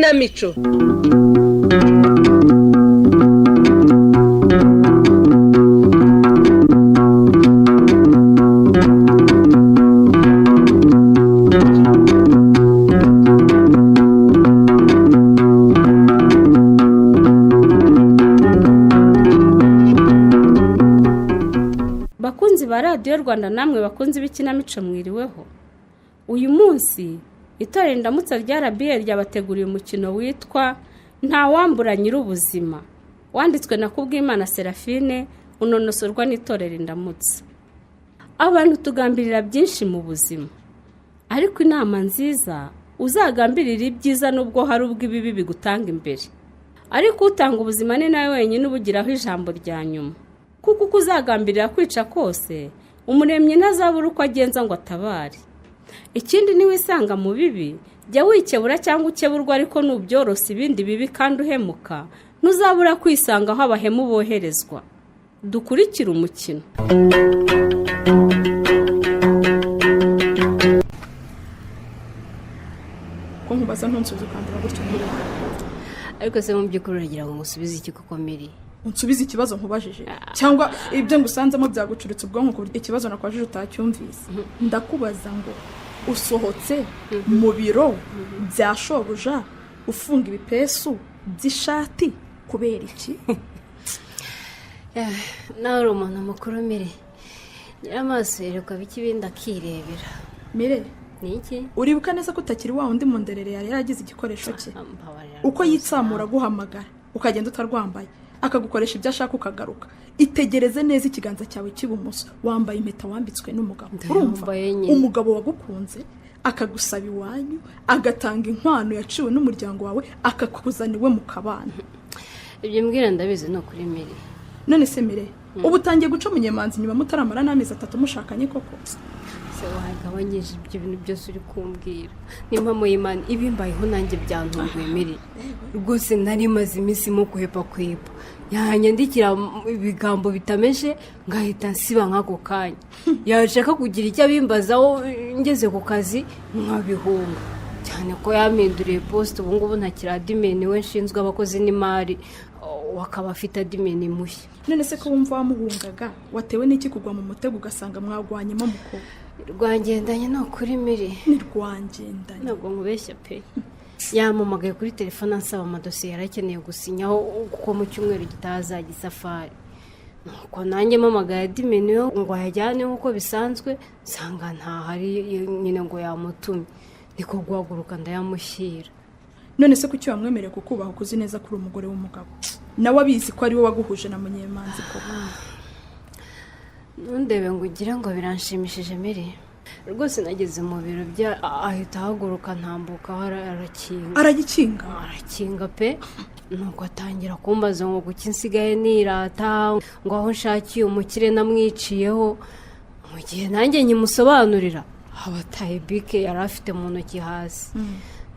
ikinamico. Bakunzi ba Radio Rwanda namwe bakunzi b'ikinamico mwiriweho. Uyu munsi itorero Indamutsa rya RBA ryabateguriye umukino witwa Nta wambura nyir'ubuzima, wanditswe na Kubwimana Serafine, unonosorwa n'itorero Indamutsa. Abantu tugambirira byinshi mu buzima, ariko inama nziza uzagambirira ibyiza nubwo hari ubw'ibibi bigutanga imbere, ariko utanga ubuzima ni nawe wenyine ubugiraho ijambo rya nyuma, kuko uzagambirira kwica kose umuremyi ntazabura uko agenza ngo atabare. Ikindi ni wisanga mu bibi, jya wikebura cyangwa ukeburwa, ariko nubyorosa ibindi bibi kandi uhemuka ntuzabura kwisanga aho abahemu boherezwa. Dukurikira umukino. Ko nkubaza ntunsubize ukandira gutyo muri. Ariko se mu by'ukuri uragira ngo musubize iki kuko Miri? Unsubize ikibazo nkubajije cyangwa ibyo ngusanzemo byagucuritse ubwonko ku buryo ikibazo nakwajije utacyumvise. Ndakubaza ngo usohotse mu biro bya shobuja ufunga ibipesu by'ishati kubera iki? Nawe uri umuntu mukuru Miri, nyiramaso yerekwa biki ibindi akirebera. Mire, ni iki? Uribuka neza ko utakiri wa undi munderere yari yaragize igikoresho cye, uko yitsamura guhamagara ukagenda utarwambaye akagukoresha ibyo ashaka ukagaruka. Itegereze neza ikiganza cyawe cy'ibumoso, wambaye impeta wambitswe n'umugabo. Urumva umugabo wagukunze akagusaba iwanyu, agatanga inkwano yaciwe n'umuryango wawe, akakuzaniwe mu kabana. Ibyo mbwira ndabizi no kuri Miri. None se Mire, ubu utangiye guca munyemanzi nyuma mutaramara n'amezi 3 mushakanye koko? Se wagabanyije ibyo bintu byose uri kumbwira. Nimpamo y'Imana ibimbayeho nanjye byantunguye Miri. Rwose nari maze iminsi mu kuhepa kwepa. Yanyandikira ibigambo bitameshe ngahita nsiba nkako kanya. Yashaka kugira icyo abimbazaho ngeze ku kazi nkabihunga. Cyane ko yaminduriye post ubu ngubu ntakira admin we nshinzwe abakozi n'imari, wakaba afite admin mushya. None se ko wumva wamuhungaga watewe n'iki kugwa mu mutego ugasanga mwagwanyemo muko? Rwangendanye no kuri Miri. Ni rwangendanye. Ntabwo nkubeshya pe. Yamumagaye kuri telefone ansaba amadosiye yarakeneye gusinyaho kuko mu cyumweru gitazajya isafari. Nuko nanjye mamagaye admin yo ngo yajyane nkuko bisanzwe, nsanga ntahari nyine ngo yamutumye. Niko guhaguruka ndayamushyira. None se kuki wamwemereye kukubaho kuzi neza kuri umugore w'umugabo? Nawe abizi ko ari we waguhuje na munyemanzi koko. Nundebe ngo ugira ngo biranshimishije Miri. Rwose nageze mu biro bya ahita haguruka ntambuka arakinga. Arakinga pe. Nuko atangira kumbaza ngo kuki nsigaye nirata, ngo aho nshakiye umukire namwiciyeho. Mu gihe nanjye nyimusobanurira, abataye bike yari afite mu ntoki hasi.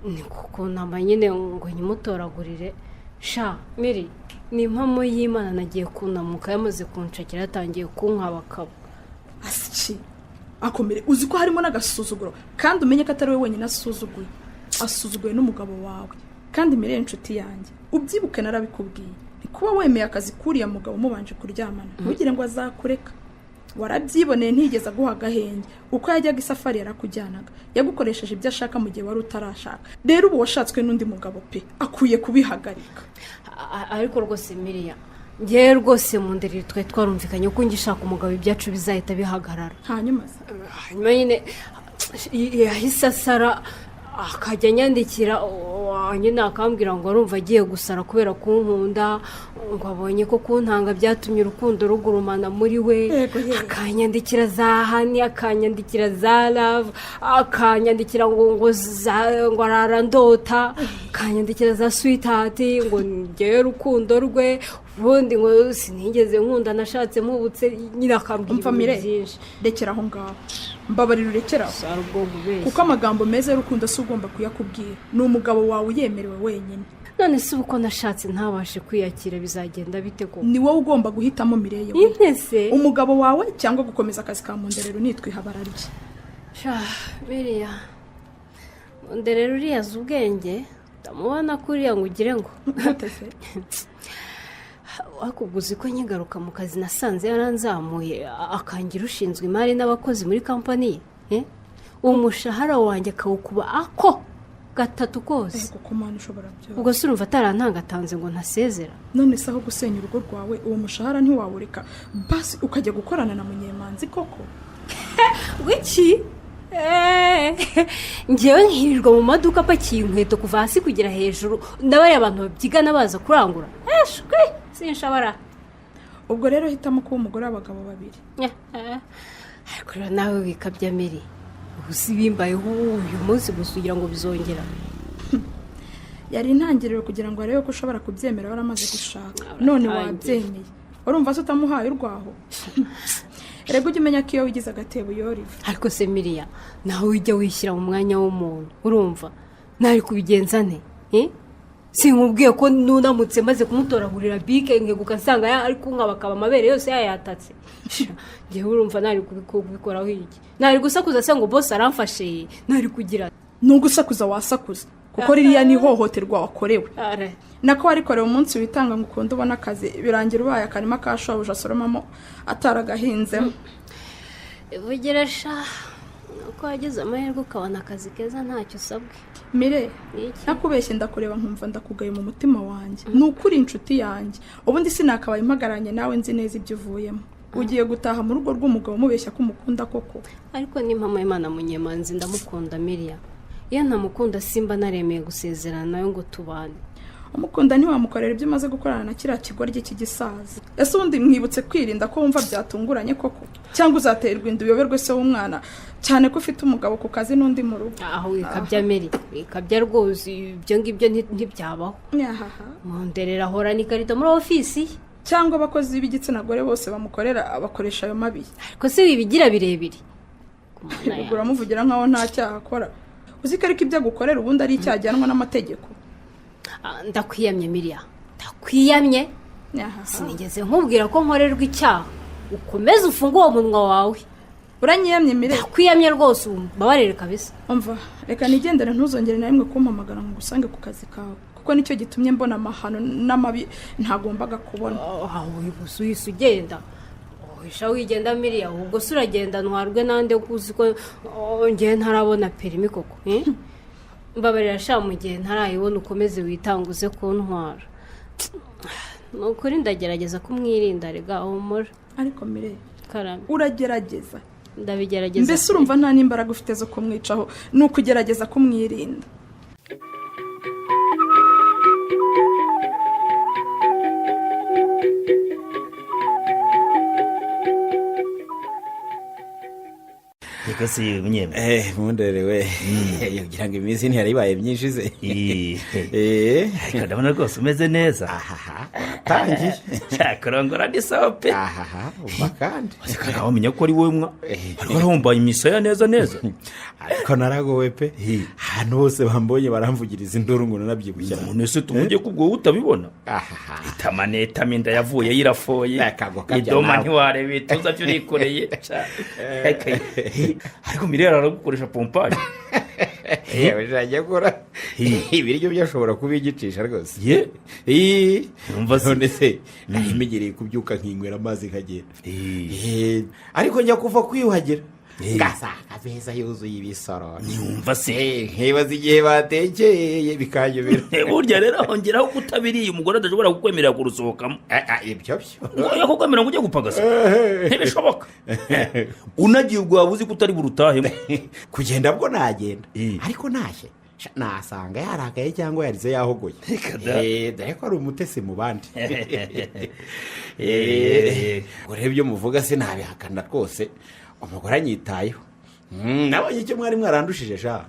Ni kuko namba nyine ngo nyimutoragurire. Sha Miri, ni impamo y'Imana nagiye kunamuka yamaze kunshakira yatangiye kunkabakaba. Asici akomere, uzi ko harimo n'agasuzuguro kandi umenye ko atari we wenyine asuzuguye. Asuzuguye n'umugabo wawe. Kandi Mire inshuti yanjye, ubyibuke narabikubwiye. Ni kuba wemeye akazi kuriya mugabo mubanje kuryamana, ntugire ngo azakureka. Warabyiboneye ntigeze aguha agahenge, uko yajyaga isafari yarakujyanaga, yagukoresheje ibyo ashaka mu gihe wari utarashaka. Rero ubu washatswe n'undi mugabo pe, akuye kubihagarika. Ariko rwose Miriya, ngiye rwose mu nderi twe twarumvikanye ko ngishaka umugabo ibyacu bizahita bihagarara. Hanyuma nyine yahise asara akajya nyandikira nyine akambwira ngo arumva agiye gusara kubera kunkunda, ngo abonye ko kuntanga byatumye urukundo rugurumana muri we. Akanyandikira za hani, akanyandikira za love, akanyandikira ngo ararandota, akanyandikira za sweetheart, ngo ngewe rukundo rwe, ubundi ngo sinigeze nkunda nashatse mubutse. Nyine akambwira byinshi. Rekera aho ngaho, mbabarira urekera kuko amagambo meza y'urukundo si ugomba kuyakubwira. Ni umugabo wawe uyemerewe wenyine. None se uko nashatse ntabashe kwiyakira bizagenda bite ko? Ni wowe ugomba guhitamo Mireyo. Intese umugabo wawe cyangwa gukomeza akazi ka munderero nitwihabararye. Miriya, munderero uriyaza ubwenge, utamubona kuriya ngo ugire ngo gute se wakuguze ko nyigaruka mu kazi nasanze yaranzamuye akangira ushinzwe imari n'abakozi muri kampani ye umushahara wanjye akawukuba ako 3 kose kuko mwana ushobora byo ubwo se urumva atarantangatanze ngo ntasezera none se aho gusenya urugo rwawe uwo mushahara ntiwawureka basi ukajya gukorana na munyemanzi koko wiki ngewe nkirirwa mu maduka apakiye inkweto kuva hasi kugera hejuru ndabari abantu babyigana baza kurangura eshwe sinshobora ubwo rero hitamo kuba umugore w'abagabo babiri ariko rero nawe wikabya Mary ubusi bimbayeho uyu munsi gusa kugira ngo bizongera yari intangiriro kugira ngo arebe ko ushobora kubyemera waramaze gushaka none wabyemeye urumva se utamuhaye urwaho rego ujye umenya ko iyo wigize agatebo yoriva ariko se Miriya nawe ujya wishyira mu mwanya w'umuntu urumva ntari kubigenza nte sinkubwiye ko nunamutse maze kumutoragurira bike nkeguka nsanga ari kunkabakaba amabere yose yayatatse ngewe urumva ntari kubikoraho iki ntari gusakuza se ngo boss aramfashe ntari kugira nugusakuza wasakuza kuko ririya ni ihohoterwa wakorewe nako warikorewe umunsi witanga ngo ukunde ubona akazi birangira ubaye akarima ka shobuja asoromamo ataragahinzemo bugeresha uko wageze amahirwe ukabona akazi keza ntacyo usabwe Mire nakubeshye ndakureba nkumva ndakugaye mu mutima wanjye nukuri inshuti yanjye ubundi sinakabaye impagaranye nawe nzi neza ibyo uvuyemo ugiye gutaha mu rugo rw'umugabo mubeshya ko umukunda koko ariko ni mama Imana munyemanzi ndamukunda Miriya iyo ntamukunda simba naremeye gusezerana nayo ngo tubane umukunda ntiwamukorera ibyo umaze gukorana na kiriya kigoryi cy'igisaza ese ubundi mwibutse kwirinda ko wumva byatunguranye koko cyangwa uzaterwa inda uyoberwe se w'umwana cyane ko ufite umugabo ku kazi n'undi mu rugo aho wikabya Mary wikabya rwose ibyo ngibyo ntibyabaho munderera ahora n'ikarita muri ofisi cyangwa abakozi b'igitsina gore bose bamukorera abakoresha ayo mabi ariko se wibigira birebire uramuvugira nkaho nta cyaha akora uzi ko ariko ibyo agukorera ubundi ari icyajyanwa n'amategeko ndakwiyamye Miriya ndakwiyamye sinigeze nkubwira ko nkorerwa icyaha ukomeze ufunge uwo munwa wawe uranyiyamye Mire ndakwiyamye rwose babarere kabisa umva reka nigendere ntuzongere na rimwe kumpamagara ngo usange ku kazi kawe kuko nicyo gitumye mbona amahano n'amabi ntagombaga kubona gusa uhise ugenda uhisha wigenda Miriya ubwo se uragenda ntwarwe n'ande kuzi ko ngewe ntarabona perimi koko mbabarira sha mu gihe ntarayibona ukomeze witanguze ku ntwara nukuri ndagerageza kumwirinda rega humura ariko Mire karame uragerageza ndabigerageza mbese urumva nta n'imbaraga ufite zo kumwicaho ni ukugerageza kumwirinda Eko si mnyema. Munderewe. Yogira ngo iminsi ntiyaribaye myinshi ze. Ariko ndabona rwose umeze neza. Tangiye. Shakorongora ndi sope. Umva kandi. Uzikara wamenya ko ari wowe mwa. Ariko arumbaye imisaya neza. Ariko naragowe pe. Hano hose bambonye baramvugiriza induru ngo nabyibushya. None se tumugiye kubwo utabibona. Itamaneta minda yavuye yirafoye. Idoma ntiwarebe tuza byo rikoreye. Ariko Mirera aragukoresha pompaje. Ujanye gora. Ibiryo byashobora kubigicisha rwose. Umva none se nahimigiriye kubyuka nkinywera amazi kagenda. Ariko njya kuva kwiyuhagira. Gasaka beza yuzuye ibisoro. Nyumva se nkibaza igihe batekeye bikanyobera. Burya rero hongeraho kutabiriye umugore adashobora kukwemerera kurusohokamo. Ibyo byo. Ngoya kukwemerera ngo ujye gupagasa. Ntibishoboka. Unagiye ubwo wabuzi kutari burutahemo. Kugenda bwo nagenda. Ariko nashye nasanga yarakaye cyangwa yarize yahogoye. Dore ko ari umutesi mu bandi. Urebye muvuga se nabihakana rwose. Umugore anyitayeho. Nabonye icyo mwari mwarandushije sha.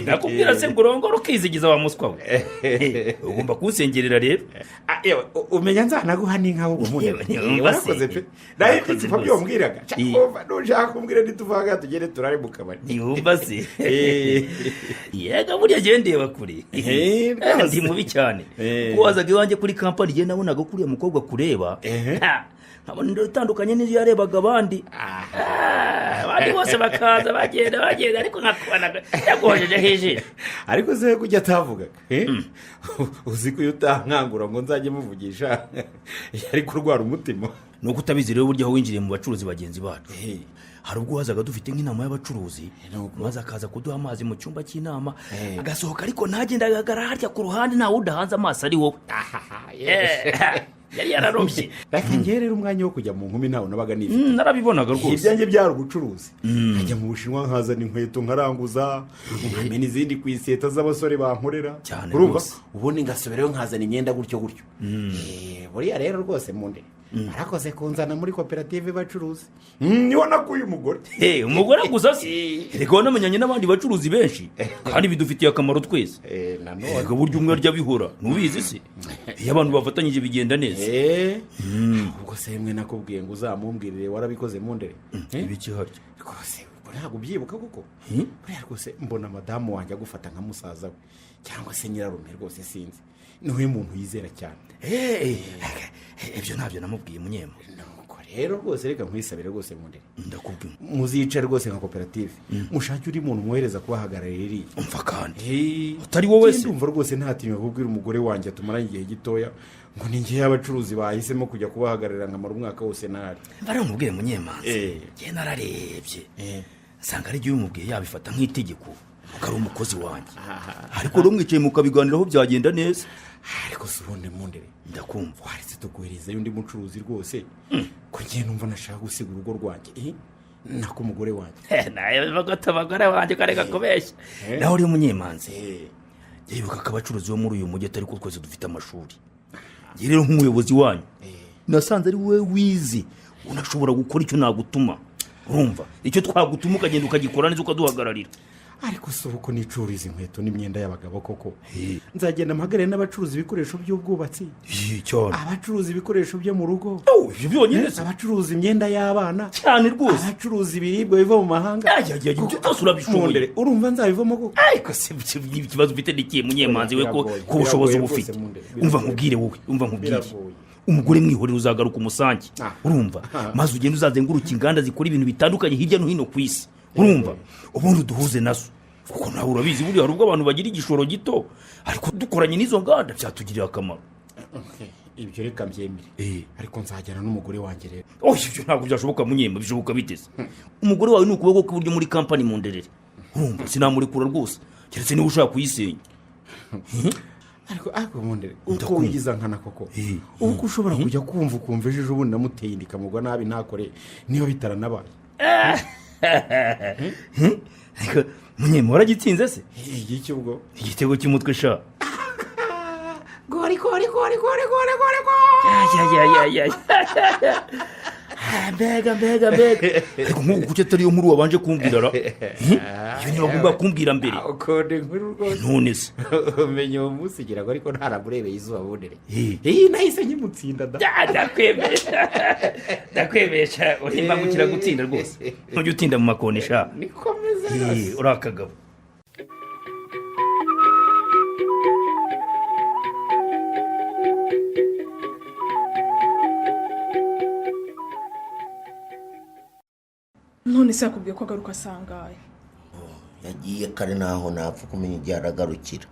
Nakubwira se ngorongoro ukizigiza wa muswa we. Ugomba kunsengerera rero. Umenya nzanaguha n'inka ahubwo mune. Warakoze pe. Nayo ipfa byombwiraga. Cyangwa nushaka kumbwira ntituvaga tugere turare mu kabari. Niyumva se. Yega buriya gendeye bakuri. Ndi mubi cyane. Ko wazaga iwanjye kuri kampani je nabonaga kuriya mukobwa kureba. nkabona indoro itandukanye n'iyo yarebaga abandi abandi bose bakaza bagenda ariko nkakubona yagojeje hejuru. ariko se kujya atavugaga uzi ko iyo utankangura ngo nzajye muvugisha yari kurwara umutima. nuko utabizi rero burya aho winjiriye mu bacuruzi bagenzi bacu hari ubwo wazaga dufite nk'inama y'abacuruzi maze akaza kuduha amazi mu cyumba cy'inama agasohoka ariko ntagenda agagara harya ku ruhande ntawe udahanze amaso ari wowe. yari yararobye. reka njye rero umwanya wo kujya mu nkumi ntawe nabaga nifite. narabibonaga rwose. ibyanjye byari ubucuruzi. nkajya mu Bushinwa nkazana inkweto nkaranguza nkamena izindi ku iseta z'abasore bankorera. urumva ubundi ngasubirayo nkazana imyenda gutyo. buriya rero rwose munde arakoze kunzana muri koperative bacuruzi. niho nakuye umugore. umugore gusa se reka wanamenyanye n'abandi bacuruzi benshi kandi bidufitiye akamaro twese. reka burya umwe arya bihora ntubizi se iyo abantu bafatanyije bigenda neza. ubwo se mwe nakubwiye ngo uzamumbwirire warabikoze mundere. ibiki harya rwose ntabwo ubyibuka kuko buriya rwose mbona madamu wanjye agufata nka musaza we cyangwa se nyirarume rwose sinzi niwe muntu yizera cyane. ibyo ntabyo namubwiye munyema. nuko rero rwose reka nkwisabire rwose mundere ndakubwiye muzicara rwose nka koperative mushake uri muntu mwohereza kubahagararira iriya. umva kandi utari wowe se. ndumva rwose ntatinya kubwira umugore wanjye tumaranye igihe gitoya ngo ni ngewe abacuruzi bahisemo kujya kubahagararira nkamara umwaka wose ntari. mbara umubwire munyemanzi njye nararebye nsanga ari igihe umubwiye yabifata nk'itegeko ukari umukozi wanjye ariko rero mwicaye mukabiganiraho byagenda neza. ariko si ubundi mundere ndakumva waretse tuguhereza undi mucuruzi rwose ko ngiye numva nashaka gusiga urugo rwanjye nako umugore wanjye. nawe bagata abagore wanjye kareka kubeshya naho uri munyemanzi. yibuka ko abacuruzi bo muri uyu mujyi atari ko twese dufite amashuri. njye rero nk'umuyobozi wanyu nasanze ari wowe wize unashobora gukora icyo nagutuma. urumva icyo twagutuma ukagenda ukagikora neza ukaduhagararira. ariko si uko nicuriza inkweto n'imyenda y'abagabo koko nzagenda mpagarare n'abacuruza ibikoresho by'ubwubatsi abacuruza ibikoresho byo mu rugo ibyo byonyine se abacuruza imyenda y'abana cyane rwose abacuruza ibiribwa biva mu mahanga ibyo byose urabishoboye. urumva nzabivamo koko. ariko se ikibazo ufite n'ikihe munyemanzi we ko ubushobozi bufite. umva nkubwire wowe umugore mwihorera uzagaruka umusange. urumva maze ugenda uzazenguruka inganda zikora ibintu bitandukanye hirya no hino ku isi. urumva ubundi duhuze nazo kuko nawe urabizi buriya hari ubwo abantu bagira igishoro gito ariko dukoranye n'izo nganda byatugirira akamaro. ibyo reka mbyemere ariko nzajyana n'umugore wanjye rero. ibyo ntabwo byashoboka munyemba bishoboka biteze. umugore wawe ni ukuboko kw'iburyo muri kampani mu nderere. urumva sinamurekura rwose keretse niba ushaka kuyisenya. ariko mundere uko wigiza nkana koko uko ushobora kujya kumva ejo bundi namuteye indikamugwa nabi ntakore niba bitaranabaye. ariko munyema waragitsinze se. igiki ubwo igitego cy'umutwe sha gori mbega ariko nk'ubu kuki atari yo nkuru wabanje kumbwira ra iyo niba agomba kumbwira mbere none se umenye uwo munsi ugira ngo ariko ntaramurebeye izuba bundere nahise nkimutsinda ndakwemesha urimbangukira gutsinda rwose ntujya utinda mu makoni sha nikomeze uri akagabo. none se yakubwiye ko agaruka asangaye. yagiye kare naho napfa kumenya igihe aragarukira.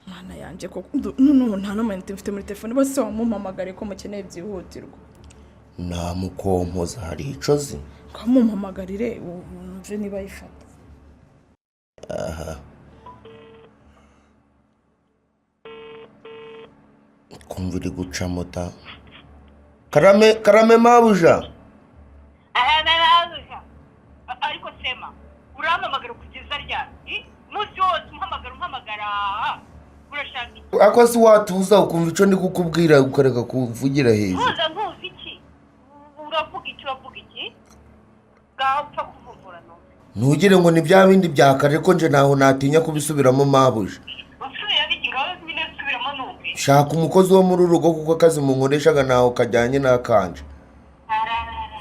mwana yanjye koko noneho nta n'amayinite mfite muri telefone bose wamumpamagare ko mukeneye byihutirwa. namukompoza hari icyo zi kamumpamagarire wumve niba ayifata. kumva iri gucamo ta karame mabuja. ariko sema urampamagara kugeza ryari umunsi wose umpamagara urashaka iki? ako si watuza ukumva icyo ndi kukubwira ukareka kuvugira hejuru. ntuzi iki uravuga iki ngaho upfa kuvumbura ntugire ngo ni bya bindi byakare ko nje ntaho natinya kubisubiramo mabuja. usubira biki ngaho nyine subiramo numve. shaka umukozi wo muri urugo kuko akazi munkoreshaga ntaho kajyanye n'akanje.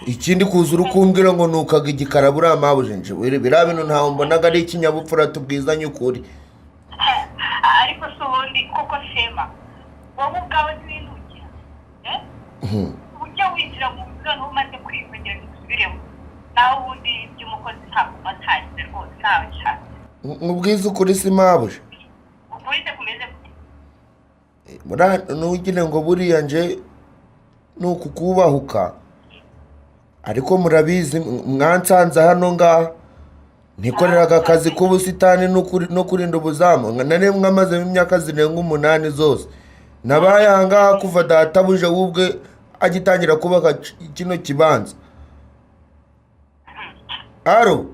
ikindi kuza urukumbwira ngo nukaga igikara buriya mabuja nje biriya bintu ntaho mbonaga ari ikinyabupfura tubwizanye ukuri. ariko si ubundi koko sema wowe ubwawe ntiwinukira ujya winjira mu noneho umaze kwiyongera gusubiremo naho ubundi by'umukozi ntabwo batagize rwose ntawe cyane ubwiza ukuri si mabuje ukuri se kumeze ntugire ngo buriya nje ni ukukubahuka ariko murabizi mwansanze hano ngaha nikoreraga akazi k'ubusitani no kurinda ubuzamu nari mwamazemo imyaka zirenga 8 zose nabaye aha ngaha kuva databuje wubwe agitangira kubaka kino kibanza aro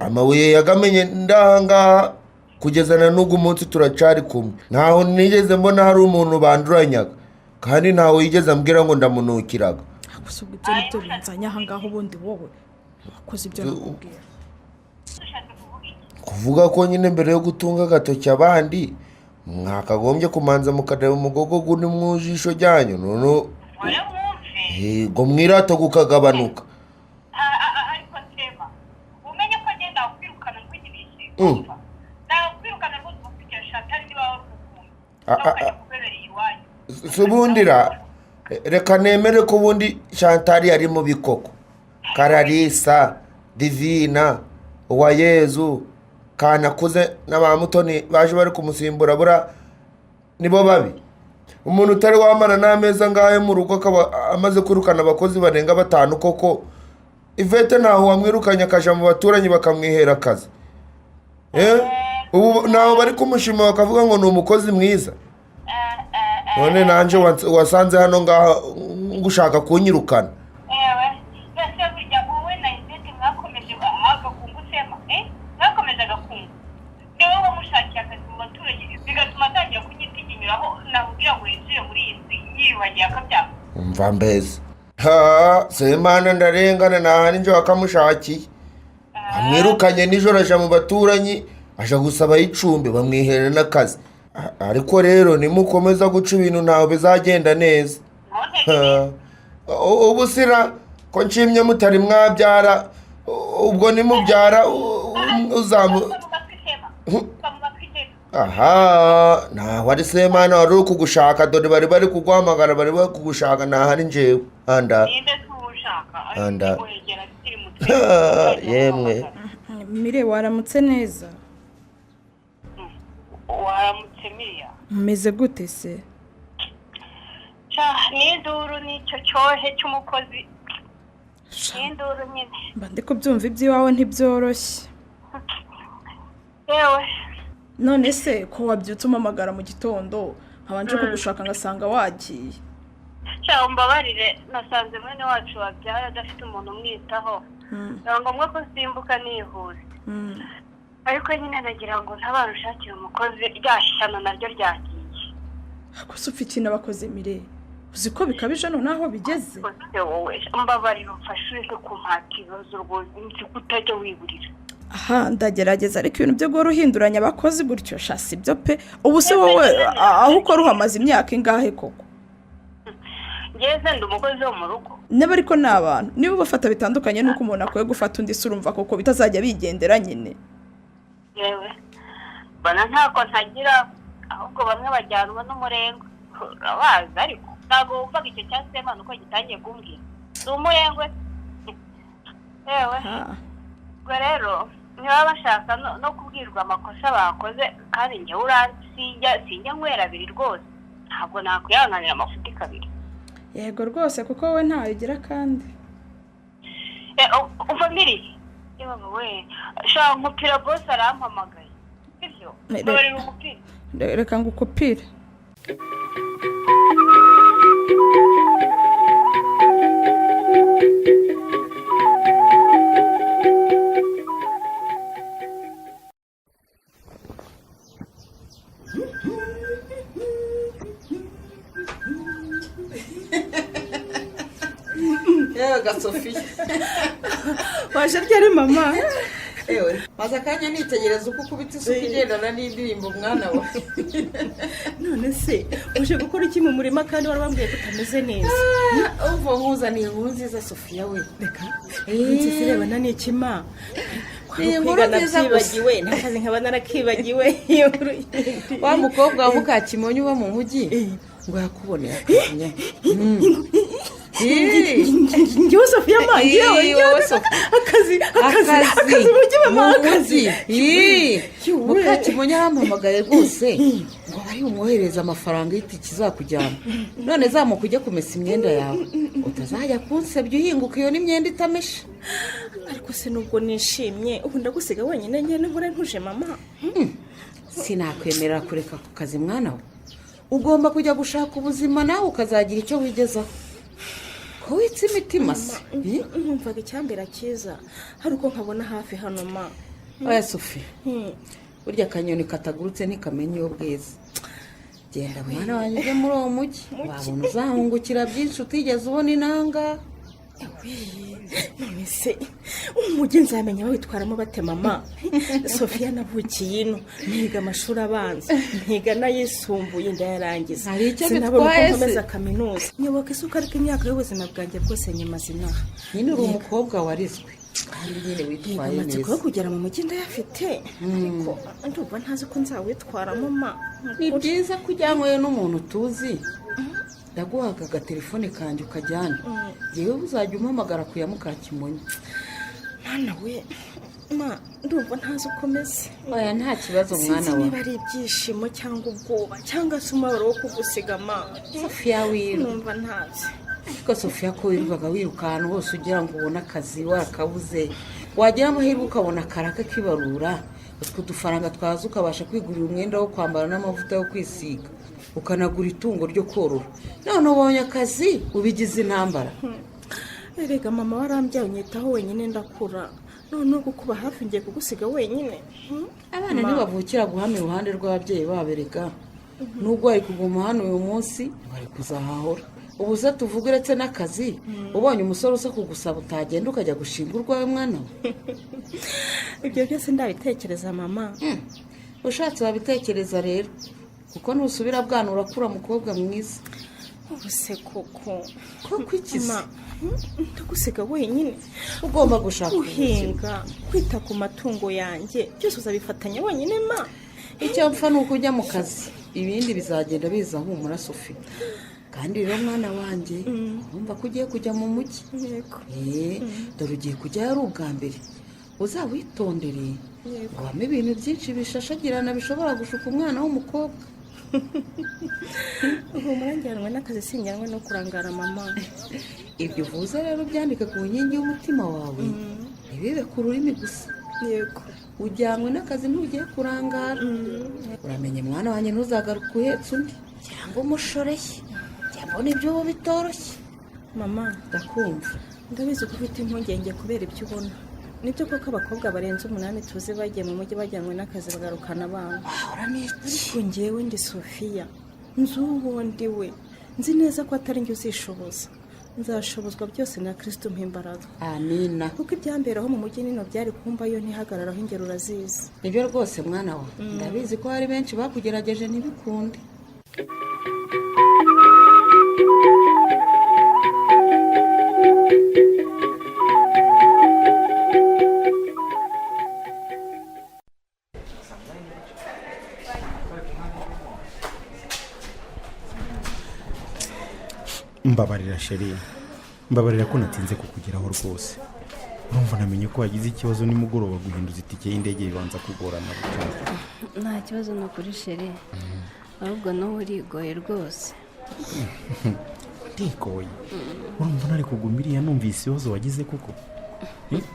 amabuye yagamenye ndaha ngaha kugeza na n'ugu munsi turacari kumwe ntaho nigeze mbona hari umuntu banduranyaga kandi ntawe yigeze ambwira ngo ndamunukiraga gusa ubwo ibyo nibyo binzanye aha ngaho ubundi wowe wakoze ibyo nakubwira kuvuga ko nyine mbere yo gutunga agatoki abandi mwakagombye kumanza mukareba umugogo guni mu jisho ryanyu none ngo mwirato gukagabanuka ariko sema umenye ko agenda kwirukana nk'igibishye nakwirukana rwose ufite shatani niba warukunda kubereye iwanyu subundira reka nemere ko ubundi Chantal yari mu bikoko Kararisa Divina Uwayezu Kanakuze n'abamutoni baje bari kumusimbura bura nibo babi umuntu utari wamana n'ameza ngahe mu rugo akaba amaze kwirukana abakozi barenga 5 koko Ivete naho wamwirukanya akaja mu baturanyi bakamwihera akazi ubu naho bari kumushima bakavuga ngo ni umukozi mwiza none nanje wasanze hano ngaha ngushaka kunyirukana bese burya wowe na Ivete mwakomeje agakungu sema mwakomeje agakungu niwe wamushakiye akazi mu baturage bigatuma atangira kunyitiginyuraho nakubwira ngo yinjire muri iyi nzu yiyubagiye akabyanga umva mbese semana ndarengana nahari nje wakamushakiye amwirukanye nijoro aja mu baturanyi aja gusaba icumbi bamwihere n'akazi ariko rero nimukomeza guca ibintu ntaho bizagenda neza ubusira ko nshimye mutari mwabyara ubwo nimubyara uzamu aha ntaho ari semana wari uri kugushaka dore bari kuguhamagara bari kugushaka ntahari njewe anda yemwe mire waramutse neza waramutse Miriya mumeze gute se n'induru n'icyo cyohe cy'umukozi n'induru nyine mba ndi kubyumva iby'iwawe ntibyoroshye yewe none se ko wabyutse umamagara mu gitondo nkabanje kugushaka ngasanga wagiye umbabarire nasanze mwene wacu wabyara adafite umuntu umwitaho biba ngombwa ko simbuka nihuse ariko nyine nagira ngo ntabarushakire umukozi ryashyano naryo ryagiye gusa ufite ikintu abakoze mire uzi ko bikabije noneho bigeze wowe mbabarire umfashe uje kumpata ibibazo rwose nzi ko utajya wiburira aha ndagerageza ariko ibintu byo guhora uhinduranya abakozi gutyo shasi ibyo pe ubu se wowe aho ukora uhamaze imyaka ingahe koko ngeze ndi umukozi wo mu rugo niba ariko ni abantu niba ubafata bitandukanye n'uko umuntu akwiye gufata undi se urumva koko bitazajya bigendera nyine yewe mbona ntako ntagira ahubwo bamwe bajyanwa n'umurengwe urabazi ariko ntabwo wumvaga icyo cya semana uko gitangiye kumbwira ni umurengwe yewe ubwo rero niba bashaka no kubwirwa amakosa bakoze kandi njyewe sinjya nywera abiri rwose ntabwo nakwihanganira amafuti kabiri yego rwose kuko wowe ntayo ugira kandi uva miri we shaka umupira bose arampamagaye sibyo mbabarira umupira reka ngukupire yewe Sophie waje ryari mama ewe maze akanya nitegereza uko ukubita isuku igendana n'indirimbo mwana wawe none se uje gukora iki mu murima kandi wari wambwiye ko utameze neza uva nkuzaniye inkuru nziza Sophia we reka nzi sirebana n'ikima kwiga nabyibagiwe n'akazi nkaba narakibagiwe wa mukobwa wa Mukakimonyi uba mu mujyi ngo yakuboneye akazi njyewe sofiya amazi yawe akazi mujye mama akazi mukakimonye arampamagaye rwose ngo bari bumwohereze amafaranga y'itike izakujyana none zamuka ujye kumesa imyenda yawe utazajya kunsebya uhinguka iyo n'imyenda itameshe. ariko se nubwo nishimye ubu ndagusiga wenyine njye nkore ntuje mama. sinakwemerera kureka ku kazi mwana we, ugomba kujya gushaka ubuzima nawe ukazagira icyo wigezaho. ko witse imitima se numvaga icyambera cyiza hari uko nkabona hafi hano ma. oya Sophie, burya akanyoni katagurutse ntikamenya iyo bweze. genda mwana wanjye ujye muri uwo mujyi wabona uzahungukira byinshi utigeze ubona inanga. none se umujyi nzamenya bawitwaramo bate mama? sofiya navukiye ino ntiga amashuri abanza ntiga n'ayisumbuye ndayarangiza. hari icyo bitwaye se nkomeza kaminuza nyoboka isuka ariko imyaka y'ubuzima bwanjye bwose nyimaze inaha. nyine uri umukobwa warizwe kandi nyine witwaye neza. amatsiko yo kugera mu mujyi ndayafite ariko ndumva ntazi ko nzawitwaramo ma. ni byiza ko ujyanywe n'umuntu tuzi. ndaguhaga agatelefone kanjye ukajyana yewe uzajya umuhamagara ku ya Mukakimonyi. mwana we ma ndumva ntazi uko meze. oya nta kibazo mwana sinzi we. niba ari ibyishimo cyangwa ubwoba cyangwa se umubabaro wo kugusiga ma. Sofiya wiru numva ntazi. ariko Sofiya ko wirirwaga wiruka ahantu hose ugira ngo ubone akazi warakabuze wagira amahirwe ukabona akaraka kibarura utwo dufaranga twaza ukabasha kwigurira umwenda wo kwambara n'amavuta yo kwisiga ukanagura itungo ryo korora. none ubonye akazi ubigize intambara. erega mama warambyaye unyitaho wenyine ndakura none uko kuba hafi ngiye kugusiga wenyine. abana ntibavukira guhama iruhande rw'ababyeyi baberega nubwo wari kuguma hano uyu munsi wari kuzahahora. ubu se tuvuga uretse n'akazi ubonye umusore usa kugusaba utagenda ukajya gushinga urwawe mwana we. ibyo byose ndabitekereza mama. ushatse wabitekereza rero kuko nusubira bwana urakura mukobwa mwiza. ubu se koko ikiza ndagusiga wenyine ugomba gushaka guhinga kwita ku matungo yanjye byose uzabifatanya wenyine ma. icyo mpfa ni uko ujya mu kazi ibindi bizagenda biza humura Sophie. kandi rero mwana wanjye wumva ko ugiye kujya mu mujyi. dore ugiye kujyayo ari ubwa mbere uzawitondere wame ibintu byinshi bishashagirana bishobora gushuka umwana w'umukobwa. ubu murangiranwe n'akazi sinjyanwe no kurangara mama. ibyo uvuze rero byandika ku nkingi y'umutima wawe ntibibe ku rurimi gusa. yego ujyanwe n'akazi ntugiye kurangara. uramenye mwana wanjye ntuzagaruke uhetse undi cyangwa umushoreye cyangwa n'ibyo uba bitoroshye. mama ndakumva. ndabizi ko ufite impungenge kubera ibyo ubona. nibyo koko abakobwa barenze 8 tuzi bagiye mu mujyi bajyanwe n'akazi bagarukana abana. ariko njyewe ndi Sofiya nzi uwo ndi we nzi neza ko atari njye uzishoboza. nzashobozwa byose na Kristo mpimbaraga. amina. kuko ibyamberaho mu mujyi nino byari kumbayo ntihagararaho ingero urazizi. nibyo rwose mwana wa ndabizi ko hari benshi bakugerageje ntibikunde. mbabarira sheri, mbabarira ko natinze kukugeraho rwose. urumva namenye ko wagize ikibazo nimugoroba guhinduza itike y'indege bibanza kugorana cyane. nta kibazo no kuri sheri ahubwo nawe urigoye rwose. ndigoye urumva nari kugumiriya numvise ibibazo wagize kuko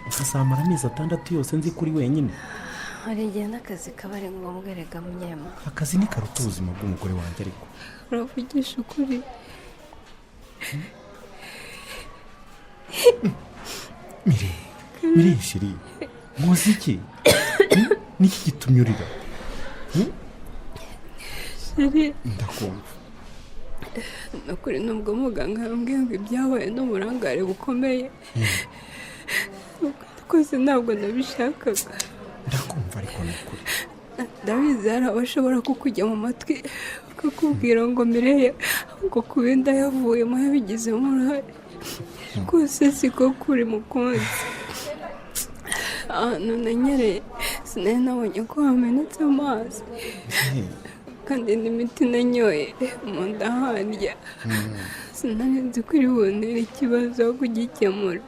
ukazamara amezi 6 yose nzi kuri wenyine. hari igihe n'akazi kaba ari ngombwa erega munyema. akazi ni karuta ubuzima bw'umugore wanjye ariko. uravugisha ukuri. mire shiri muzi iki niki gitumye urira? shiri ndakumva. nukuri nubwo muganga yambwiye ngo ibyabaye n'uburangare bukomeye rwose ntabwo nabishakaga. ndakumva ariko nukuri. ndabizi hari abashobora kukujya mu matwi bakakubwira ngo mireye ngo kubinda yavuyemo yabigizemo uruhare. rwose siko kuri mukunzi. ahantu nanyereye sinari nabonye ko hamenetse amazi. kandi n'imiti nanyoye mu nda handya sinari nzi ko iri buntere ikibazo aho kugikemura.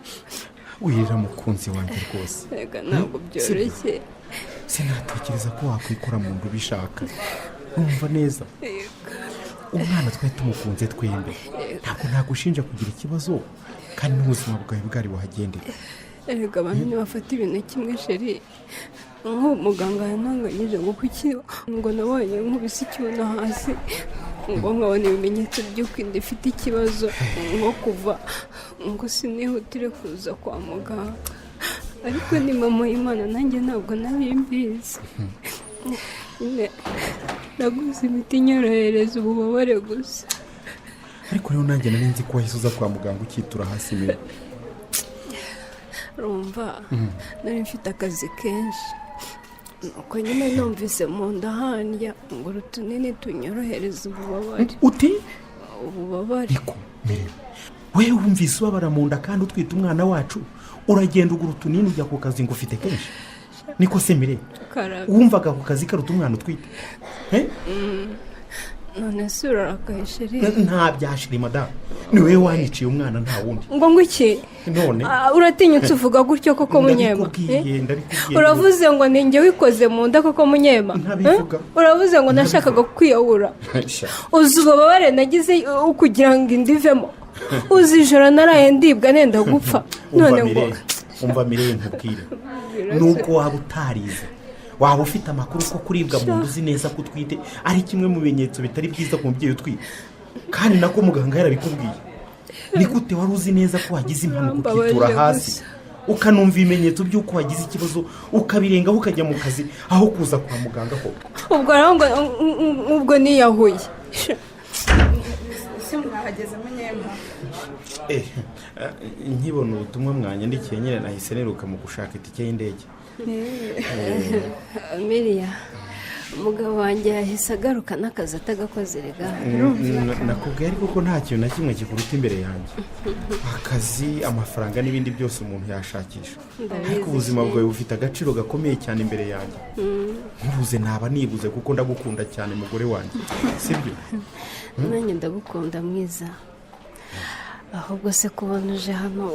wirira mukunzi wanjye rwose. Reka ntabwo byoroshye. Sinatekereza ko wakwikora mu nda ubishaka. Urumva neza umwana twari tumukunze twembe, ntabwo nagushinja kugira ikibazo kandi n'ubuzima bwawe bwari buhagendera. Erega abantu ntibafata ibintu kimwe sheri. Nk'ubu muganga yananganyije ngo kuki ngo nabonye nkubise ikibuno hasi ngo nkabona ibimenyetso by'uko inda ifite ikibazo nko kuva ngo sinihutire kuza kwa muganga, ariko ni mama y'Imana nanjye ntabwo nari mbizi. Naguze imiti inyorohereza ububabare gusa. Ariko rero nanjye nari nzi ko wahise uza kwa muganga ukitura hasi mbere. Rumva nari mfite akazi kenshi, nuko nyine numvise mu nda handya ngo utunini tunyorohereza ububabare. Uti? Ububabare. Ariko wewe wumvise ubabara mu nda kandi utwite umwana wacu uragenda ugura utunini ujya ku kazi ngo ufite kenshi? Niko se Mire wumvaga ku kazi karuta umwana utwite? None se urarakaye sheri? Nta byashiri madamu, ni wowe wanyiciye umwana nta wundi. Ngo ngwiki? None uratinyutse uvuga gutyo koko Munyema? Uravuze ngo ninjye wikoze mu nda koko Munyema? Uravuze ngo nashakaga kwiyahura? Uzi ububabare nagize kugira ngo inda ivemo? Uzi ijoro naraye ndibwa nenda gupfa? None ngo umva Mire nkubwire, nuko waba utarize waba ufite amakuru ko kuribwa mu nduzi neza ko utwite ari kimwe mu bimenyetso bitari byiza ku mubyeyi utwite, kandi nako muganga yarabikubwiye. Ni gute wari uzi neza ko wagize impanuka ukitura hasi ukanumva ibimenyetso by'uko wagize ikibazo ukabirengaho ukajya mu kazi aho kuza kwa muganga koko? Ubwo rero ngo ubwo niyahuye. Se mwahageze Munyema? Nkibona ubutumwa mwanyandikiye nyine nahise niruka mu gushaka itike y'indege. Miriya, umugabo wanjye yahise agaruka n'akazi atagakoze rega. Nakubwiye ariko ko nta kintu na kimwe kikuruta imbere yanjye. Akazi, amafaranga n'ibindi byose umuntu yashakisha, ariko ubuzima bwawe bufite agaciro gakomeye cyane imbere yanjye. Nkubuze naba nibuze kuko ndagukunda cyane mugore wanjye, sibyo? Nanjye ndagukunda mwiza. Ahubwo se kubona uje hano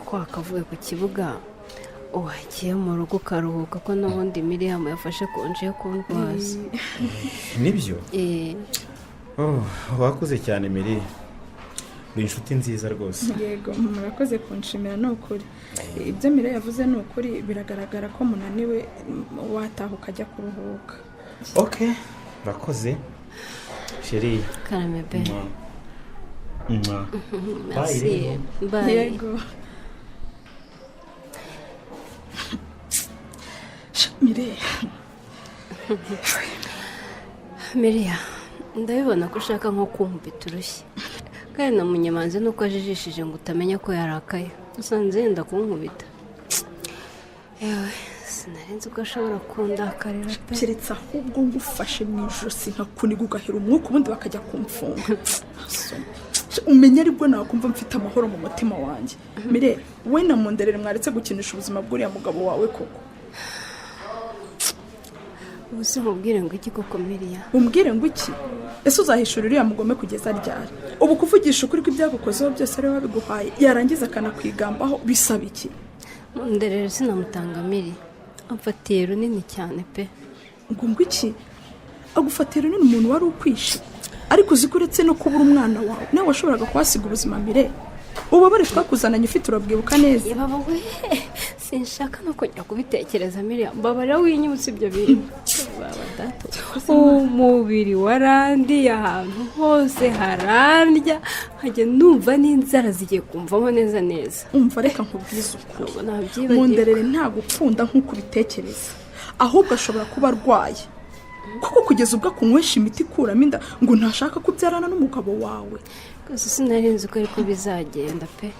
kwakavuye ku kibuga wagiye mu rugo ukaruhuka ko n'ubundi Miriam yafashe konje yo kundwaza. Nibyo? Wakoze cyane Miri, uri inshuti nziza rwose. Yego murakoze kunshimira, ni ukuri ibyo Mire yavuze ni ukuri, biragaragara ko munaniwe wataha ukajya kuruhuka. Okay, urakoze Sheri. Karame be. Merci. Bye. Yego Mire. Miriya, ndabibona ko ushaka nko kumpita urushyi, kandi na Munyemanzi nuko ajijishije ngo utamenya ko yarakaye usanze yenda kunkubita. Yewe sinari nzi ko ashobora kundakarira pe. Keretse ahubwo ngufashe mu ijosi nkakuniga ugahera umwuka ubundi bakajya kumfunga. Umenya aribwo nakumva mfite amahoro mu mutima wanjye. Mire, we na Munderere mwaretse gukinisha ubuzima bw'uriya mugabo wawe koko? Ubuse mubwire ngo iki koko Miriya? Umbwire ngo iki? Ese uzahishura uriya mugome kugeza ryari? Ubu kuvugisha ukuri ko ibyagukozeho byose ari wabiguhaye yarangiza akanakwigambaho bisaba iki? Munderere sinamutanga Miri, amfatiye runini cyane pe. Ngo iki? Agufatira runini umuntu wari ukwishe? Ariko uzikuretse no kubura umwana wawe nawe washoboraga kwasiga ubuzima Mire. Ubabare twakuzananye ufite urabwibuka neza. Baba we sinshaka no kujya kubitekereza Miriam, babara winyibutse ibyo bintu. Baba dato umubiri warandiye ahantu hose harandya, hajye numva n'inzara zigiye kumvamo neza neza. Umva reka nkubwize ukuri, Munderere nta gupfunda nk'uko ubitekereza, ahubwo ashobora kuba arwaye kuko kugeza ubwo akunywesha imiti ikuramo inda ngo ntashaka kubyarana n'umugabo wawe. Gusa sinari nzi ko ariko bizagenda pe.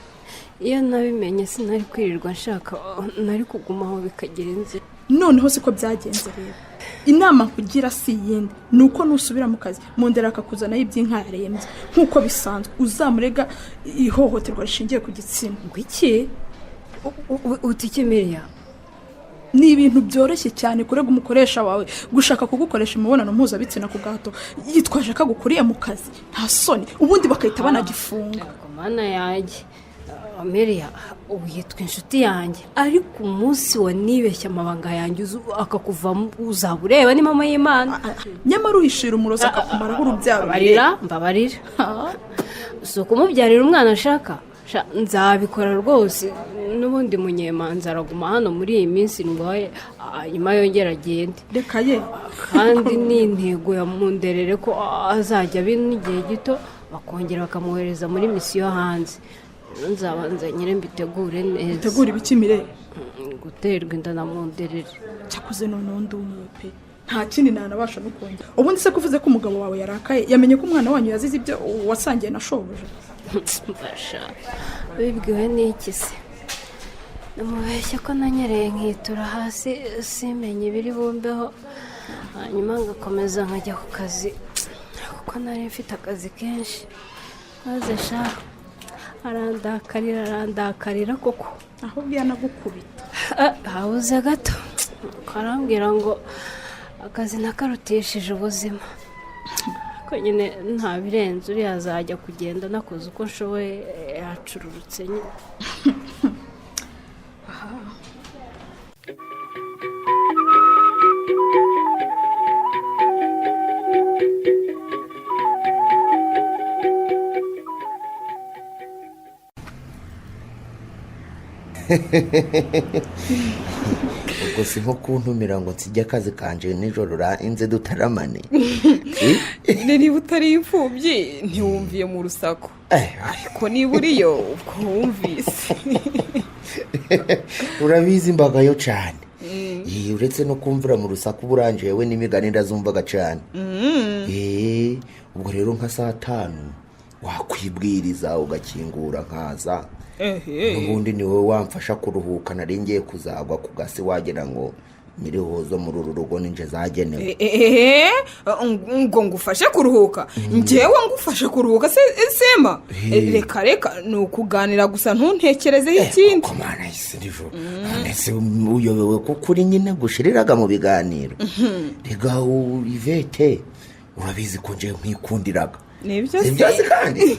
Iyo nabimenye sinari kwirirwa nshaka, nari kugumaho bikagira inzira. Noneho siko byagenze rero. Inama kugira si yindi nuko nusubira mu kazi Munderere akakuzanaho iby'inka yarembye nk'uko bisanzwe, uzamurega ihohoterwa rishingiye ku gitsina. Ngo iki? Utike Miriya, ni ibintu byoroshye cyane kurega umukoresha wawe gushaka kugukoresha imibonano mpuzabitsina ku gahato yitwaje ko agukuriye mu kazi nta soni ubundi bakahita banagifunga. mana yanjye Amelia ubu yitwa inshuti yanjye ariko umunsi wanibeshya amabanga yanjye akakuvamo uzaba ureba ni mama y'Imana. Nyamara uhishira umurozi akakumaraho urubyaro. Mbabarira si ukumubyarira umwana ashaka nzabikora rwose n'ubundi munyemanza araguma hano muri iyi minsi ndwaye nyuma yongera agende reka ye kandi ni intego ya Munderere ko azajya n'igihe gito bakongera bakamwohereza muri misiyo hanze nzabanza nyine mbitegure neza. Tegura ibiki Mire? Guterwa inda na Munderere. Cyakuze noneho ndumiwe pe nta kindi nanabasha no kongera. Ubundi se kuvuze ko umugabo wawe yarakaye yamenye ko umwana wanyu yazize ibyo wasangiye na shobuja. Basha bibwiwe n'iki se namubeshya ko nanyereye nkitura hasi simenye ibiri bumbeho hanyuma ngakomeza nkajya ku kazi kuko nari mfite akazi kenshi maze sha arandakarira koko ahubwo yanagukubita habuze gato karambwira ngo akazi nakarutishije ubuzima ko nyine nta birenze uriya azajya kugenda nakoze uko nshoboye yacururutse nyine. ubwo si nko kuntumira ngo nsijye akazi kanje nijoro rainze dutaramane. niba utari imfubyi ntiwumviye mu rusaku ariko niba uriyo ubwo wumvise. urabizi mbagayo cyane uretse no kumvira mu rusaku buranje we n'imigani ndazumvaga cyane. ubwo rero nka saa 5 wakwibwiriza ugakingura nkaza n'ubundi ni wowe wamfasha kuruhuka nari ngiye kuzagwa ku gasi wagira ngo nyirihozo muri uru rugo ninje zagenewe. ngo ngufashe kuruhuka njyewe ngufashe kuruhuka sema reka ni ukuganira gusa ntuntekerezeho ikindi. komana isi nijoro ndetse uyobewe ko kuri nyine gushiriraga mu biganiro. rega Ivete urabizi ko nje nkwikundiraga nibyo se kandi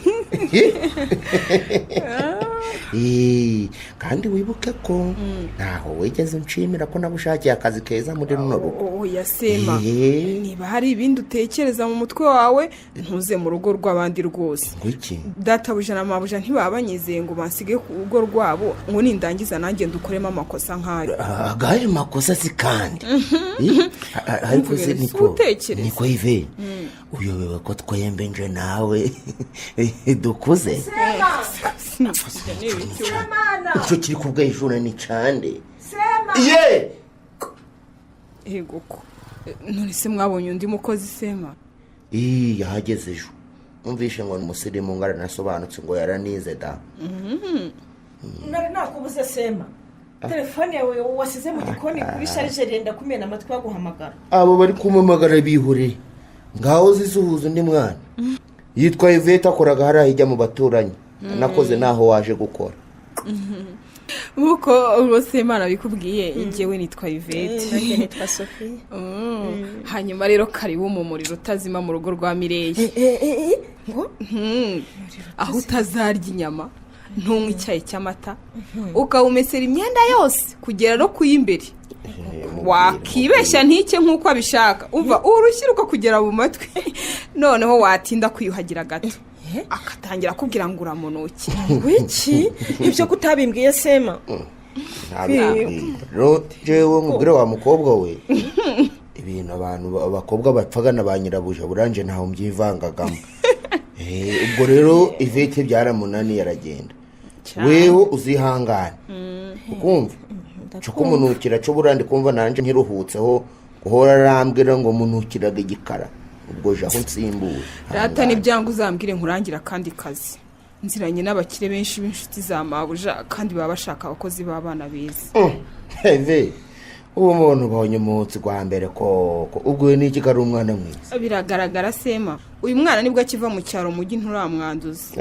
kandi wibuke ko ntaho wigeze unshimira ko nagushakiye akazi keza muri runo rugo. oya sema niba hari ibindi utekereza mu mutwe wawe ntuze mu rugo rw'abandi rwose. ngwiki databuja na mabuja ntibabanyizeye ngo bansige ku rugo rwabo ngo nindangiza nanjye ndukoremo amakosa nk'ayo. agahe makosa si kandi ariko se niko Ive uyobewe ko twembe nje nawe dukuze. icyo kiri kubwa ijuna ni cande ye yego ko none se mwabonye undi mukozi sema yahageze ejo umvishe ngo umusirimu ngara nasobanutse ngo yaranize da. nari nakubuze sema telefone yawe wasize mu gikoni kuri charge renda kumena amatwi yaguhamagara. abo bari kumamagara bihore ngaho zisuhuza undi mwana yitwa Ivete akoraga hariya ijya mu baturanyi nakoze naho waje gukora. Buko urose Imana bikubwiye njyewe nitwa Ivete nanjye nitwa Sophie. Hanyuma rero karibu mu muriro utazima mu rugo rwa Mireye. aho utazarya inyama ntunywe icyayi cy'amata ukawumesera imyenda yose kugera no kuyimbere wakibeshya ntike nk'uko abishaka umva urushyira kugera mu matwi noneho watinda kwiyuhagira gato akatangira kubwira ngo uramunuke. wiki ibyo kutabimbwiye sema rero jewe nkubwire wa mukobwa we ibintu abantu abakobwa bapfaga na ba nyirabuja buranje ntaho mbyivangagamo. ubwo rero Ivete byaramunani yaragenda wewe uzihangana ukumva cyo kumunukira cyo burandi kumva nanje ntiruhutseho guhora arambwira ngo munukiraga igikara ubwo jaho nsimbura data nibyangu uzambwire nkurangira kandi kazi nziranye n'abakire benshi b'inshuti za mabuja kandi baba bashaka abakozi b'abana beza. uwo muntu ubonye umunsi gwa mbere ko ubwo n'iki kari umwana mwiza. biragaragara sema uyu mwana nibwo akiva mu cyaro mujyi nturamwanduza.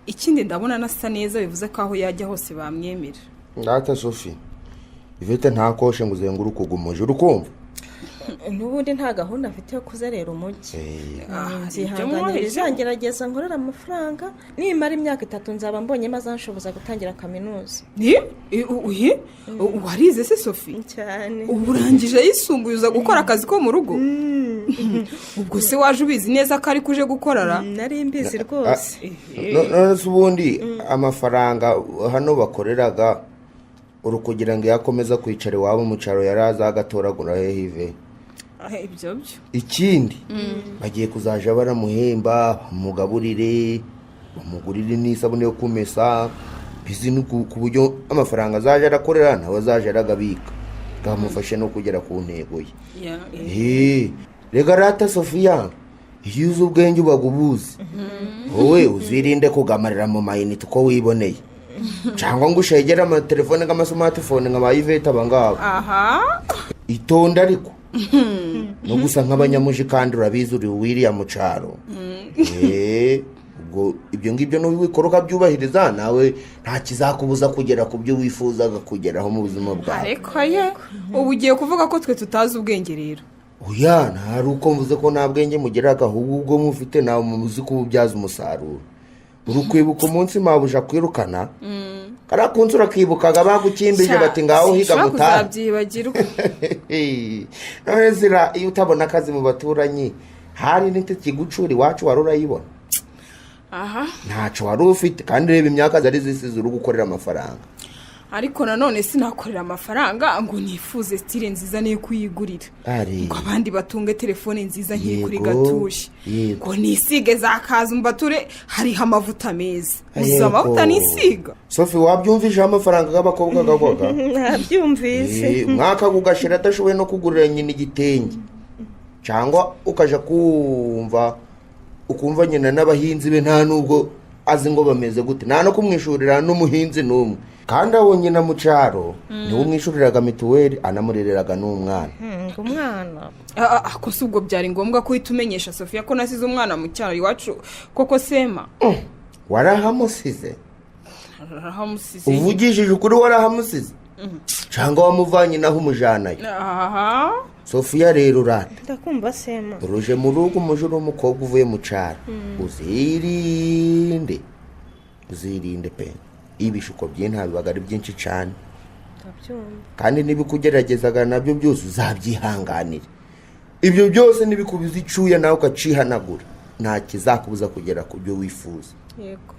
ikindi ndabona nasa neza bivuze ko aho yajya hose bamwemera. Data Sophie ivete ntakoshe ngo uzenguruke ugumuje urukumva n'ubundi nta gahunda afite yo kuzerera umujyi nzihanganira izangerageza nkorera amafaranga nimara imyaka 3 nzaba mbonye maze anshoboza gutangira kaminuza. warize se Sophie cyane urangije yisumbuye uza gukora akazi ko mu rugo ubwo se waje ubizi neza ko ari kuje gukorara nari mbizi rwose none se ubundi amafaranga hano bakoreraga urukugira ngo yakomeza kwicara iwabo mu cyaro yari azagatoragura hehive ibyo ikindi bagiye kuzaja baramuhemba bamugaburire bamugurire n'isabune yo kumesa bizinu ku buryo amafaranga azaje arakorera nawe azaje aragabika gamufashe no kugera ku ntego ye rega rata Sofia iyo uzi ubwenge ubagubuze wowe uzirinde kugamarira mu mayinite uko wiboneye cyangwa ngo ushegere amatelefone nk'amasmartphone nk'abayiveta abangaba itonda ariko no gusa nk'abanyamuji kandi urabizi uri William Mucaro ubwo ibyo ngibyo n'ubikoroka byubahiriza nawe nta kizakubuza kugera ku byo wifuzaga kugeraho mu buzima bwawe ariko ubu ugiye kuvuga ko twe tutazi ubwenge rero oya ntari uko mvuze ko nta bwenge mugeraga ahubwo mufite nawe muzi kububyaza umusaruro uri kwibuka umunsi mabuja kwirukana karakunze urakibukaga bagukimbije bati ngaho higa mutara none zira iyo utabona akazi mu baturanyi hari n'ite kigucura iwacu wari urayibona ntacyo wari ufite kandi reba imyaka zari zisize uri gukorera amafaranga ariko nanone sinakorera amafaranga ngo nifuze style nziza niyo kuyigurira ngo abandi batunge telefone nziza nkiri kuri gatuje ngo nisige zakaza umbature hariho amavuta meza uza amavuta nisiga Sophie wabyumvije amafaranga y'abakobwa gagwaga nabyumvise mwaka gugashira adashoboye no kugurira nyina igitenge cyangwa ukaja ukumva nyina n'abahinzi be nta nubwo azi ngo bameze gute nta no kumwishurira n'umuhinzi n'umwe kandi aho nyina mu cyaro niwe umwishuriraga mituweli anamurereraga n'umwana ako si ubwo byari ngombwa ko uhita umenyesha Sofia ko nasize umwana mu cyaro iwacu koko Sema warahamusize uvugishije ukuri warahamusize cyangwa wamuvanye naho umujanayo Sofia rero urata ndakumva Sema uruje mu rugo umujuru w'umukobwa uvuye mu cyaro uzirinde pe ibishuko by'inta bibaga ari byinshi cyane kandi nibikugeragezaga nabyo byose uzabyihanganira ibyo byose nibikubiza icuya nawe ukacihanagura nta kizakubuza kugera ku byo wifuza yego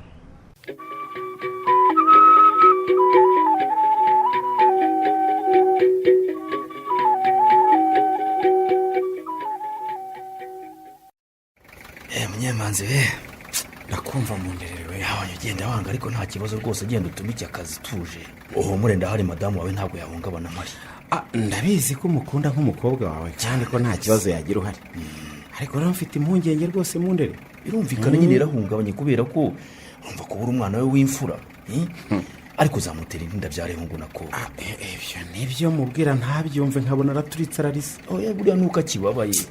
munyemanzi ndakumva mu ndererewe yawe ugenda wanga ariko nta kibazo rwose agenda utumike akazi tuje uhumure ndahari madamu wawe ntabwo yahungabana mari ndabizi ko umukunda nk'umukobwa wawe cyane ko nta kibazo yagira uhari ariko rero mfite impungenge rwose mu ndere birumvikana nyine irahungabanye kubera ko urumva kubura umwana we w'imfura ariko uzamutera inda byarehungu nako ibyo nibyo mubwira ntabyumve nkabona araturitse ararisa oya buriya nuko akibabaye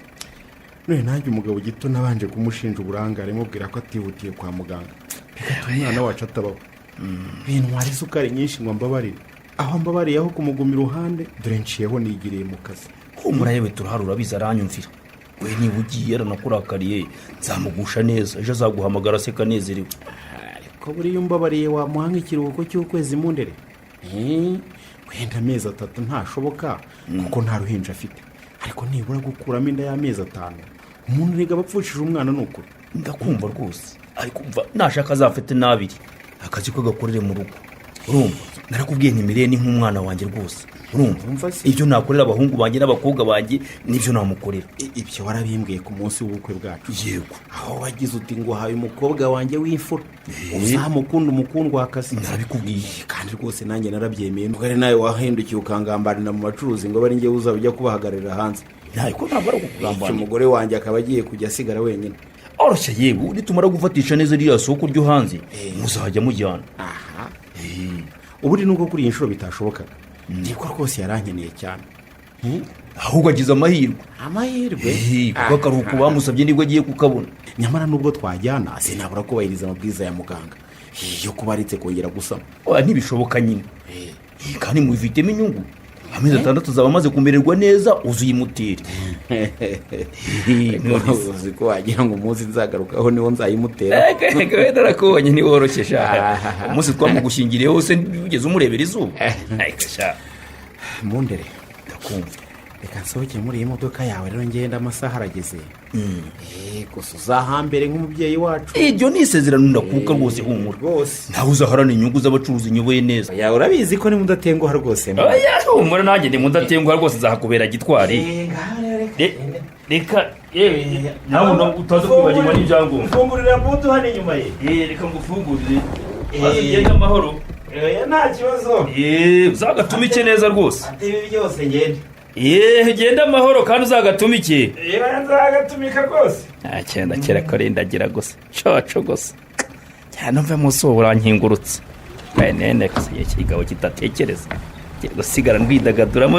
none nanjye umugabo gito nabanje kumushinja uburangare mubwira ko atihutiye kwa muganga bigatuma umwana wacu atabaho bintwara isukari nyinshi ngo mbabarire aho mbabariye aho kumuguma iruhande dore nciyeho nigiriye mu kazi humura yewe turahari urabizi aranyumvira we niba ugiye yaranakurakariye nzamugusha neza ejo azaguhamagara aseka anezerewe ariko buriya umbabariye wamuhanga ikiruhuko cy'ukwezi mu ndere wenda amezi 3 ntashoboka kuko nta ruhinja afite ariko nibura gukuramo inda y'amezi 5 umuntu niga bapfushije umwana nuko ndakumva rwose ariko umva nashaka azafite n'abiri akazi ko gakorere mu rugo urumva narakubwiye ntimireye ni nk'umwana wanjye rwose urumva ibyo nakorera abahungu banjye n'abakobwa banjye nibyo namukorera ibyo warabimbwiye ku munsi w'ubukwe bwacu yego aho wagize uti ngo haye umukobwa wanjye w'imfura uzamukunda umukundwa akazi narabikubwiye kandi rwose nanjye narabyemeye nubwo ari nawe wahindukiye ukangambarira mu bacuruzi ngo bari ngewe uzaba ujya kubahagararira hanze ntabwo ntabwo ari ukugambanira umugore wanjye akaba agiye kujya asigara wenyine oroshye yewe nitumara gufatisha neza ririya soko ryo hanze muzajya mujyana ubundi nubwo kuri iyi nshuro bitashobokaga nibwo rwose yarankeneye cyane ahubwo agize amahirwe kuko akaruhuko bamusabye nibwo agiye kukabona nyamara nubwo twajyana sinabura kubahiriza amabwiriza ya muganga yo kuba aritse kongera gusama ntibishoboka nyine kandi mubifitemo inyungu amezi 6 uzaba amaze kumererwa neza uzuyimutire. uzi ko wagira ngo umunsi nzagarukaho niwo nzayimutera. Wenda arakubonye ntiworoshye sha. Umunsi twamugushyingiriye wose ugeze umurebera izuba. Mundere ndakumva, reka nsohoke muri iyi modoka yawe rero ngenda amasaha arageze. Gusa uzahambere nk'umubyeyi wacu. Iryo ni isezerano ndakuka rwose humura rwose. nawe uzaharana inyungu z'abacuruzi nyoboye neza. Ya urabizi ko nimudatenguha rwose. Humura nanjye nimudatenguha rwose zahakubera gitwari. Reka nawe utaza kwibagirwa n'ibyangombwa. Mfungurira butu hano inyuma ye. Reka ngufungurire. Ugende amahoro. Nta kibazo. Uzagatumike neza rwose. Ibi byose ngende. Genda amahoro kandi uzagatumike. Nzagatumika rwose. Cyenda kera ko rindagira gusa coco gusa cyane mve muso urankingurutse nene kasiye kigabo kitatekereza gusigara ndwidagadura mu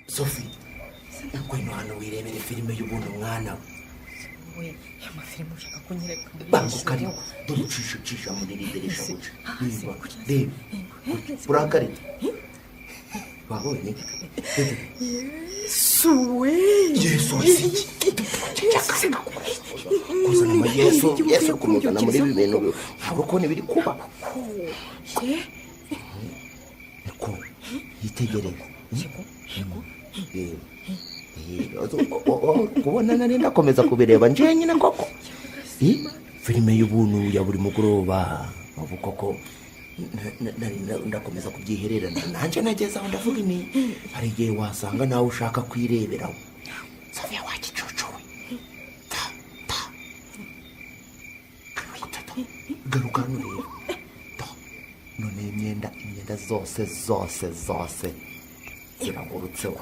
Sophie, ngwino hano wirebere filime y'ubuntu mwana we. Amafilime ushaka kunyereka banguka ariko dore ucisha muri rideresha guca reba burakari babonye yesuwe kuzana amayesu kumuzana muri ibi bintu ntabwo ko biri kuba niko yitegereye kubona nari ndakomeza kubireba nje nyine koko filime y'ubuntu ya buri mugoroba ubu koko ndakomeza kubyihererana nanjye nageze aho ndavuga ni hari igihe wasanga nawe ushaka kwireberaho. Sophia wagicucuwe garuka nureba none imyenda zose ziragurutseho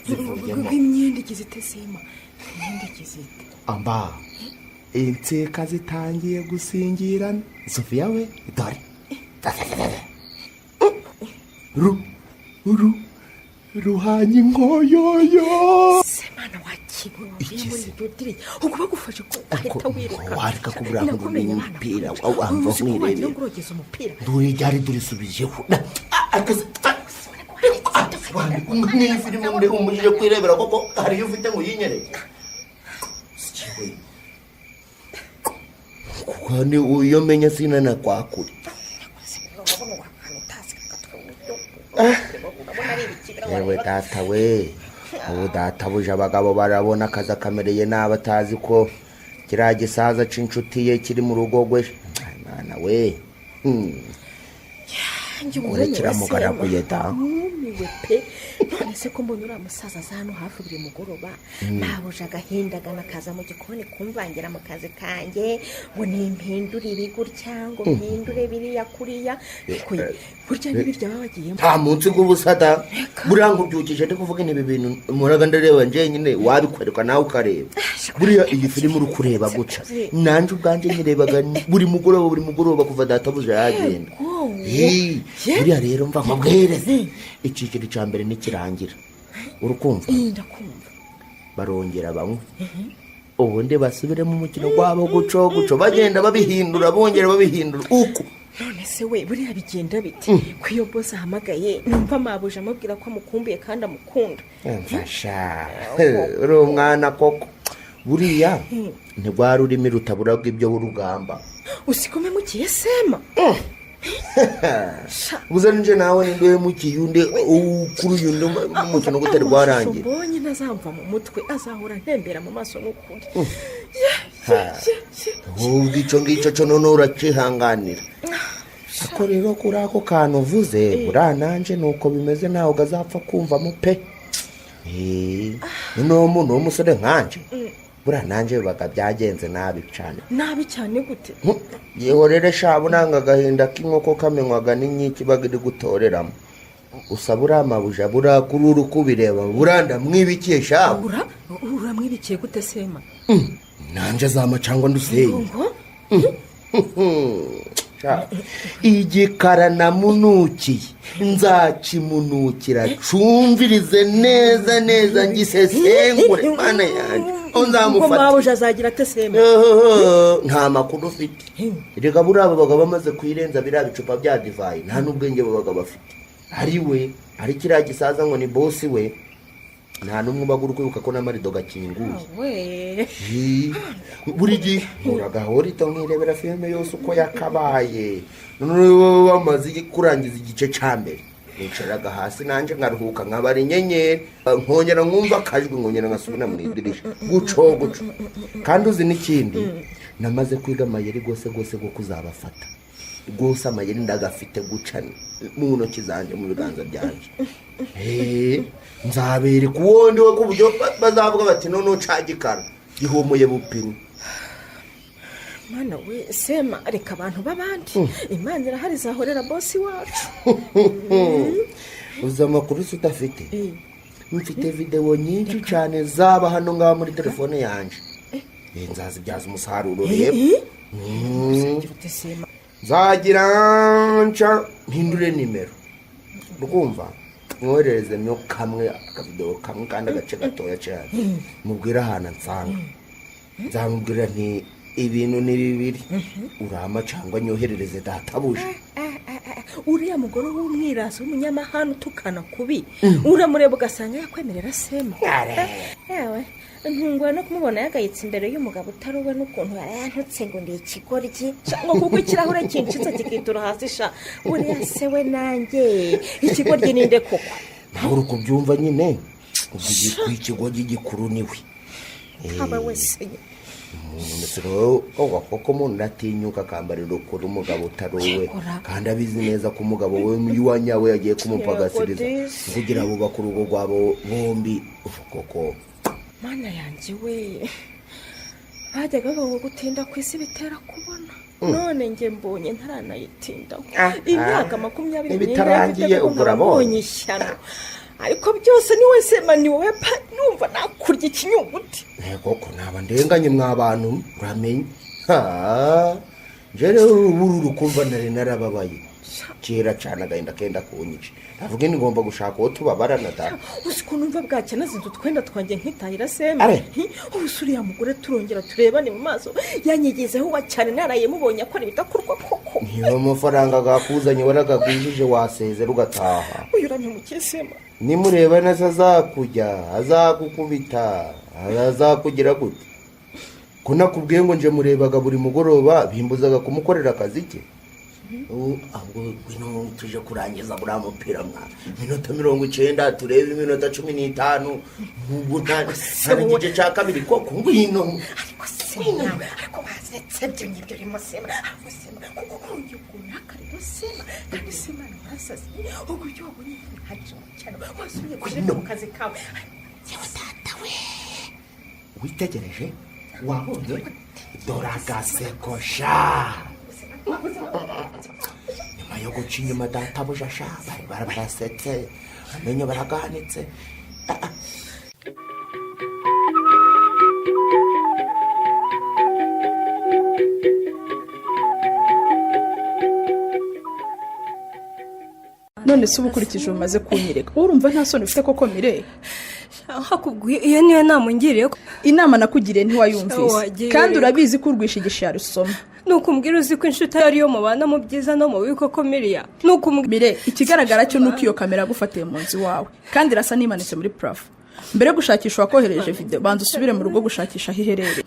zivuyemo imyenda igizite sima imyenda igizite amba inseka zitangiye gusingirana. Sophia we dore ruhanye inkoyoyo semana wakiwe muri dodire uko bagufashe ko ahita wireka wareka kubura umupira wamva mwirebe ngurogeza umupira dore ryari durisubijeho akaze ni filime muri umujije kwirebera koko hari ufite ngo yinyereke sikiwe kuko ni uyo menya sinana kwakuri. Yewe data we ubu data buje abagabo barabona akazi akamereye n'abatazi ko kiriya gisaza c'inshuti ye kiri mu rugo rwe. Mwana we urekera mugaraguye da mumiwe pe none se ko mbona uriya musaza aza hano hafi buri mugoroba nabuje agahindagana akaza mu gikoni kumvangira mu kazi kanjye ngo nimpindure ibi gutya ngo mpindure biriya kuriya burya n'ibirya baba bagiyemo nta munsi bw'ubusada buriya ngo ubyukije ndi kuvuga ibi bintu muraga ndareba nje nyine wabikwereka nawe ukareba buriya iyi filime uri kureba guca nanje ubwanje nyirebaga buri mugoroba kuva data buje yagenda. Buriya rero mva mabwereze ikiciro cya mbere nikirangira urukumva barongera bamwe ubundi basubire mu mukino gwabo guco bagenda babihindura bongera babihindura uko. None se we buriya bigenda biti ko iyo boss ahamagaye numva mabuje amubwira ko amukumbuye kandi amukunda. Mfasha uri umwana koko buriya ntigwari urimi rutabura bw'ibyo burugamba usikome mukiye sema buza nje nawe ndoye mukiyunde ukuru yunde mukino gutera rwarangira mbonye nazamva mu mutwe azahora ntembera mu maso n'ukuri ubwo ico cyo none uracihanganira ako rero kuri ako kantu uvuze buriya nanje nuko bimeze nawe gazapfa kumva mu pe muntu w'umusore nkanje buriya nanje bibaga byagenze nabi cyane gute yehorere shabu nanga agahinda k'inkoko kamenywaga n'inkiki bagiri gutoreramo usaba uriya mabuja buriya kuri uri kubireba buriya ndamwibikiye shabu uramwibikiye gute sema nanje azama cyangwa nduseye igikara namunukiye nzakimunukira cumvirize neza neza ngisesengure mana yanjye nzamufata mabuja azagira ate sema nta makuru ufite reka buriya babaga bamaze kwirenza biriya bicupa bya divayi nta n'ubwenge babaga bafite ari we ari kiriya gisaza ngo ni bosi we nta n'umwe ubaga uri kwibuka ko n'amarido gakinguye buri gihe uragahora ita nkirebera filime yose uko yakabaye noneho bamaze kurangiza igice cya mbere nicaraga hasi nanjye nkaruhuka nkabara inyenyeri nkongera nkumva akajwi nkongera nkasubira mu idirishya guco kandi uzi n'ikindi namaze kwiga amayeri rwose go kuzabafata rwose amayeri ndagafite guca mu ntoki zanjye mu biganza byanjye nzabereka uwo ndiwe ku buryo bazavuga bati noneho cagikara gihumuye bupini mana we sema reka abantu b'abandi imana irahari zahorera bosi wacu uzi amakuru se udafite mfite videwo nyinshi cyane zaba hano ngaha muri telefone yanjye nzazibyaza umusaruro rero nzagira nca mpindure nimero rwumva mwohererezemo kamwe akavidewo kamwe kandi agace gatoya cyane mubwire ahantu nsanga nzamubwira nti ibintu ni bibiri urama cyangwa nyoherereze databuje uriya mugore w'umwirasi w'umunyamahanga utukana kubi uramureba ugasanga yakwemerera sema yewe ntungwa no kumubona yagayitse imbere y'umugabo utari uwe n'ukuntu yarayantutse ngo ndi ikigoryi ngo kuko ikirahure kinshitse kikitura hasi sha uriya se we nanjye ikigoryi ninde koko nawe uri kubyumva nyine ikigoryi gikuru niwe haba wese umusoro koko umuntu atinyuka akambarira ukuri umugabo utari uwe kandi abizi neza ko umugabo we y'uwanyawe yagiye kumupagasiriza kugira ngo bubake urugo rwabo bombi koko mana yanjye we bajyaga bavuga gutinda ku isi bitera kubona none njye mbonye ntaranayitindaho imyaka 20 bitarangiye ubwo urabonye ishyano ariko byose ni we sema ni wowe pa numva nakurya ikinyuguti koko naba ndenganye mwabantu uramenye je rero uru kumva nari narababaye kera cyane agahinda kenda kunyica navuga ni ngomba gushaka uwo tubabarana da usiko numva bwacye nazinze twenda twanjye nkitahira sema ubusuriya mugore turongera turebane mu maso yanyigizeho wa cyane naraye mubonye akora ibidakorwa koko niyo amafaranga gakuzanye waragagwijije wasezera ugataha uyu uramye mu kisema nimureba neza azakujya azagukubita azakugira gute ko nakubwiye ngo nje murebaga buri mugoroba bimbuzaga kumukorera akazi ke ahubwo bino tuje kurangiza buriya mupira mwa minota 90 turebe iminota 15 ubu nta igice cya kabiri koko ngwino ariko sema ariko bazetse byo nyibyo rimo sema sema kuko uyuguna akariro sema kandi sema nasase ubwo cyo wabonye haje cyane wasubiye kujya mu kazi kawe yewe tata we witegereje wabonye doragasekosha nyuma yo guca inyuma databuja sha bari barasetse amenyo baraganitse none se ubukurikije umaze kunyereka urumva nta soni ufite koko mire hakubwiye iyo niyo nama ngiriye inama nakugiriye ntiwayumvise kandi urabizi ko urwisha igishari usoma nukumbwira uzi ko inshuti ariyo mubana mu byiza no mu bibi koko Miriya nukumbwire ikigaragara cyo nuko iyo kamera yagufatiye mu nzu wawe kandi irasa nimanitse muri plafo mbere gushakisha wakohereje video banza usubire mu rugo gushakisha hiherere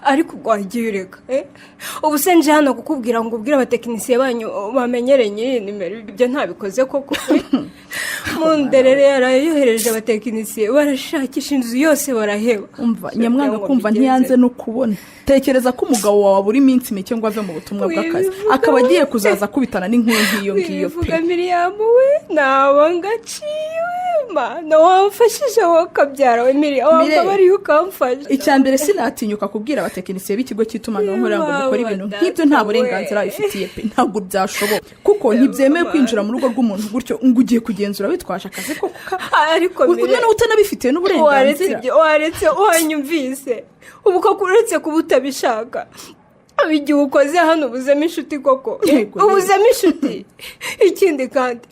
ariko gwagiye ureka ubu se nje hano kukubwira ngo ubwire abatekinisiye banyu bamenyere nyiri nimero ibyo ntabikoze koko munderere yarayohereje abatekinisiye barashakisha inzu yose baraheba umva nyamwanga kumva ntiyanze no kubona tekereza ko umugabo wawe buri minsi mike ngo ave mu butumwa bw'akazi akaba agiye kuzaza kubitana n'inkuru nk'iyo ngiyo pe Miriam we naba ngaciwe mana wamfashije wakabyara we Miriam wamba bari ukamfasha icyambere sinatinyuka kubwira abatekinisiye b'ikigo cy'itumanaho nkora ngo mukora ibintu nk'ibyo nta burenganzira bifitiye pe ntabwo byashoboka kuko ntibyemewe kwinjira mu rugo rw'umuntu gutyo ngo ugiye kugenzura bitwaje akazi koko ariko Miriam utanabifitiye n'uburenganzira waretse wanyumvise ubu ko kuretse kuba utabishaka igihe ukoze hano ubuzemo inshuti koko ubuzemo inshuti ikindi kandi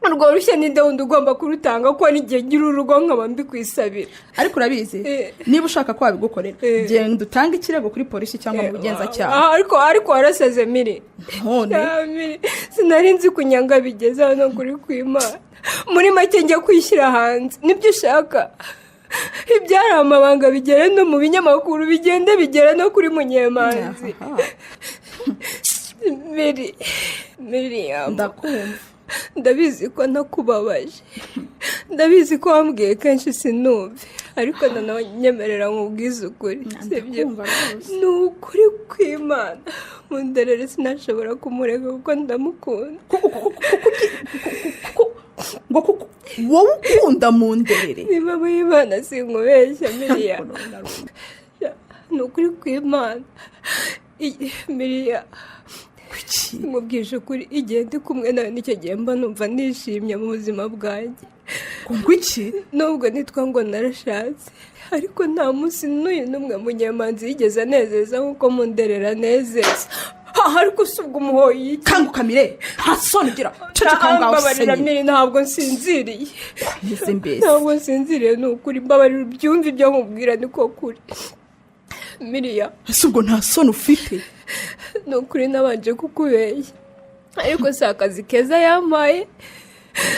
urwo rushya ninde wundi ugomba kurutanga kuko n'igihe ngira urugo nkaba mbikwisabira ariko urabizi niba ushaka ko wabigukorera genda utange ikirego kuri polisi cyangwa mu bugenzacyaha ariko warasaze Miri none sinari nzi kunyanga bigeze hano kuri kwimana muri make njya kwishyira hanze nibyo ushaka ibyari amabanga bigera no mu binyamakuru bigende bigera no kuri Munyemanzi Miri ndakumva ndabizi ko nakubabaje ndabizi ko wambwiye kenshi sinumve ariko noneho nyemerera nkubwize ukuri ni ukuri kw'Imana Munderere sinashobora kumureka kuko ndamukunda wowe ukunda Munderere niba w'Imana sinkubeshya Miriya ni ukuri kw'Imana Miriya nkubwije ukuri igihe ndi kumwe nawe nicyo gihe mba numva nishimye mu buzima bwanjye ngo iki nubwo nitwa ngo narashatse ariko nta munsi n'uyu n'umwe Munyemanzi yigeze anezeza nk'uko Munderere anezeza ariko si ubwo umuhoyi kanguka Mire nta soni ugira ceceka ngaho mbabarira Mire ntabwo nsinziriye ntabwo nsinziriye ni ukuri mbabarira ubyumve ibyo nkubwira niko kuri Miriya ese ubwo nta soni ufite ni ukuri nabanje kukubeshya ariko si akazi keza yampaye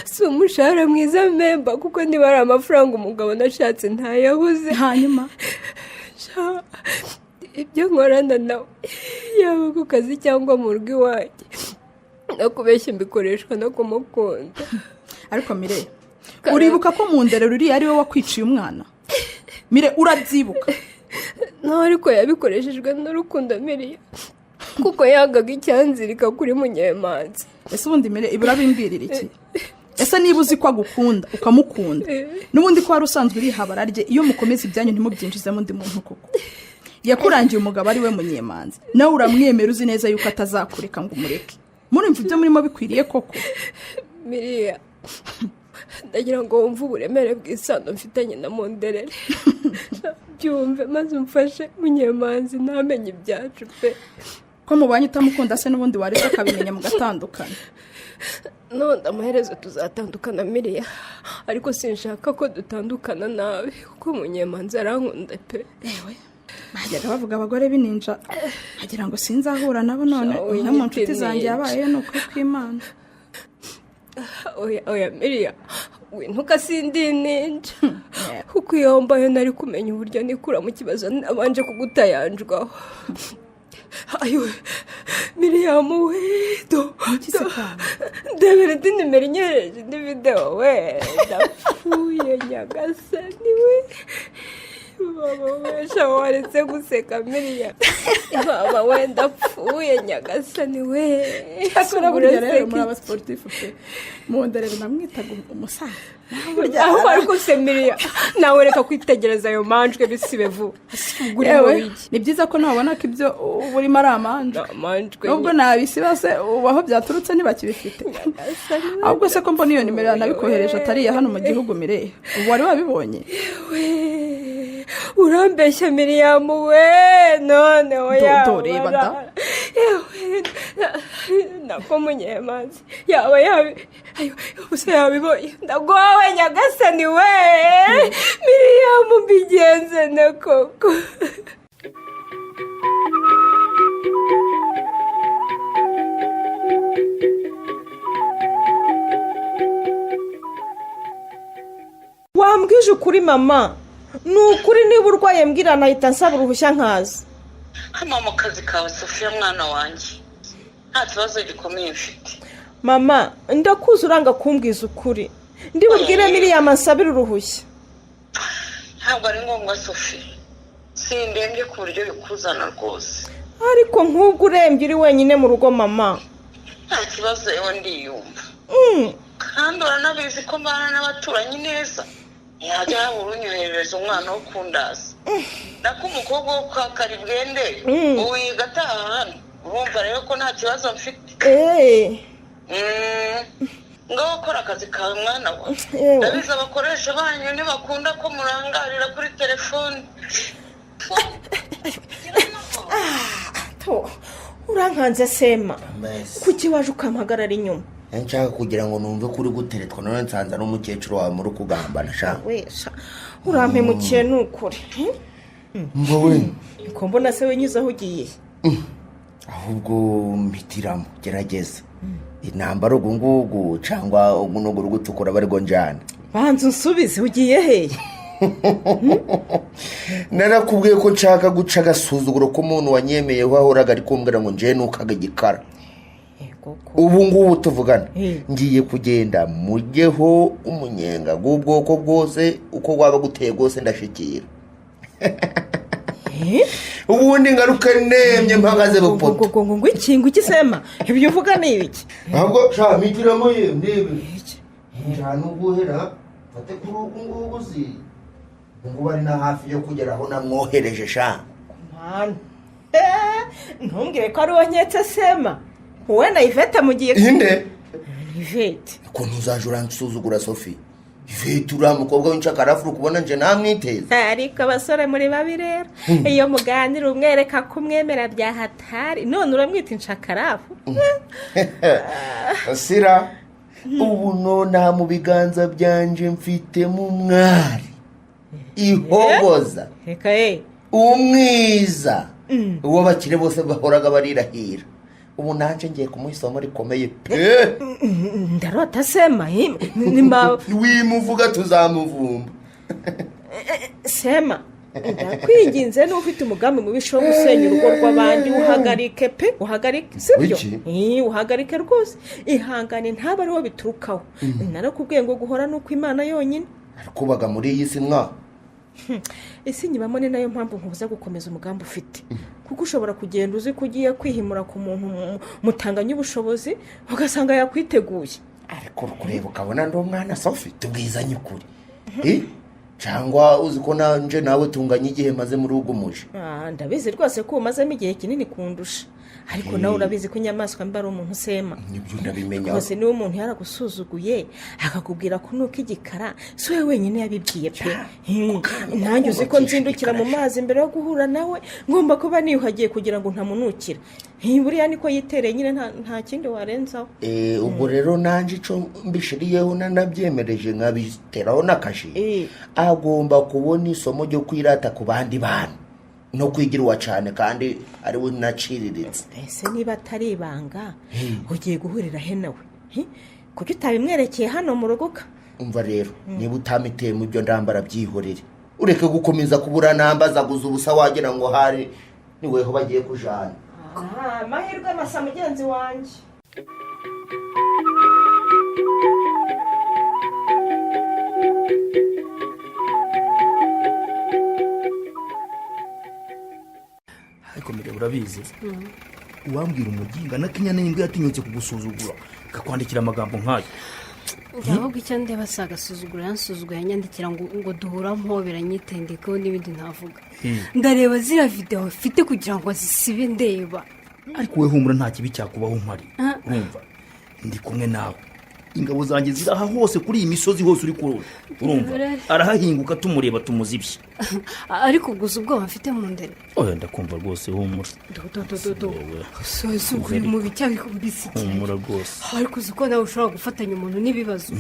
si umushahara mwiza mpemba kuko niba ari amafaranga umugabo nashatse ntayabuze hanyuma ibyo nkorana nawe yaba ku kazi cyangwa mu rugo iwanjye nakubeshya mbikoreshwa no kumukunda ariko Mire uribuka ko Munderere uriya ari we wakwiciye umwana Mire urabyibuka no ariko yabikoresheje n'urukundo Miriya kuko yagaga icyanzirika kuri Munyemanzi ese ubundi Mire ibura bimbirira iki ese niba uzi ko agukunda ukamukunda n'ubundi ko wari usanzwe uri habararye iyo mukomeza ibyanyu ntimubyinjizemo undi muntu koko yakurangiye umugabo ari we Munyemanzi nawe uramwemera uzi neza yuko atazakureka ngo umureke murumva ibyo murimo bikwiriye koko Miriya ndagira ngo wumve uburemere bw'isano mfitanye na Munderere byumve maze umfashe Munyemanzi ntamenye ibyacu pe ko mubanye utamukunda se n'ubundi waretse akabimenya mugatandukana none amaherezo tuzatandukana Miriya ariko sinshaka ko dutandukana nawe kuko Munyemanzi arankunda pe bajyaga bavuga abagore b'ininja bagira ngo sinzahura nabo none umwe mu nshuti zanjye yabaye ni ukuri kw'Imana oya Miriya ntukasindi ninja kuko iyo mbaye nari kumenya uburyo nikura mu kibazo nabanje kugutayanjwaho ayiwe Miriya muwedo ndebere indi nimero inyereje indi videwo we ndapfuye nyagasani we baba wesha waretse guseka Miriya baba we ndapfuye nyagasani we akora burya rero muri aba sportif pe Munderere namwitaga umusaza aho ariko se Miriya nawe reka kwitegereza ayo manjwe bisibe vuba ni byiza ko nabona ko ibyo burimo ari amanjwe nubwo nabisiba se ubaho byaturutse ntibakibifite ahubwo se ko mbona iyo nimero yanabikohereje atariya hano mu gihugu Mire ubu wari wabibonye urambeshya Miriya we none oya doreba da nako Munyemanzi yaba gusa yabibonye ndagowe nyagasani we Miriya mbigenze na koko wambwije ukuri mama ni ukuri niba urwaye mbwira nahita nsaba uruhushya nkaza hano mu kazi kawe Sofiya mwana wanjye nta kibazo gikomeye mfite mama ndakuzi uranga kumbwiza ukuri ndibubwire Miriya nsabira uruhushya ntabwo ari ngombwa Sofiya sindembye ku buryo bikuzana rwose ariko nk'ubwo urembye uri wenyine mu rugo mama nta kibazo yewe ndiyumva kandi uranabizi ko mbana n'abaturanyi neza yajya yabura unyoherereza umwana wo kundaza nako umukobwa wo kwa Karibwende uwiga ataha hano urumva rero ko nta kibazo mfite ngaho ukora akazi kawe mwana wa ndabizi abakoresha banyu ntibakunda ko murangarira kuri telefone urankanze sema kuki waje ukampagarara inyuma nshaka kugira ngo numve kuri guteretwa none nsanze n'umukecuru wawe muri kugambana sha wesha urampemukiye n'ukuri mbawe ko mbona se wenyuze aho ugiye ahubwo mpitiramo gerageza intambara ugu ngugu cyangwa ugu n'ugu rugutukura bari go njyana banza unsubize ugiye hehe narakubwiye ko nshaka guca agasuzuguro k'umuntu wanyemeyeho ahoraga ari kumbwira ngo njye nukaga igikara ubu ngubu tuvugana ngiye kugenda mujyeho umunyenga bw'ubwoko bwose uko waba guteye rwose ndashikira ubundi ngaruka nemye mpagaze bupoto ngo ikingu kisema ibyo uvuga ni ibiki ntabwo sha mitiramo ye ndebe njyana uguhera fate kuri ugu ngugu si ngo bari na hafi yo kugera aho namwohereje sha mwana ntumbwire ko ari uwo nketse sema wowe na Yvette mugiye inde Yvette ko ntuzaje uransuzugura Sophie Yvette uriya mukobwa w'inshakarafu kubona nje namwiteze ariko abasore muri babi rero iyo muganira umwereka ko umwemera bya hatari none uramwita inshakarafu sira ubu none mu biganza byanje mfitemo umwari ihoboza umwiza uwo bakire bose bahoraga barirahira ubu nanje ngiye kumuha isomo rikomeye pe ndarota sema wimuvuga tuzamuvumba sema ndakwinginze n'ufite umugambi mubisha wo gusenya urugo rw'abandi uhagarike pe uhagarike sibyo uhagarike rwose ihangane ntaba ariho biturukaho narakubwiye ngo guhora nuko Imana yonyine kubaga muri iyi si mwa isi nyibamo ni nayo mpamvu nkubuza gukomeza umugambi ufite kuko ushobora kugenda uzi ko ugiye kwihimura ku muntu mutanganya ubushobozi ugasanga yakwiteguye ariko kureba ukabona ndi umwana Sophie tubwizanye ukuri cyangwa uzi ko nanje nawe tunganye igihe maze muri ugo muje ndabizi rwose ko umazemo igihe kinini kundusha ariko nawe urabizi ko inyamaswa mba ari umuntu usema nibyo ndabimenya rwose niba umuntu yaragusuzuguye akakubwira ko nuko igikara si we wenyine yabibwiye pe nanjye uzi ko nzindukira mu mazi mbere yo guhura nawe ngomba kuba niyuhagiye kugira ngo ntamunukira buriya niko yitereye nyine nta kindi warenzaho ubwo rero nanjye icyo mbishiriyeho nanabyemereje nkabiteraho n'akashi agomba kubona isomo ryo kwirata ku bandi bantu no kwigirwa cyane kandi ari we naciriritse ese niba atari ibanga ugiye guhurira he nawe kuko utabimwerekeye hano mu rugo ka umva rero niba utamiteye mu byo ndambara byihorere ureke gukomeza kubura nambaza guza ubusa wagira ngo hari niweho bagiye kujana amahirwe masa mugenzi wanjye ariko mbere urabizi uwambwira umuginga n'akinyana n'imbwa yatinyutse kugusuzugura akakwandikira amagambo nk'ayo ahubwo icyo ndeba si agasuzuguro yansuzuguye yanyandikira ngo duhura mpobera nyitendekaho n'ibindi ntavuga ndareba ziriya videwo mfite kugira ngo zisibe ndeba ariko we humura nta kibi cyakubaho mpari urumva ndi kumwe nawe ingabo zanjye ziraha hose kuri iyi misozi hose uri kurura urumva arahahinguka tumureba tumuzibye ariko gusa ubwoba mfite mu ndere oya ndakumva rwose humura uri mu bicya bikumbise humura rwose ariko uzi ko nawe ushobora gufatanya umuntu n'ibibazo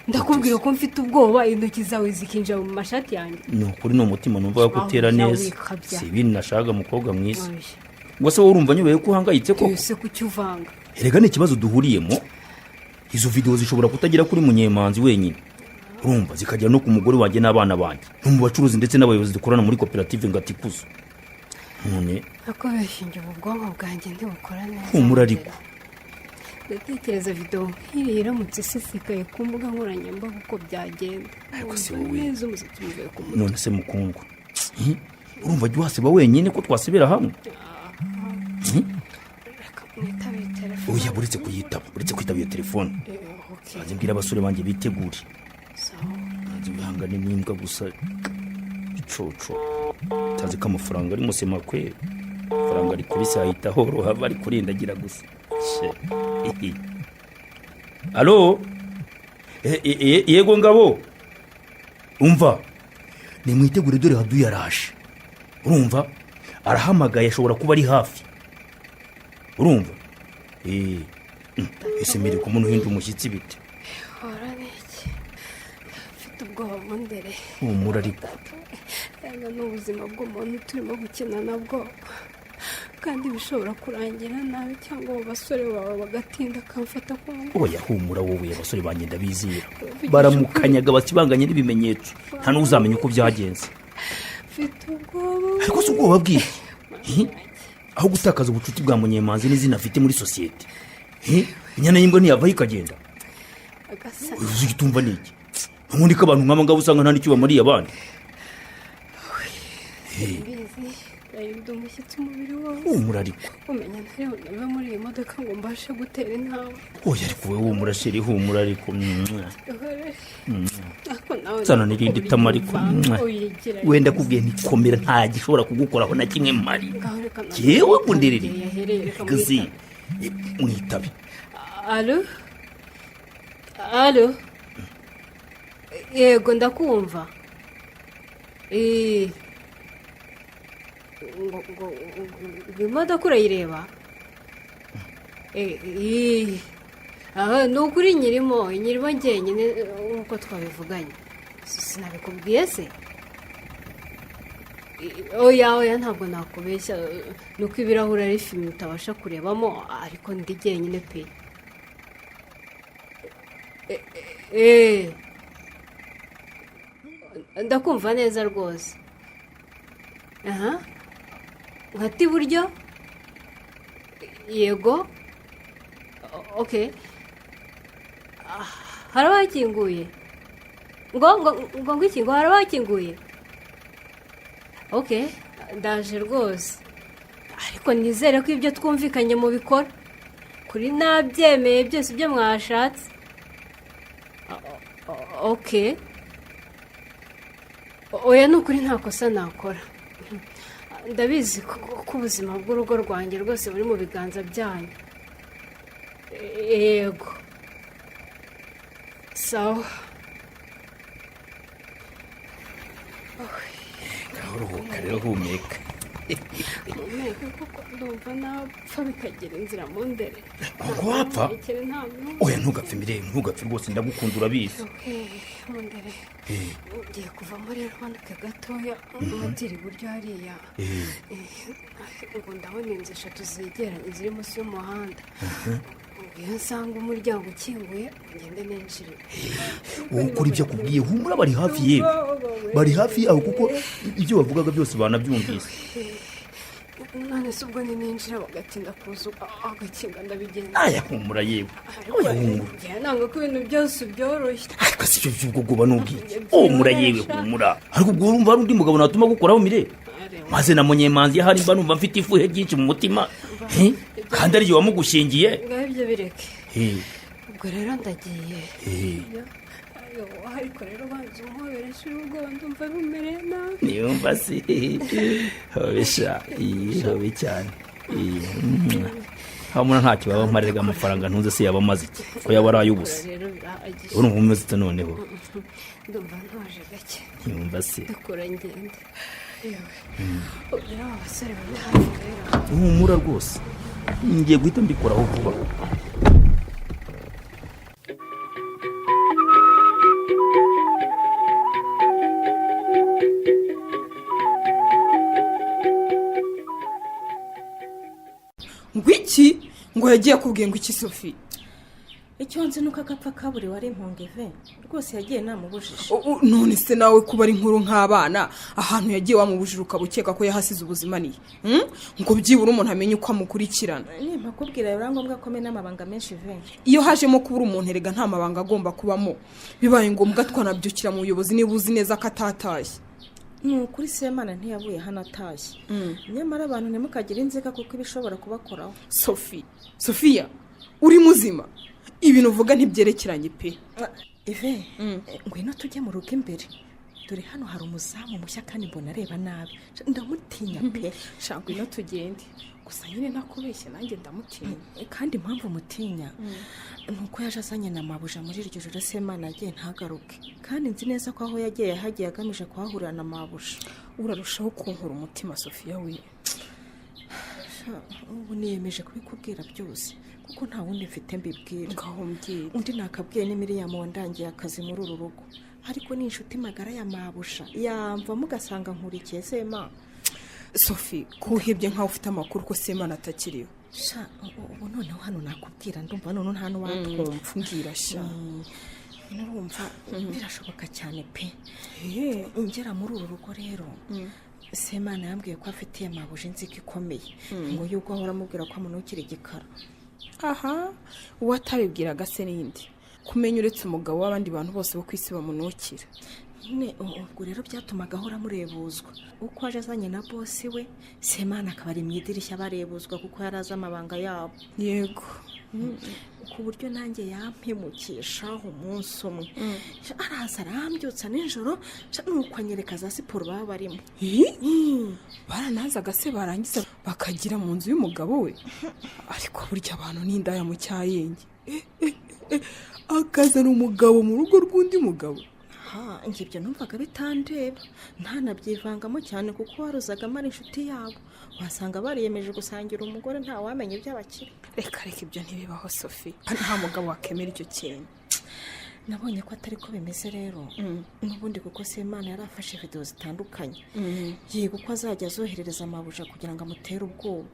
ndakubwira ko mfite ubwoba intoki zawe zikinjira mu mashati yanjye ni ukuri ni umutima numva gutera neza si ibindi nashaka umukobwa mwiza gusa wowe urumva nyubeye ko uhangayitse koko ese kuki uvanga erega ni ikibazo duhuriyemo izo video zishobora kutagira kuri munyemanzi wenyine urumva zikajya no ku mugore wanjye n'abana banjye no mu bacuruzi ndetse n'abayobozi dukorana muri koperative Ngatikuzo none akobeshinje ubwonko bwanjye ntibukora neza humura ariko ndatekereza video nk'iri iramutse isesekaye ku mbuga nkoranyambaga uko byagenda ariko si wowe none se mukundwa urumva jya uhasiba wenyine ko twasibira hamwe oya buretse kuyitaba buretse kwitaba iyo telefone nzi mbwira abasore banjye bitegure nzi bihangane n'imbwa gusa icoco tazi ko amafaranga ari musema kwera amafaranga ari kuri sayita horoha bari kurindagira gusa alo yego ngabo umva nimwitegure dore haduye araje urumva arahamagaye ashobora kuba ari hafi urumva ese mbere ko umuntu uhinda umushyitsi bite iki mfite ubwoba mu ndere humura ariko yanga n'ubuzima bw'umuntu turimo gukina nabwo kandi bishobora kurangira nabi cyangwa abo basore bawe bagatinda akamfata kwa oya humura wowe abasore bagenda bizira baramukanyaga bakibanganye n'ibimenyetso nta n'uzamenya uko byagenze mfite ubwoba ariko si ubwoba bw'iki aho gutakaza ubucuti bwa Munyemanzi n'izina afite muri sosiyete inyana y'imbwa ntiyavaho ikagenda uzi igitumva ni iki nkundi ko abantu nk'aba ngaba usanga nta n'icyo bamariye abandi yahinda umushyitsi umubiri wawe humura ariko umenya ntariho nawe muri iyi modoka ngo mbashe gutera intambwe oya ariko wowe humura sheri humura ariko zana n'irindi tama ariko wenda kubwiye ntikomera nta gishobora kugukoraho na kimwe mari yewe kunderere gazi mwitabe alo yego ndakumva ngo imodoka urayireba ni ukuri nyirimo njyenyine nk'uko twabivuganye sinabikubwiye se oya ntabwo nakubeshya ni uko ibirahuri ari filime utabasha kurebamo ariko ndi jyenyine pe ndakumva neza rwose nkati iburyo yego okay harabakinguye ngo iki ngo harabakinguye okay ndaje rwose ariko nizere ko ibyo twumvikanye mu bikora kuri nabyemeye byose ibyo mwashatse okay oya ni ukuri nta kosa nakora ndabizi ko ubuzima bw'urugo rwanjye rwose buri mu biganza byanyu yego sawa uruhuka rero humeka humeka kuko ndumva napfa bikagira inzira mu ndere ngo wapfa oya ntugapfe mirenge ntugapfe rwose ndagukunda urabizi mu ndere ugiye kuva muri rumanuke gatoya umatira iburyo hariya ngo ndabona inzu 3 zegeranye ziri munsi y'umuhanda iyo nsanga umuryango ukinguye ngende ninjire wowe ukora ibyo akubwiye humura bari hafi yewe bari hafi yawe kuko ibyo bavugaga byose banabyumvise none se ubwo ninjira bagatinda kuza agakinga ndabigenza aya humura yewe oya humura nanga ko ibintu byose byoroshye ariko si cyo cy'ubwo goba n'ubwiye humura yewe humura ariko ubwo urumva hari undi mugabo natuma gukoraho mire maze na Munyemanzi yahari mba numva mfite ifuhe ryinshi mu mutima kandi ari wamugushingiye ngaho ibyo bireke ubwo rero ndagiye ariko rero banza umuhoberesha urugo ndumva rumereye nabi niyumva se hobesha hobe cyane hamuna nta kibazo mparega amafaranga ntunze se yaba amaze iki ko yaba ari ay'ubusa urumva umeze ute noneho ndumva ntoje gake niyumva se ndakora ngende ugira abasore bari hafi rero humura rwose ngiye guhita mbikoraho vuba ngwiki ngo yagiye akubwiye ngo iki Sophie icyo nzi nuko agapfa kaburiwe ari impungeve rwose yagiye namubujije none se nawe kuba ari inkuru nk'abana ahantu yagiye wamubujije ukaba ukeka ko yahasize ubuzima niye ngo byibura umuntu amenye uko amukurikirana nimpakubwira biba ngombwa ko mena amabanga menshi iyo hajemo kubura umuntu erega nta mabanga agomba kubamo bibaye ngombwa twanabyukira mu buyobozi niba uzi neza ko atatashye ni ukuri Semana ntiyavuye hano atashye nyamara abantu ntimukagire inzika kuko ibishobora kubakoraho Sophia uri muzima ibintu uvuga ntibyerekeranye pe ngwino tujye mu rugo imbere dore hano hari umuzamu mushya kandi mbona areba nabi ndamutinya pe ngwino tugende gusa nyine ntakubeshye nanjye ndamutinya kandi impamvu mutinya ni uko yaje azanye na mabuja muri iryo joro Semana agiye ntagaruke kandi nzi neza ko aho yagiye agamije kuhahurira na mabuja urarushaho kunkura umutima Sofiya we. ubu niyemeje kubikubwira byose kuko nta wundi mfite mbibwira. Ngaho mbwira. Undi nakabwiye ni Miriam wandangiye akazi muri uru rugo, ariko ni inshuti magara ya mabusha yamva mugasanga nkurikiye Sema. Sofi kuhibye nkaho ufite amakuru ko Semana atakiriho. Sha ubu noneho hano nakubwira ndumva none nta n'uwatwumva. Mbwira sha. Nurumva birashoboka cyane pe. Ngera muri uru rugo rero Semana yambwiye ko afitiye mabuje inzika ikomeye ngo yuko ahora amubwira ko amunukira igikara. Aha uwatabibwiraga se n'indi kumenya uretse umugabo w'abandi bantu bose bo kwisi bamunukira. Ubwo rero byatumaga ahora amurebuzwa uko aje azanye na bosi we Semana akaba ari mu idirishya barebuzwa kuko yari azi amabanga yabo. Yego. Ku buryo nanjye yampemukishaho umunsi umwe araza arambyutsa nijoro nuko anyereka za siporo baba barimo. Baranazaga se barangiza bakagira mu nzu y'umugabo we, ariko burya abantu n'indaya mu cyayenge akazana umugabo mu rugo rw'undi mugabo. Ngibyo numvaga bitandeba ntanabyivangamo cyane kuko waruzaga amara inshuti yabo wasanga bariyemeje gusangira umugore nta wamenye iby'abakire. Reka ibyo ntibibaho Sofi, nta mugabo wakemera icyo kintu. Nabonye ko atari ko bimeze rero n'ubundi kuko Semana yari afashe video zitandukanye yiga uko azajya azoherereza amabuja kugira ngo amutere ubwoba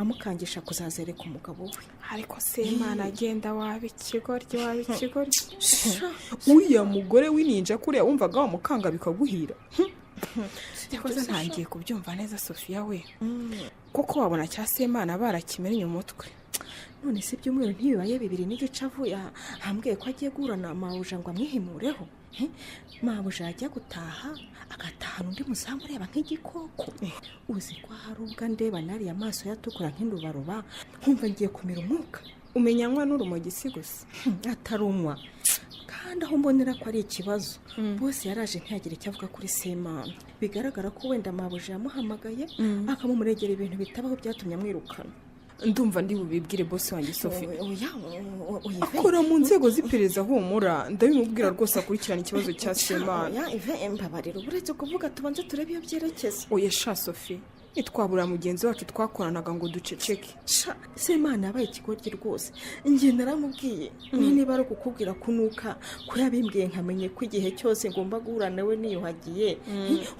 amukangisha kuzazereka umugabo we. Ariko Semana agenda wabikigoryo uya mugore w'ininja kuriya wumvaga wamukanga bikaguhira. Yakoze ntangiye kubyumva neza Sofiya we kuko wabona cya Semana barakimenye umutwe. None se ibyumweru ntibibaye 2 n'igice avuye hambwiye ko agiye gurana mabuja ngo amwihimureho. Mabuja ajya gutaha agatahana undi muzamu ureba nk'igikoko. Uzi ko hari ubwa ndeba nari amaso yatukura nk'indubaruba nkumva ngiye kumira umwuka. Umenyanywa n'urumogi si gusa atarumwa kandi aho mbonera ko ari ikibazo bose yaraje ntiyagire icyo avuga kuri Semana. Bigaragara ko wenda mabuja yamuhamagaye akamumuregera ibintu bitabaho byatumye amwirukana. Ndumva ndi bubibwire boss wanjye Sofi. Akora mu nzego z'iperereza humura ndabimubwira rwose akurikirana ikibazo cya Semana. Mbabarira uretse kuvuga tubanze turebe iyo byerekeza. Oya sha Sofi itwabura mugenzi wacu twakoranaga ngo duceceke. Semana yabaye ikigoryi rwose. Ngiye naramubwiye niba ari kukubwira kunuka ko yabimbwiye nkamenye ko igihe cyose ngomba guhura nawe niyuhagiye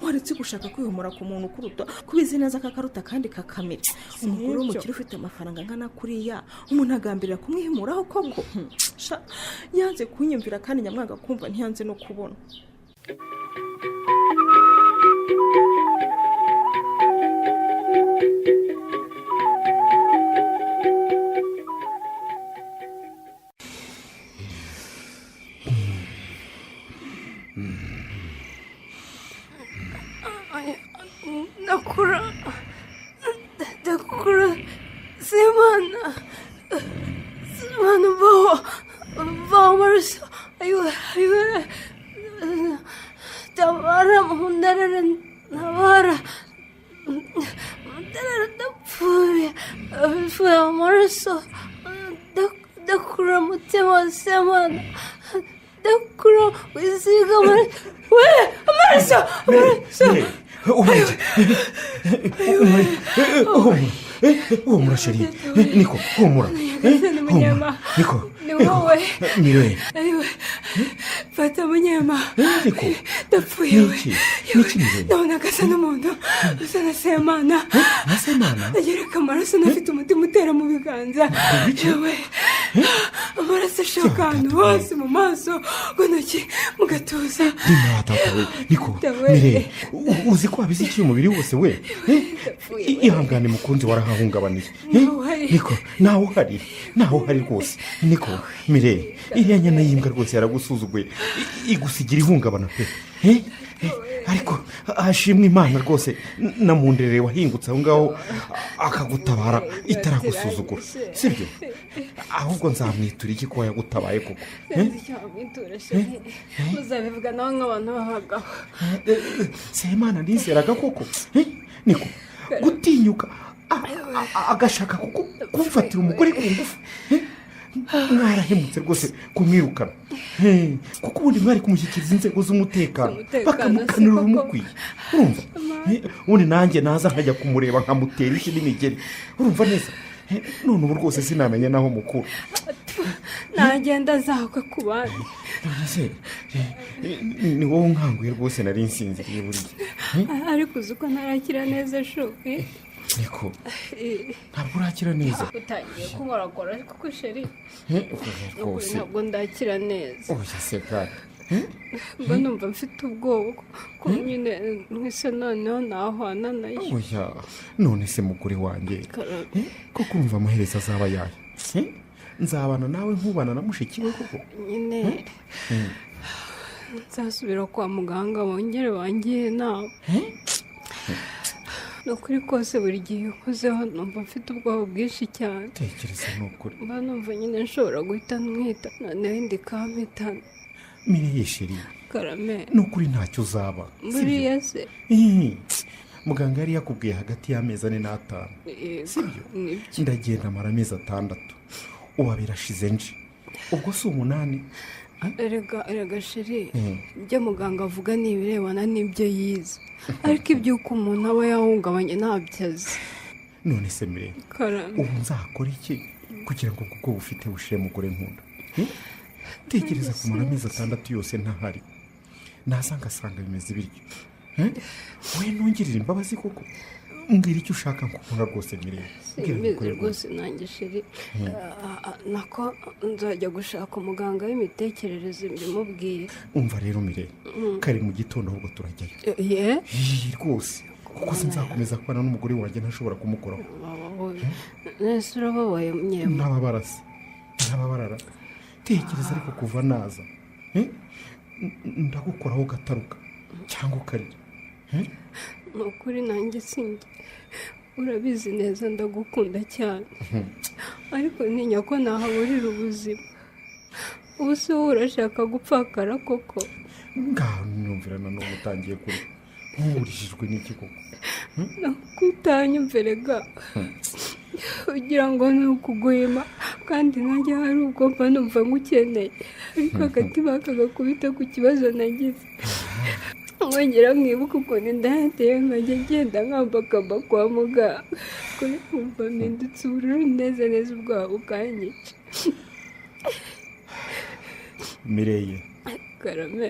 waretse gushaka kwihumura ku muntu kuruta kubizi neza kakaruta kandi kakamira. Umugore w'umukire ufite amafaranga ngana kuriya umuntu agambirira kumwihimuraho koko. Yanze kunyumvira kandi nyamwanga kumva ntiyanze no kubona. Ndakura Semana baho amaraso ayiwe tabara mundarara ntabara mundarara ndapfuye amaraso ndakura mutima Semana ndakura wisiga amaraso humura sheri niko humura niko ni wowe Mire ayiwe fata munyema niko ndapfuye we ndabona gasa n'umuntu usa na Semana ndagereka amaraso nafite umutima utera mu biganza yewe amaraso ashoka ahantu hose mu maso mu ntoki mu gatuza. niko Mire uzi ko wabize iki umubiri wose we ihangane mukunzi warahahungabaniye niko nawe uhari rwose niko Mire iriya nyana y'imbwa rwose yaragusuzuguye igusigira ihungabana pe ariko ashimwe Imana rwose namunderere wahingutse aho ngaho akagutabara itaragusuzugura sibyo ahubwo nzamwitura iki ko yagutabaye koko uzabivuga nawe nk'abantu b'abagabo Semana ndizeraga koko niko gutinyuka agashaka kugufatira umugore ku ngufu mwarahemutse rwose kumwirukana kuko ubundi mwari kumushyikiriza inzego z'umutekano bakamukanira urumukwiye urumva ubundi nanjye naza nkajya kumureba nkamutera iki n'imigeri urumva neza none ubu rwose sinamenye naho mukuru nagenda azahwe ku bandi ni wowe nkanguye rwose nari nsinziriye buriya ariko uzi ko ntarakira neza shoke niko ntabwo urakira neza utangiye kunkorakora kuko sheri rwose ntabwo ndakira neza oya se kandi mba numva mfite ubwoba ko nyine mwese noneho nahwana nayo oya none se mugore wanjye ko kumva amaherezo azaba yayo nzabana nawe nkubana na mushiki we koko nyine nzasubira kwa muganga bongere bangiye inama ni ukuri kose buri gihe iyo ukozeho numva mfite ubwoba bwinshi cyane tekereza ni ukuri mba numva nyine nshobora guhita ntwita noneho indi kampitana mireye sheri karame ni ukuri ntacyo uzaba buriya se muganga yari yakubwiye hagati y'amezi 4 n'5 sibyo ndagenda amara amezi 6 ubu birashize nje ubwo si 8 erega sheri ibyo muganga avuga ni ibirebana n'ibyo yize ariko iby'uko umuntu aba yahungabanye ntabyo azi none se mireye karame ubu nzakora iki kugira ngo ubwo bufite bushire mugore nkunda tekereza kumara amezi 6 yose ntahari nasanga bimeze bityo we ntungirire imbabazi koko mbwira icyo ushaka nkukora rwose mireye simbizi rwose nanjye sheri nako nzajya gushaka umuganga w'imitekerereze mbimubwira umva rero mireye kare mu gitondo ahubwo turajyayo rwose kuko sinzakomeza kubana n'umugore wanjye ntashobora kumukoraho nese urababaye nyema ntababarara tekereza ariko kuva naza ndagukoraho gataruka cyangwa ukarira ni ukuri nanjye sinjye urabizi neza ndagukunda cyane ariko ntinya ko nahaburira ubuzima ubu se wowe urashaka gupfakara koko ngaho nyumvira nanone utangiye kure nkuburijijwe n'iki koko kutanyumvire ga ugira ngo ni ukuguhima kandi nanjye hari ubwo mba numva ngukeneye ariko agatima kagakubita ku kibazo nagize nkongera mwibuka ukuntu ndayateye nkajya ngenda nkambakamba kwa muganga kuri kumva mpindutse ubururu neza neza ubwoba bukanyica mireye karame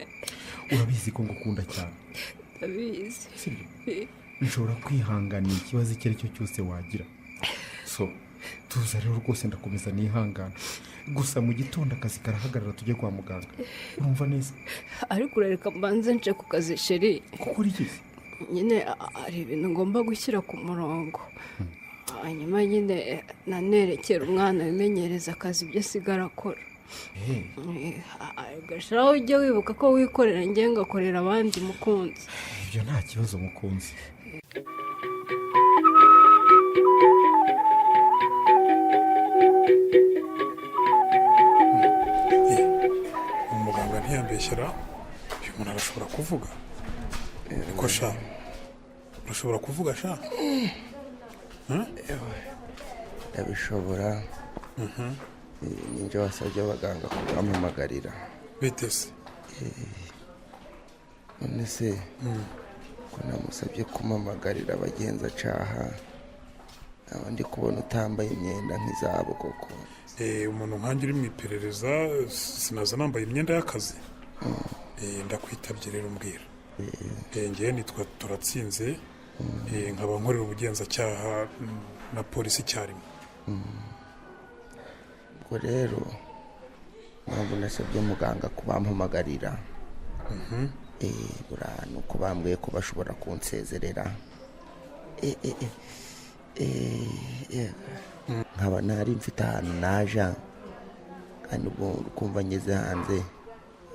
urabizi ko ngukunda cyane ndabizi nshobora kwihanganira ikibazo icyo ari cyo cyose wagira so tuza rero rwose ndakomeza nihangana gusa mu gitondo akazi karahagarara tujye kwa muganga urumva neza ariko urareka mbanze nce ku kazi sheri kuko uri iki nyine hari ibintu ngomba gushyira ku murongo hanyuma nyine nanerekera umwana wimenyereza akazi ibyo asigara akora gashiraho ujye wibuka ko wikorera njye ngakorera abandi mukunzi ibyo nta kibazo mukunzi umuganga ntiyambeshyera uyu muntu arashobora kuvuga ariko sha urashobora kuvuga sha ndabishobora ninjye wasabye abaganga kubampamagarira bite se none se ko namusabye kumpamagarira abagenzacyaha aba ndi kubona utambaye imyenda nk'izabo koko umuntu nkange uri mu iperereza sinaza nambaye imyenda y'akazi ndakwitabye rero mbwira ngewe nitwa turatsinze nkaba nkorera ubugenzacyaha na polisi icyarimwe ubwo rero mpamvu nasabye muganga kubampamagarira buriya ni uko bambwiye ko bashobora kunsezerera nkaba ntari mfite ahantu naja kandi ubwo kumva ngeze hanze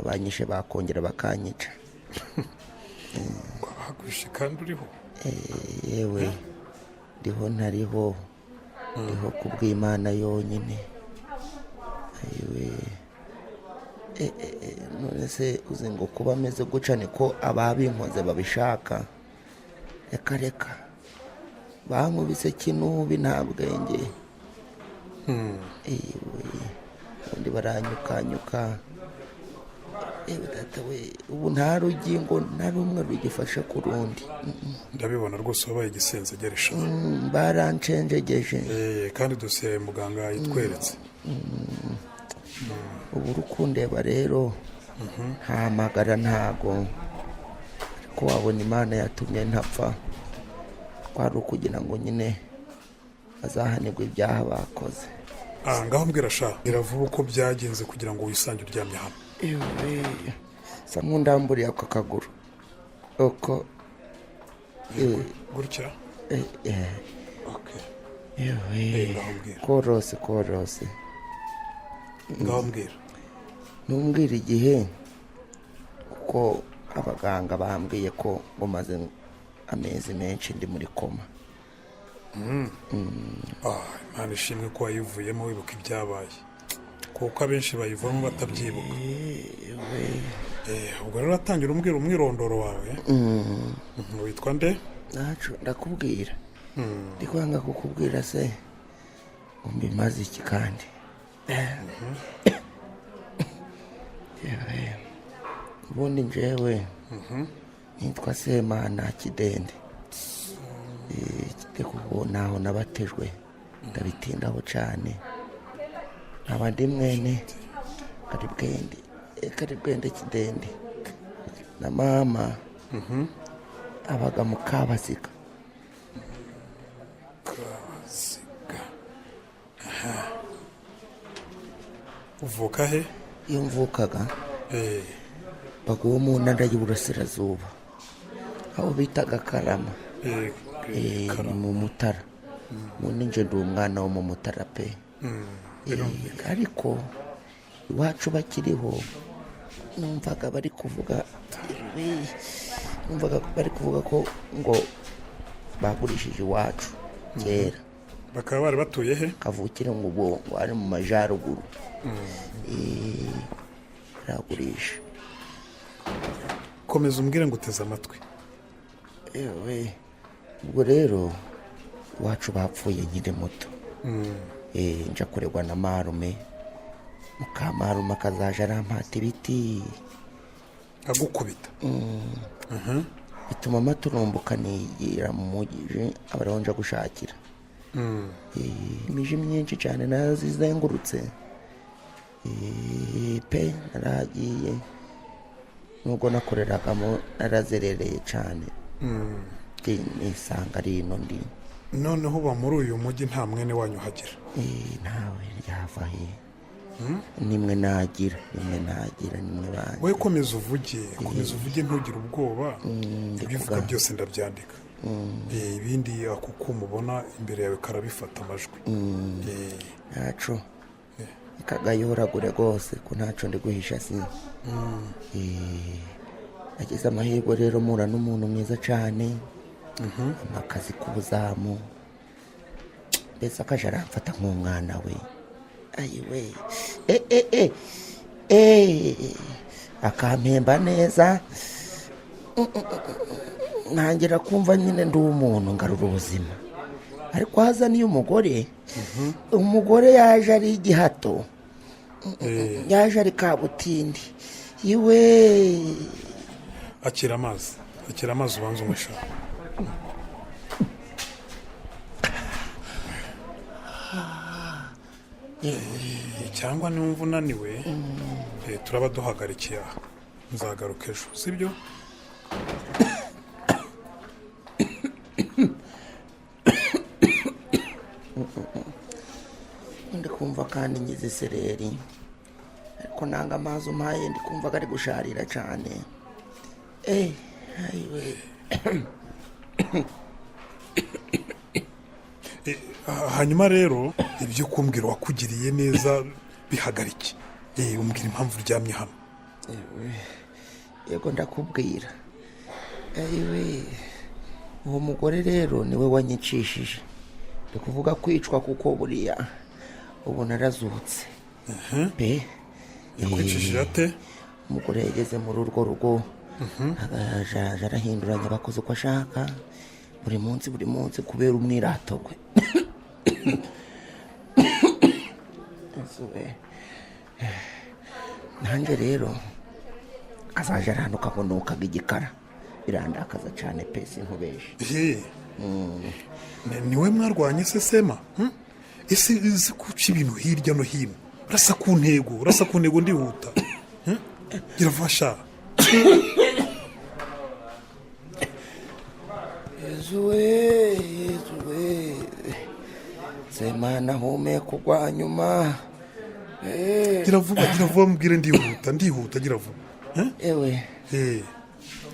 abanyishe bakongera bakanyica wahagushe kandi uriho yewe ndiho ntariho ndiho kubw'Imana yonyine ayiwe none se uzi ngo kuba ameze guca niko ababinkoze babishaka reka bankubise kinubi nta bwenge ubundi baranyukanyuka yewe data we ubu nta rugingo nta rumwe rugifasha ku rundi. ndabibona rwose wabaye igisenzegeresha. Barancengegeje. kandi dosiye muganga yitweretse. ubu urukundeba rero ntamagara ntago ariko wabona Imana yatumye ntapfa kwari ukugira ngo nyine azahanirwe ibyaha bakoze. ngaho mbwira sha iravuga uko byagenze kugira ngo wisange uryamye hano. sa nk'undamburiye ako kaguru uko gutya. korose ngaho mbwira. ntumbwire igihe kuko abaganga bambwiye ko umaze amezi menshi ndi muri koma. Imana ishimwe ko wayivuyemo wibuka ibyabaye kuko abenshi bayivamo batabyibuka. ubwo rero uratangira umbwira umwirondoro wawe. witwa nde? ndakubwira ndi kwanga kukubwira se mbimaze iki kandi. ubundi njyewe nitwa Semana Kidende. kuko naho nabatejwe ndabitindaho cyane. abandi mwene Karibwende Kidende na mama abaga mu Kabasiga. uvuka he? iyo mvukaga baguwe mu ntara y'Iburasirazuba aho bitaga Karama. ni mu Mutara. ubundi nje ndi umwana wo mu Mutara pe. ariko iwacu bakiriho numvaga bari kuvuga ko ngo bagurishije iwacu kera. bakaba bari batuye he? kavukire ngo ubwo ari mu majyaruguru. ragurisha. komeza umbwire ngo uteze amatwi. ubwo rero iwacu bapfuye nkiri muto. nja kuregwa na marume. Mukamarume akazaje arampata ibiti agukubita. bituma amaturumbuka nigira mu mujyi abariho nja gushakira. imiji myinshi cyane nazizengurutse pe naragiye nubwo nakoreragamo narazerereye cyane. nisanga ari ino ndi. noneho uba muri uyu mujyi nta mwene wanyu uhagira? ntawe ryava he. nimwe nagira nimwe banjye. wowe komeza uvuge ntugire ubwoba. ibyo uvuga byose ndabyandika. ibindi kuko umubona imbere yawe karabifata amajwi. ntaco kagayoragure rwose ko ntaco ndi guhisha si. nagize amahirwe rero mura n'umuntu mwiza cyane. akazi k'ubuzamu mbese akaje aramfata nk'umwana we. ayiwe akampemba neza. ntangira kumva nyine ndi umuntu ngarura ubuzima. ariko hazaniye umugore yaje ari igihato. yaje ari kabutindi. iwe akira amazi ubanza umushaka. cyangwa niwumva unaniwe turaba duhagarikiye aha. nzagaruka ejo sibyo? ndi kumva kandi ngize isereri ariko nanga amazi umpaye ndi kumva ko ari gusharira cyane. hanyuma rero ibyo kumbwira wakugiriye neza bihagarike. umbwira impamvu uryamye hano. yego ndakubwira. uwo mugore rero niwe wanyicishije. ndi kuvuga kwicwa kuko buriya ubu narazutse pe. yakwicishije ate? umugore yageze muri urwo rugo araje arahinduranya abakozi uko ashaka buri munsi kubera umwirato we. nanjye rero azaje aranuka ngo nukaga igikara birandakaza cyane pe sinkubeshe. niwe mwarwanye se Sema ese izi kuca ibintu hirya no hino urasa ku ntego ndihuta girafasha Yezuwe Sema nahumeka ugwa nyuma. gira vuba mbwire ndihuta gira vuba. Ewe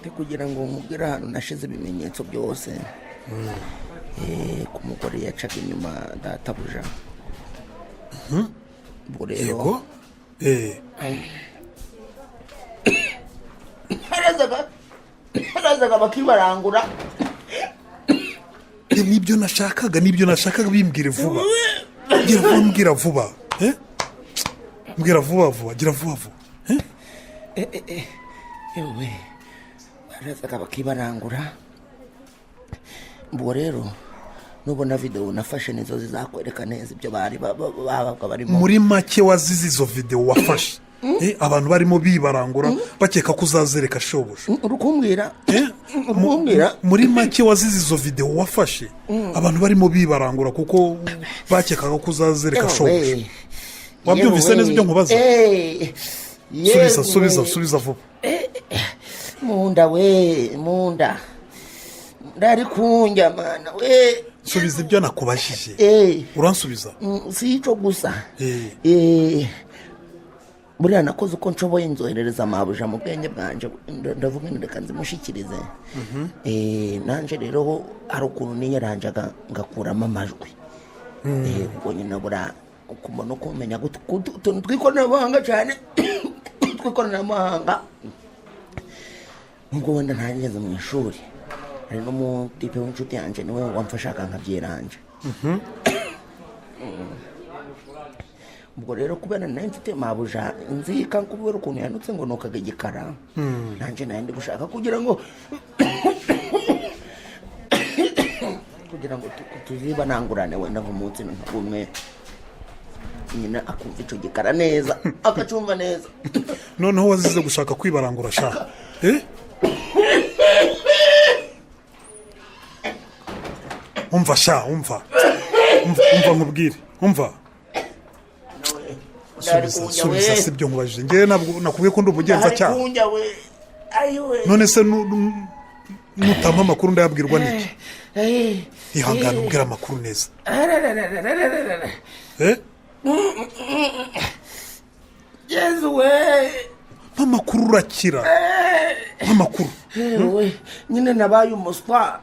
ndi kugira ngo mubwire ahantu nashize ibimenyetso byose ku mugore yacaga inyuma databuja. ubwo rero harazaga bakibarangura. nibyo nashakaga bimbwire vuba. gira vuba mbwira vuba gira vuba. Ewe harazaga bakibarangura. ubwo rero nubona video nafashe nizo zizakwereka neza ibyo babaga barimo. muri make wazize izo video wafashe abantu barimo bibarangura bakeka ko uzazereka shobuja. urukumbwira muri make wazize izo video wafashe abantu barimo bibarangura kuko bakekaga ko uzazereka shobuja. wabyumvise neza ibyo nkubaza? subiza vuba. munda ndari kunjya mana we. subiza ibyo nakubajije. uransubiza? si ico gusa. buriya nakoze uko nshoboye nzoherereza amabuja mu bwenge bwanje ndavuga ngo reka nzimushikirize. nanje rero hari ukuntu niyaranjaga ngakuramo amajwi. ubwo nyine bura ukumenya kumenya utuntu tw'ikoranabuhanga cyane tw'ikoranabuhanga. nubwo wenda ntageze mu ishuri hari n'umutipe w'inshuti yanjye niwe wamfashaga nkabyiranje. ubwo rero kubera nayo mfite mabuja nzika kubera ukuntu yanutse ngo nukaga igikara. nanjye nayo ndi gushaka kugira ngo tuzibanangurane wenda nk'umunsi n'umwe nyine akumva icyo gikara neza akacumva neza. noneho wazize gushaka kwibarangura shaka umva nkubwire subiza si byo nkubajije ngewe nakubwiye ko ndi umugenzacyaha. none se nutama amakuru ndayabwirwa n'iki? ihangane ubwira amakuru neza. Yezu we nk'amakuru urakira nk'amakuru. nyine nabaye umuswa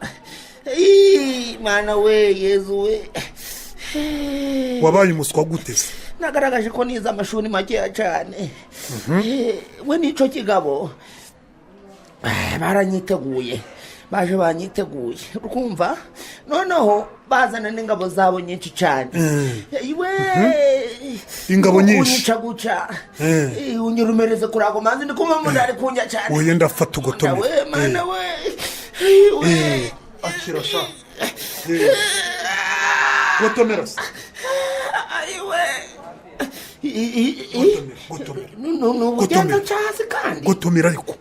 mana we. Yezu we wabaye umuswa gute se? nagaragaje ko niza amashuri makeya cyane. we n'icyo kigabo baranyiteguye baje banyiteguye ukumva noneho bazana n'ingabo zabo nyinshi cyane. ingabo nyinshi guca unyirumereze kurago manzi ndikuma umuntu ari kunjya cyane. oye ndafata ugotome mana we. akira sha gotomera se. nubugenza cyasi kandi gotomera ariko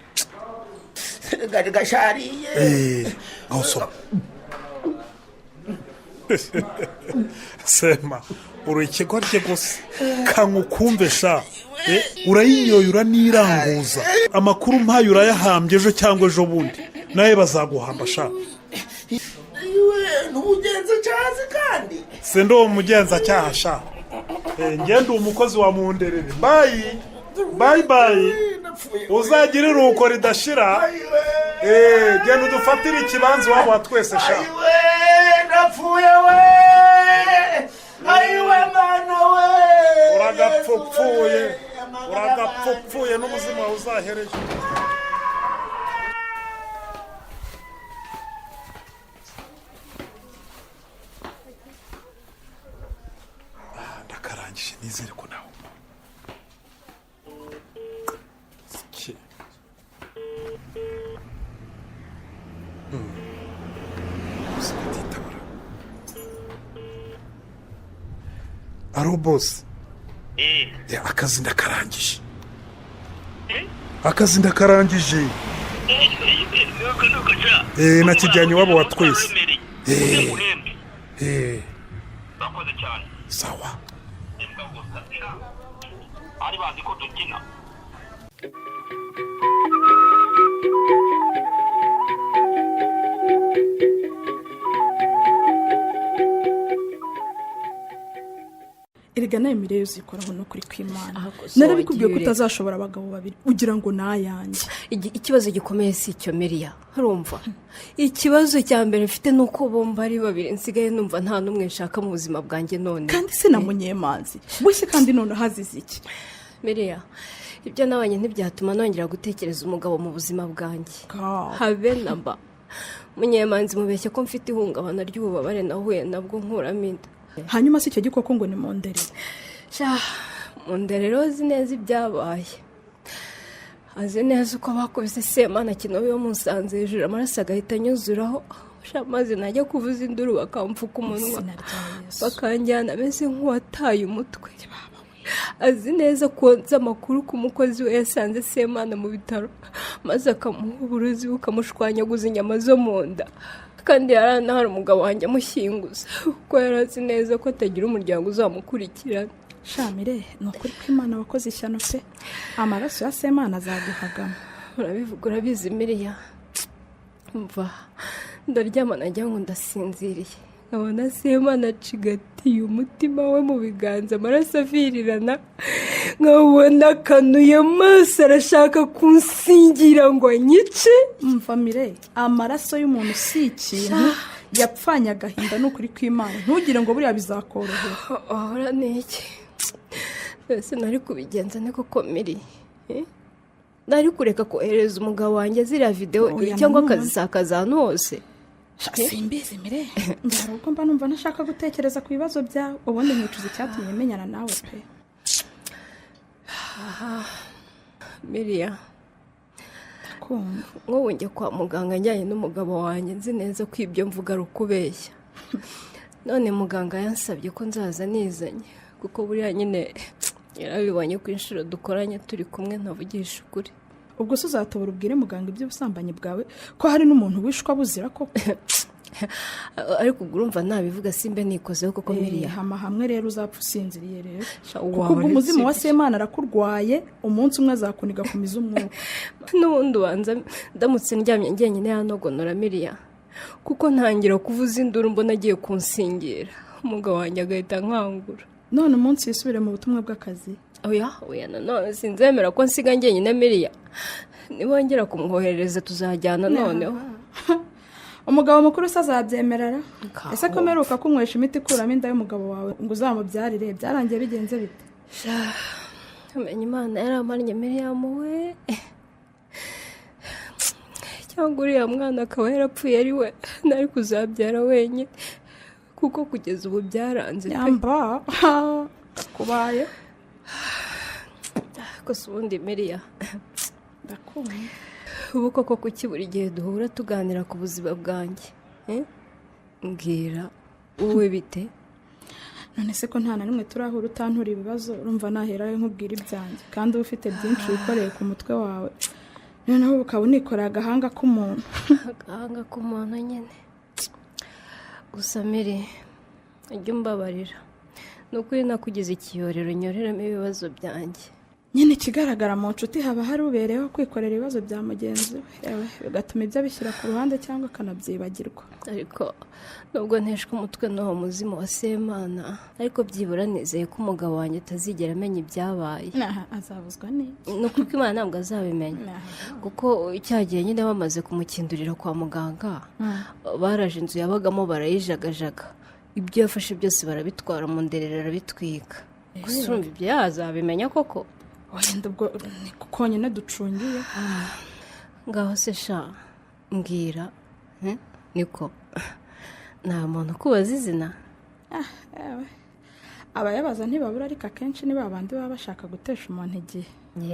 gari gashariye. aho soma Sema uri ikigorye gusa kangukumve sha. urayinyoye uraniranguza amakuru mpaye urayahambye ejo cyangwa ejo bundi nawe bazaguhamba sha. nubugenza cyasi kandi se ndo umugenza cyaha sha. ngende umukozi wa munderere. bayi uzagire iruhuko ridashira. genda udufatire ikibanza waba wa twese sha. napfuye we. ayiwe mana we. uragapfupfuye n'ubuzima wawe uzahereje. ndakarangije nizere ko nawe aro bosi akazi ndakarangije akazi ndakarangije nakijyanye iwabo wa twese sawa ari bazi ko dukina erega nawe mireyo uzikoraho no kuri kw'Imana narabikubwiye ko utazashobora abagabo babiri ugira ngo nayanjye ikibazo gikomeye si icyo Miriya urumva ikibazo cya mbere mfite ni uko bomba ari babiri nsigaye numva nta n'umwe nshaka mu buzima bwanjye none kandi sinamunyemanzi bushye kandi none hazize iki Miriya ibyo nabanye ntibyatuma nongera gutekereza umugabo mu buzima bwanjye habe namba munyemanzi mubeshye ko mfite ihungabana ry'ububabare nahuye nabwo nkuramo inda hanyuma si icyo gikoko ngo ni monderero monderero azi neza ibyabaye azi neza uko bakubise Semana Kinobe yo musanze hejuru amaraso agahita anyuzuraho maze najya kuvuza induru bakamfuka umunwa bakanjyana ameze nk'uwataye umutwe azi neza ko nzi amakuru ku mukozi we yasanze Semana mu bitaro maze akamuha uburozi bukamushwanyaguza inyama zo mu nda kandi hari umugabo wanjye amushyinguza kuko yari azi neza ko atagira umuryango uzamukurikirana Shamire ni ukuri ko Imana wakoze ishyano pe amaraso ya Semana azaguhagama urabivuga urabizi Miriya mva ndaryama najya ngo ndasinziriye nkabona Semana acigatiye umutima we mu biganza amaraso avirirana nkabona akanuye amaso arashaka kunsingira ngo anyice mva Mire amaraso y'umuntu si ikintu yapfanye agahinda ni ukuri kw'Imana ntugire ngo buriya bizakorohera ahora ni iki ese nari kubigenza niko komiri nari kureka kohereza umugabo wanjye ziriya videwo cyangwa akazisakaza ahantu hose simbizi Mire njyara ubwo mba numva nashaka gutekereza ku bibazo byawe ubundi nkicuza icyatumye menyana nawe pe Miriya nk'ubu njya kwa muganga njyanye n'umugabo wanjye nzi neza ko ibyo mvuga ari ukubeshya none muganga yansabye ko nzaza nizanye kuko buriya nyine yarabibonye ku inshuro dukoranye turi kumwe ntavugisha ukuri ubwo se uzatobora ubwire muganga iby'ubusambanyi bwawe ko hari n'umuntu wishwa buzira ko ariko urumva nabivuga simbe nikozeho koko Miriya hama hamwe rero uzapfa usinziriye rero kuko umuzimu wa Semana arakurwaye umunsi umwe azakuniga kumiza umwuka n'ubundi ubanza ndamutse ndyamye njyenyine yanogonora Miriya kuko ntangira kuvuza induru mbona agiye kunsingira umugabo wanjye agahita nkangura none umunsi yisubire mu butumwa bw'akazi oya nanone sinzemera ko nsiga njyenyine Miriya nibongera kumwoherereza tuzajyana noneho umugabo mukuru se azabyemerera ese ko meruka kunywesha imiti ikuramo inda y'umugabo wawe ngo uzamubyarire byarangiye bigenze bite umenya Imana yaramannye Miriam we cyangwa uriya mwana akaba yarapfuye ari we nari kuzabyara wenyine kuko kugeza ubu byaranze yamba kubaye gusa ubundi Miriya ndakubona ubu koko kuki buri gihe duhura tuganira ku buzima bwanjye mbwira wowe bite none se ko nta na rimwe turahura utantura ibibazo urumva naherayo nkubwira ibyanjye kandi uba ufite byinshi wikoreye ku mutwe wawe noneho ukaba unikoreye agahanga k'umuntu agahanga k'umuntu nyine gusa Miri ujya umbabarira ni ukuri nakugize ikiyorero nyoreramo ibibazo byanjye nyine ikigaragara mu nshuti haba hari ubereyeho kwikorera ibibazo bya mugenzi we bigatuma ibyo abishyira ku ruhande cyangwa akanabyibagirwa ariko nubwo nteshwe umutwe n'uwo muzimu wa Semana ariko byibura nizeye ko umugabo wanjye atazigera amenya ibyabaye azabuzwa n'iki ni ukuri ko Imana ntabwo azabimenya kuko cyagiye nyine bamaze kumukindurira kwa muganga baraje inzu yabagamo barayijagajaga ibyo yafashe byose barabitwara mu nderera arabitwika gusa urumva ibyo yazabimenya koko wenda ubwo ni kuko nyine ducungiye ngaho se sha mbwira niko nta muntu ukubaza izina abayabaza ntibabura ariko akenshi ni babandi baba bashaka gutesha umuntu igihe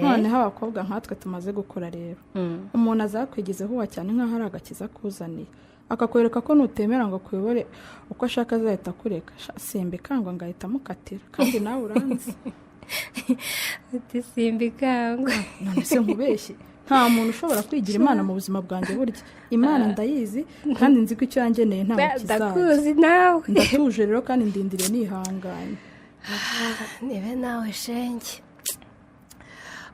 noneho abakobwa nkatwe tumaze gukura rero umuntu azakwigizeho uwa cyane nk'aho ari agakiza akuzaniye akakwereka ko nutemera ngo akuyobore uko ashaka azahita akureka simbika ngo ngahita amukatira kandi nawe uranzi uti simbikangwa. none se nkubeshye nta muntu ushobora kwigira imana mu buzima bwanjye burya imana ndayizi kandi nzi ko icyo yangeneye nta kizaza ndakuzi nawe ndatuje rero kandi ndindire nihanganye nibe nawe shenge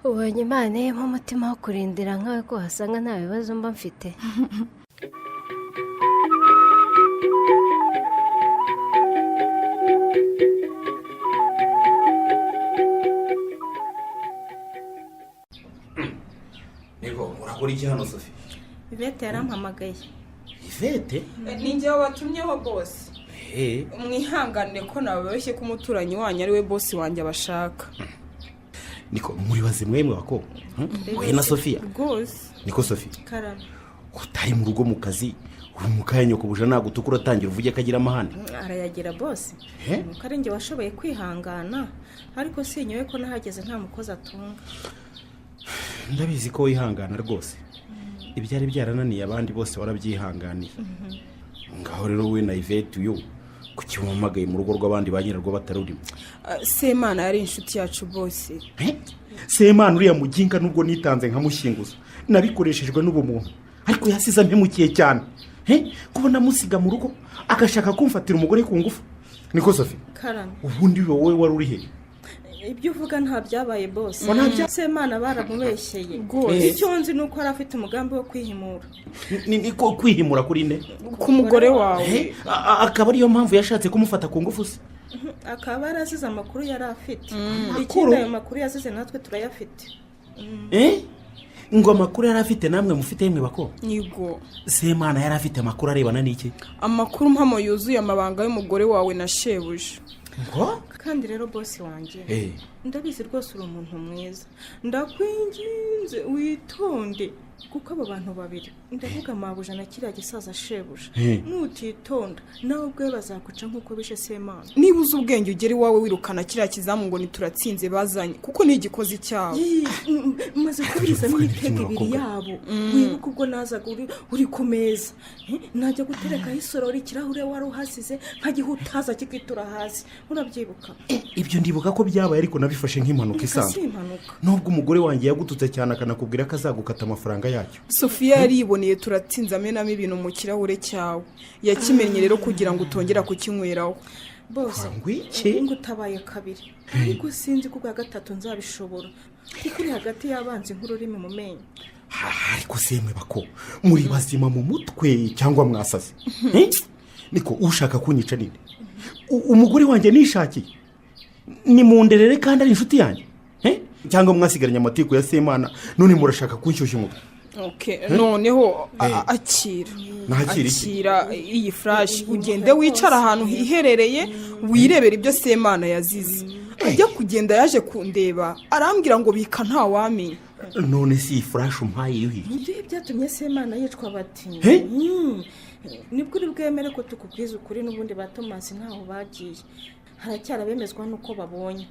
ubonye imana irimo umutima wo kurindira nkawe ko wasanga nta bibazo mba mfite. niko urakora iki hano Sophie? Ivete yarampamagaye. Ivete? ni njye wabatumyeho bosi. Mwihangane ko nababeshye ko umuturanyi wanyu ari we bosi wanjye abashaka. Niko muri bazimwe bako we na Sophia rwose. Niko Sophie Karame utari mu rugo mu kazi uri mu kanya ko buja nagutukura tangira uvuge kagira amahane. arayagira bosi nuko ari njye washoboye kwihangana ariko sinyoye ko nahageze nta mukozi atunga. Ndabizi ko wihangana rwose ibyari byarananiye abandi bose warabyihanganiye. Ngaho rero we na Ivete uyu kuki umamagaye mu rugo rw'abandi banyirarwo batarurimo? Semana yari inshuti yacu bose. Semana uriya muginga nubwo nitanze nkamushyinguza nabikoreshejwe n'ubumuntu ariko yasiza mpemukiye cyane. Kubona musiga mu rugo agashaka kumfatira umugore ku ngufu. Niko Sophie? Karame ubundi wowe wari uri he? ibyo uvuga nta byabaye bosi. Semana baramubeshyeye. Icyo nzi nuko ari afite umugambi wo kwihimura. Niko kwihimura kuri nde? Ku mugore wawe. Akaba ariyo mpamvu yashatse kumufata ku ngufu se? Akaba yarazize amakuru yari afite. Ikindi ayo makuru yazize natwe turayafite. Ngo amakuru yari afite namwe mufite yemwe bako? Yego. Semana yari afite amakuru arebana n'iki? Amakuru mpamo yuzuye amabanga y'umugore wawe na shebuja. Kandi rero bosi wanjye ndabizi rwose uri umuntu mwiza ndakwinginze witonde kuko abo bantu babiri ndavuga mabuja na kiriya gisaza shebuja nutitonda nawe ubwe bazakuca nk'uko bishe Semana. Niba uzi ubwenge ugera iwawe wirukana kiriya kizamu ngo nituratsinze bazanye kuko ni igikozi cyabo. maze kubiriza n'imitego ibiri yabo wibuka ubwo nazaga uri ku meza najya guterekaho isorori ikirahure wari uhasize nkagihutaza kikitura hasi urabyibuka? Ibyo ndibuka ko byabaye ariko nabifashe nk'impanuka isanzwe nubwo umugore wanjye yagututse cyane akanakubwira ko azagukata amafaranga yacyo. Sophia yariboneye turatsinze amenamo ibintu mu kirahure cyawe yakimenye rero kugira ngo utongera kukinyweraho. Bose ngo utabaye kabiri ariko sinzi ko bwa gatatu nzabishobora kuko uri hagati y'abanzi nk'ururimi mu menyo. Ariko semwe bako muri bazima mu mutwe cyangwa mwasaze? Niko ushaka kunyica ninde? Umugore wanjye nishakiye ni munderere kandi ari inshuti yanjye cyangwa mwasigaranye amatiku ya Semana none murashaka kunshyushya umutwe? Noneho akira iyi flash ugende wicara ahantu hiherereye wirebera ibyo Semana yazize. Ajya kugenda yaje kundeba arambwira ngo bika nta wamenya. None si flash umpaye yuhi? Ibyo byatumye Semana yicwa bati nibwo uri bwemere ko tukubwiza ukuri n'ubundi ba Thomas ntaho bagiye haracyara bemezwa nuko babonye.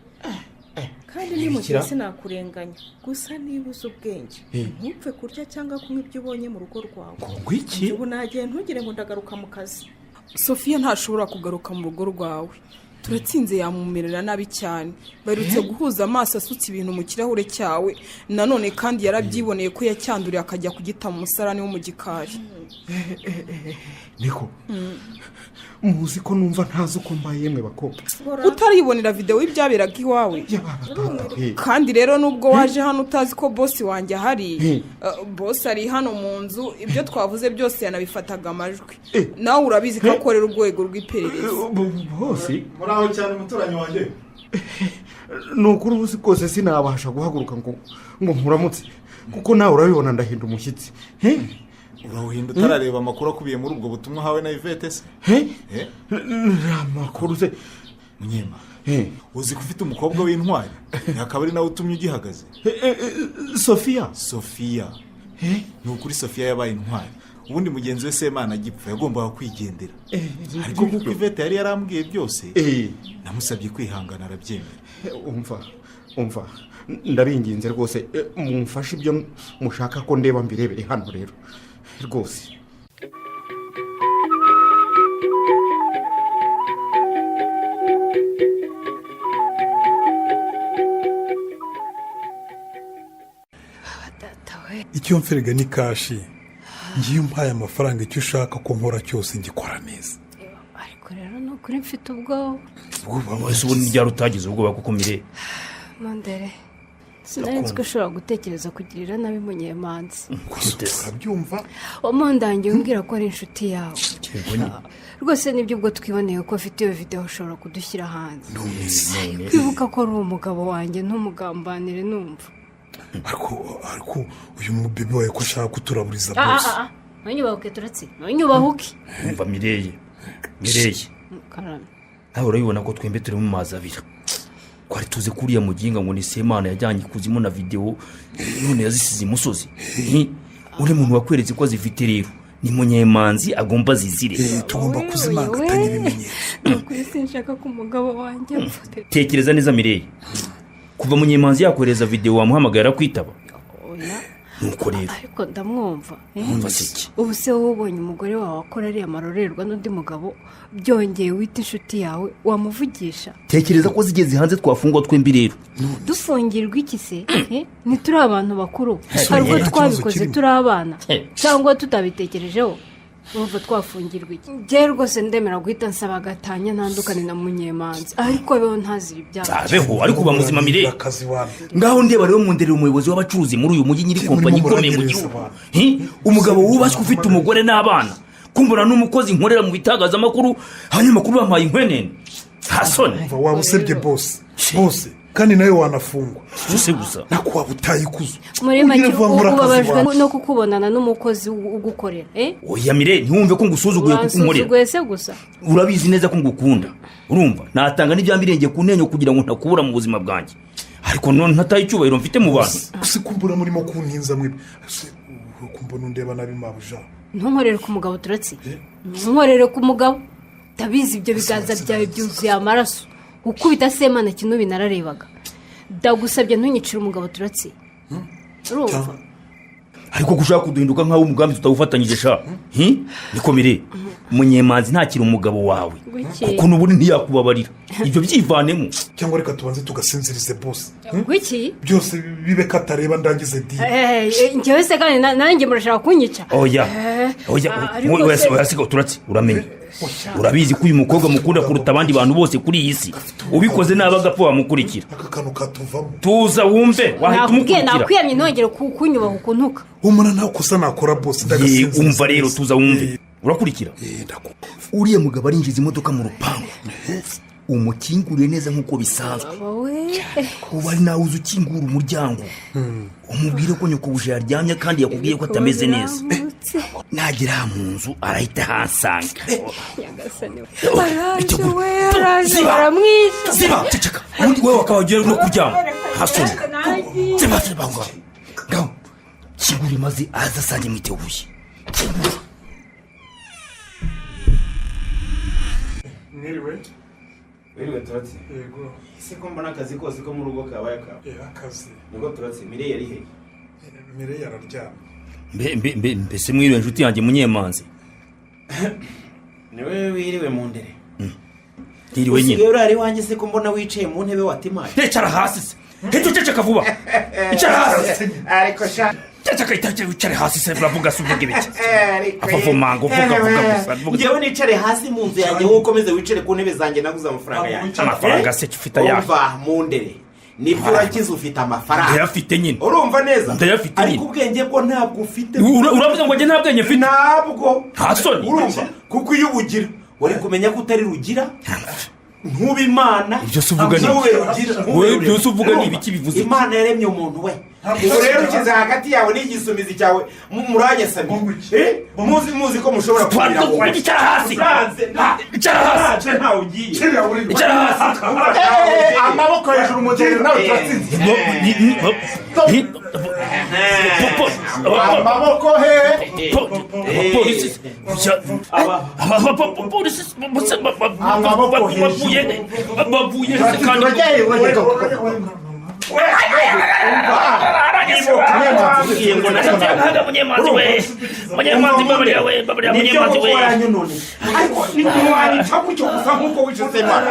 Kandi ni mu gihe sinakurenganya gusa niba uzi ubwenge ntupfe kurya cyangwa kunywa ibyo ubonye mu rugo rwawe. Ubu nagiye ntugire ngo ndagaruka mu kazi. Sophia ntashobora kugaruka mu rugo rwawe turatsinze yamumerera nabi cyane. Barutse guhuza amaso asutse ibintu mu kirahure cyawe nanone kandi yarabyiboneye ko yacyanduriye akajya kugita mu musarani wo mu gikari. Niko muzi ko numva ntazi uko mbaye yemwe bakobwa. Utaribonera video y'ibyaberaga iwawe? Kandi rero nubwo waje hano utazi ko bosi wanjye ahari bosi ari hano mu nzu ibyo twavuze byose yanabifataga amajwi. Nawe urabizi ko akorera urwego rw'iperereza. Bosi muraho cyane umuturanyi wanjye. Nukuri ubusi kose sinabasha guhaguruka ngo nkuramutse kuko nawe urabibona ndahinda umushyitsi. Urahinda utarareba amakuru akubiye muri ubwo butumwa hawe na Ivete se? Amakuru se Munyema uzi ko ufite umukobwa w'intwari akaba ari nawe utumye ugihagaze? Sophia ni ukuri Sophia yabaye intwari ubundi mugenzi we Semana agipfa yagombaga kwigendera ariko kuko Ivete yari yarambwiye byose namusabye kwihangana arabyemera. Umva ndabinginze rwose mumfashe ibyo mushaka ko ndeba mbirebere hano rero rwose. icyo mferega ni kashi ngiye umpaye amafaranga icyo ushaka ko nkora cyose ngikora neza. Ariko rero ni ukuri mfite ubwoba. Ese ubu n'iryari utagize ubwoba kuko Mire? Mandere sinari nzi ko ushobora gutekereza kugirira nabi Munyemanzi. Urabyumva? Wamundangiye umbwira ko ari inshuti yawe. Rwose nibyo ubwo twiboneye ko afite iyo video ushobora kudushyira hanze. Kwibuka ko ari umugabo wanjye ntumugambanire numva. Ariko uyu mubebe wawe ko ashaka kuturaburiza bose. Ntunyubahuke turatsi. Ntunyubahuke. Umva Mireye. Karame. Nawe urabibona ko twembe turi mu mazi abira. Kwari tuze kuriya muginga ngo ni Semana yajyanye kuzimo na video none yazisize imusozi. Uri muntu wakweretse ko azifite rero. Ni Munyemanzi agomba zizire. Tugomba kuzimangatanya ibimenyetso. Nukuri sinshaka ko umugabo wanjye apfa. Tekereza neza Mireye. Kuva Munyemanzi yakwereza video wamuhamagara kwitaba. Nuko rero. Ariko ndamwumva. Umva siki. Ubu se wowe ubonye umugore wawe akora ari amarorerwa n'undi mugabo byongeye wita inshuti yawe wamuvugisha. Tekereza ko zigeze hanze twafungwa twembi rero. Dufungirwa iki se? Ntituri abantu bakuru. Harwo twabikoze turi abana. Cyangwa tutabitekerejeho. Urumva twafungirwa iki? Je rwose ndemera guhita nsaba gatanya ntandukane na Munyemanzi. Ariko beho ntazira ibyaha. Abeho ariko bamuzima Mire. Ngaho ndeba rero munderera umuyobozi w'abacuruzi muri uyu mujyi nyiri kompanyi ikomeye mu gihugu. Umugabo wubashwe ufite umugore n'abana. Kumbura n'umukozi nkorera mu bitagazamakuru abanyamakuru bampaye inkwenene. Hasone. Umva wabusebye boss. Kandi nawe wanafungwa. Cyose gusa. Nakuba butayikuzo. Muri make ubabajwe no kukubonana n'umukozi ugukorera, Oya Mire ntiwumve ko ngusuzuguye kukumurera. Ugwese gusa. Urabizi neza ko ngukunda. Urumva natanga n'ibyambirenge ku ntenyo kugira ngo ntakubura mu buzima bwanjye. Ariko none ntataye icyubahiro mfite mu bantu. Usikumbura murimo kuntinza mwe. Kumbona undeba nabi mabuja. Ntunkorere ku mugabo turatsi. Ntunkorere ku mugabo. Tabizi ibyo biganza byawe byuzuye amaraso. Ukubita Semana kino binararebaga. Ndagusabye ntunyicira umugabo turatsi. Urumva? Ariko gushaka kuduhinduka nkaho umugambi tutawufatanyije sha. Niko Mire. Munyemanzi ntakira umugabo wawe. Kuko n'ubu ntiyakubabarira. Ibyo byivanemo. Cyangwa reka tubanze tugasinzirize boss. Gwiki? Byose bibe katareba ndangize di. Njyewe se kandi nanjye murashaka kunyica. Oya. Wese turatsi uramenye. Urabizi ko uyu mukobwa mukunda kuruta abandi bantu bose kuri iyi si. Ubikoze nabaga apfa wamukurikira. Akakanu katuvamo. Tuza wumve wahita umukurikira. Nakwiyamye ntongere kunyubaha ukuntuka. Umwana nawe kosa nakora boss ndagasinzira. Umva rero tuza wumve. Urakurikira? Uriya mugabo arinjiza imodoka mu rupangu. Umukinguriye neza nkuko bisanzwe. Kuba ari nawe uzi ukingura umuryango. Umubwire ko nyoko buje yaryamye kandi yakubwiye ko atameze neza. Nagera mu nzu arahita hansanga. Araje baramwisha. Ziba ceceka. Undi wewe wakabagiye no kuryama. Hasoni. Ziba ngo. Ngaho. Kiguri maze azasanje mwiteguye. Wiriwe turatsi. Yego. Ese ko mbona akazi kose ko mu rugo kabaye ka. Akazi. Niko turatsi Mire yari he? Mire yararyamye. Mbese mwiriwe inshuti yanjye Munyemanzi. Niwe wiriwe mu ndere. Tiriwe nyine. Usigaye urari wanjye se ko mbona wicaye mu ntebe watimaye. Hecara hasi se. Heto ceceka vuba. Icara hasi. Ariko sha. Ceceka itaje wicare hasi se vuga suvuga ibiki. Afavumango vuga gusa. Ngewe nicare hasi mu nzu yanjye wowe ukomeze wicare ku ntebe zanjye naguza amafaranga yanjye. Amafaranga se ufite ya. Umva mu ndere. Nibyo urakize ufite amafaranga. Ndayafite nyine. Urumva neza? Ndayafite nyine. Ariko ubwenge bwo ntabwo ufite. Uravuga ngo nge nta bwenge mfite. Ntabwo. Hasoni. Urumva kuko iyo ubugira wari kumenya ko utari rugira. Ntuba Imana. Ibyo suvuga ni. Wowe byose uvuga ni ibiki bivuze. Imana yaremye umuntu we. Ubwo rero ukize hagati yawe n'igisumizi cyawe muranye sabi. Muzi ko mushobora kugira. Icara hasi. Icara hasi. Ntawe ugiye. Icara hasi. Amaboko hejuru umugeri nawe turatsinze. Amaboko he. Polisi. Bavuye kandi wambwiye ngo nashaka munyemanzi we munyemanzi babarira we babarira munyemanzi we ariko ni kumwanyica gutyo gusa nk'uko wishe semana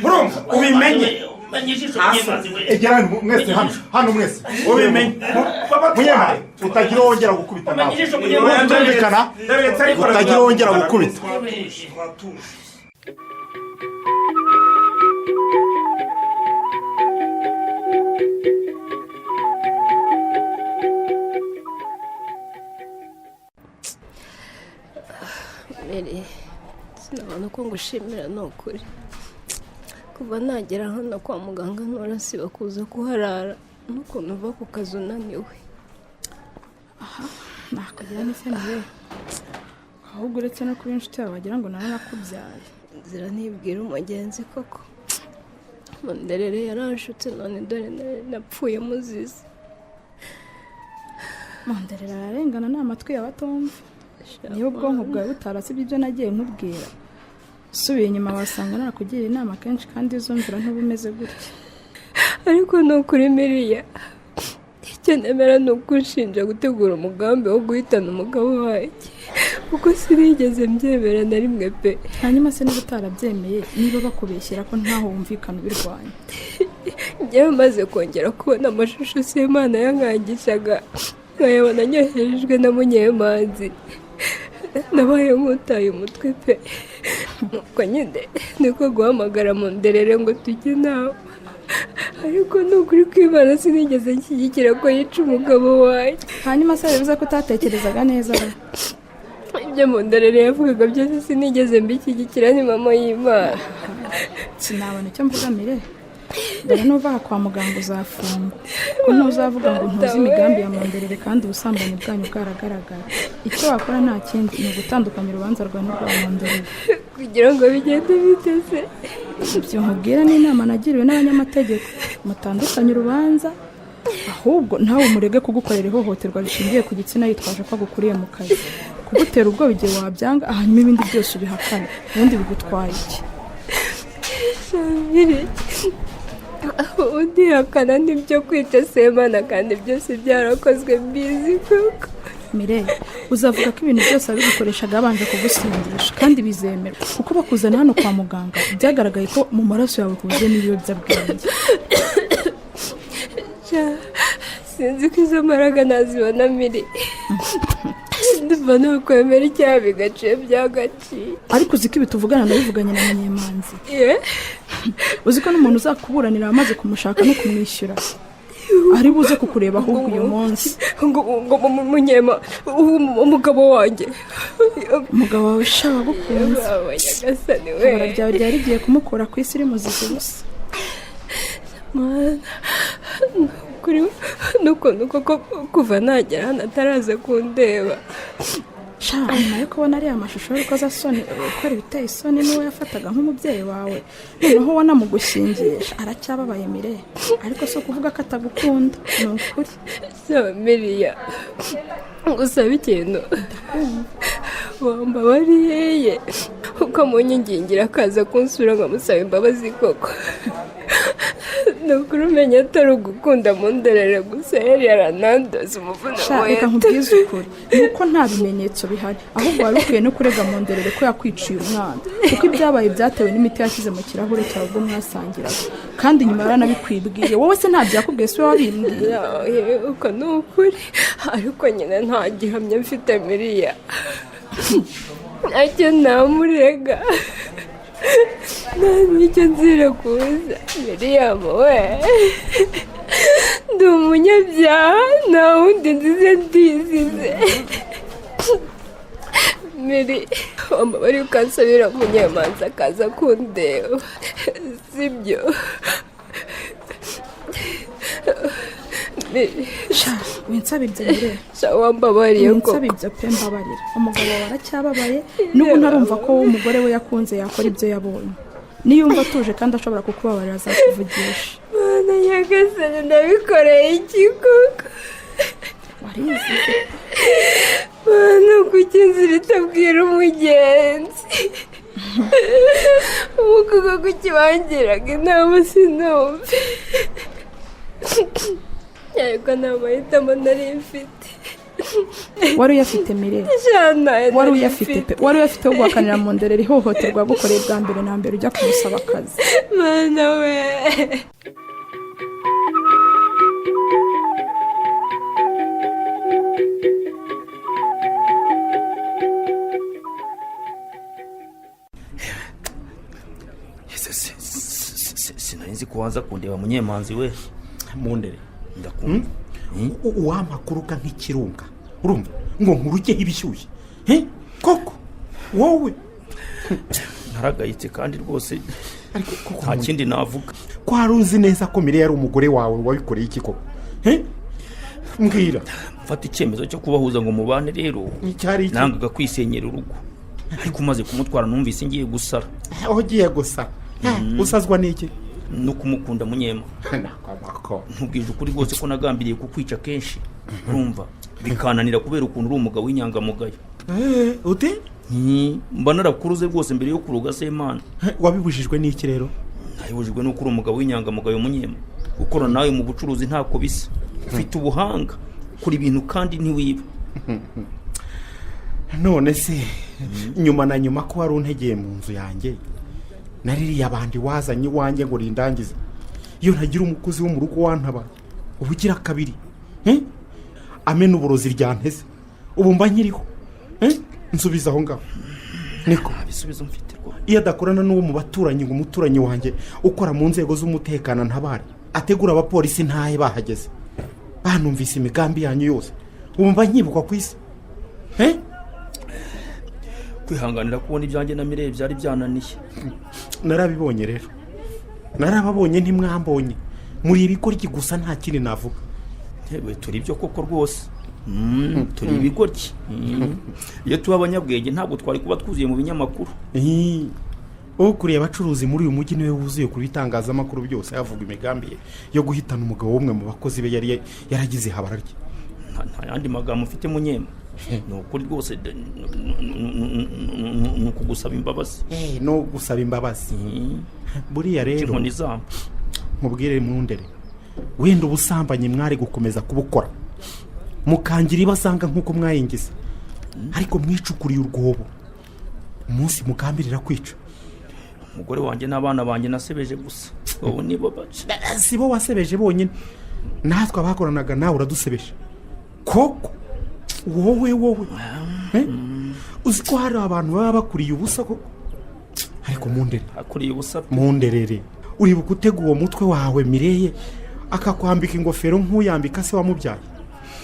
urumva ubimenye egera mwese hano mwese ubimenye munyemanzi utagira wongera gukubita nawe utumvikana utagira wongera gukubita Mary sinabona ko ngushimira ni ukuri kuva nagera hano kwa muganga nturasiba kuza kuharara n'ukuntu uva ku kazi unaniwe. aha nakugira n'isemere ahubwo uretse no kuba inshuti yawe wagira ngo nawe nakubyaye nzira ntibwira umugenzi koko Munderere yaranshutse none dore napfuye muzize. Munderere ararengana ni amatwi y'abatumva niba ubwonko bwawe butarasibye ibyo nagiye nkubwira subiye inyuma wasanga nakugira inama kenshi kandi uzumvira ntubumeze gutya ariko ni ukuri Miriya icyo nemera ni ukushinja gutegura umugambi wo guhitana umugabo wanjye kuko sinigeze mbyemera na rimwe pe. hanyuma se niba utarabyemeye niba bakubeshyira ko ntaho wumvikana ubirwanya njyewe maze kongera kubona amashusho Semana yankangishaga nkayabona nyoherejwe na Munyemanzi nabaye nk'utaye umutwe pe. nuko nyine niko guhamagara Munderere ngo tujye nawe ariko nukuri kwibana sinigeze nshyigikira ko yica umugabo wanjye. hanyuma se bivuze ko utatekerezaga neza ibyo Munderere yavugaga byose sinigeze mbishyigikira ni mama y'Imana. sinabona icyo mvuga Mire dore nuva kwa muganga uzafungwa ko ntuzavuga ngo ntuzi imigambi ya Munderere kandi ubusambanyi bwanyu bwaragaragara. icyo wakora nta kindi ni ugutandukanya urubanza rwa n'urwa Munderere kugira ngo bigende biteze. ibyo nkubwira ni inama nagiriwe n'abanyamategeko mutandukanye urubanza ahubwo ntawe umurege kugukorera ihohoterwa rishingiye ku gitsina yitwaje ko agukuriye mu kazi kugutera ubwoba igihe wabyanga hanyuma ibindi byose ubihakana ubundi bigutwaye iki undi hakana n'ibyo kwica Semana kandi byose byarakozwe mbizi koko. Mire uzavuga ko ibintu byose abigukoreshaga abanje kugusindisha kandi bizemera kuko bakuzana hano kwa muganga byagaragaye ko mu maraso yawe kubuze n'ibiyobyabwenge. sinzi ko izo mbaraga nazibona Miri ndumva nakwemera icyaha bigaciye byagaciye. ariko uzi ko ibi tuvugana nabivuganye na Munyemanzi uzi ko n'umuntu uzakuburanira amaze kumushaka no kumwishyura ari buze kukureba ahubwo uyu munsi ngo Munyema umugabo wanjye umugabo wawe shaka gukunze abanyagasani we ibara ryawe ryari rigiye kumukura ku isi rimuzize ubusa kuri nukuntu koko kuva nagera hano ataraza kundeba nyuma yo kubona ariya mashusho y'urukozasoni ukora ibiteye isoni niwe yafataga nk'umubyeyi wawe noneho wanamugushingisha aracyababaye Mire ariko si ukuvuga ko atagukunda ni ukuri. saba Miriya ngusaba ikintu wambabariye ukamunyingingira akaza kunsura nkamusaba imbabazi koko ni ukuri umenya atari ugukunda Munderere gusa yari yaranandoze umuvuna we reka nkubwize ukuri nuko nta bimenyetso bihari ahubwo wari ukwiye no kurega Munderere ko yakwiciye umwana kuko ibyabaye byatewe n'imiti yashyize mu kirahure cyawe ubwo mwasangiraga kandi nyuma yaranabikwibwiye wowe se nta byakubwiye si wowe wabimbwiye. uko ni ukuri ariko nyine nta gihamya mfite Miriya ntacyo namurega nta n'icyo nzira kuza Miriam we ndi umunyabyaha nta wundi nzize ndizize. Miri wambabari ukansabira Munyemanzi akaza kundeba sibyo winsabibye Mire wambabariye koko winsabibye pe mbabarira umugabo wawe aracyababaye n'ubu ntarumva ko wowe umugore we yakunze yakora ibyo yabonye niyumva atuje kandi ashobora kukubabarira azakuvugisha. Mana nyagasani ndabikoreye iki koko warizize Mana kuki inzira itabwira umugenzi umukuko kuki bangiraga inama sinumve yego nta mahitamo nari mfite. wari uyafite mire wari uyafite pe wari uyafite wo guhakanira mu nderera ihohoterwa gukoreye bwa mbere na mbere ujya kumusaba akazi. Mana we. sinari nzi ko waza kundeba munyemanzi we. Mundere ndakunda uwamakuruka nk'ikirunga urumva ngo nkurugeho ibishyushye koko wowe naragayitse kandi rwose nta kindi navuga. ko hari uzi neza ko Mire yari umugore wawe wabikoreye iki koko mbwira. mfata icyemezo cyo kubahuza ngo mubane rero nangaga kwisenyera urugo ariko umaze kumutwara numvise ngiye gusara. aho ugiye gusara usazwa n'iki? no kumukunda munyema. ntubwije ukuri rwose ko nagambiriye kukwica kenshi urumva bikananira kubera ukuntu uri umugabo w'inyangamugayo. ute? mba narakuruze rwose mbere yo kuruga Semana. wabibujijwe n'iki rero? nabibujijwe nuko uri umugabo w'inyangamugayo munyema ukora nawe mu bucuruzi ntako bisa ufite ubuhanga kuri ibintu kandi ntiwiba. none se nyuma na nyuma ko wari untegeye mu nzu yanjye naririye abandi wazanye iwanjye ngo rindangize iyo ntagira umukozi wo mu rugo wantaba ubugira kabiri amena uburozi ryanteze ubu mba nkiriho nsubiza aho ngaho niko bisubizo mfite rwo. iyo adakorana n'uwo mu baturanyi ngo umuturanyi wanjye ukora mu nzego z'umutekano ntabare ategura abapolisi ntahe bahageze banumvise imigambi yanyu yose ubu mba nkibukwa ku isi. kwihanganira kubona ibyanjye na Mire byari byananiye. narabibonye rero narababonye ntimwambonye muri ibikoryi gusa nta kindi navuga. yewe turi ibyo koko rwose turi ibigoryi. iyo tuba abanyabwenge ntabwo twari kuba twuzuye mu binyamakuru. ukuriye abacuruzi muri uyu mujyi niwe wuzuye ku bitangazamakuru byose yavuga imigambi ye yo guhitana umugabo w'umwe mu bakozi be yari yaragize habara rye. nta yandi magambo mfite munyema. ni ukuri rwose ni ukugusaba imbabazi. no gusaba imbabazi buriya rero mubwire Mundere wenda ubusambanyi mwari gukomeza kubukora mukangira ibasanga nk'uko mwayingiza ariko mwicukuriye urwobo umunsi mugambirira kwica. umugore wanjye n'abana banjye nasebeje gusa ubu nibo bace. si bo wasebeje bonyine natwe abakoranaga nawe uradusebeje koko wowe uzi ko hari abantu baba bakuriye ubusa koko ariko Mundere akuriye ubusa Munderere uribuka utega uwo mutwe wawe Mireye akakwambika ingofero nk'uyambika se wamubyaye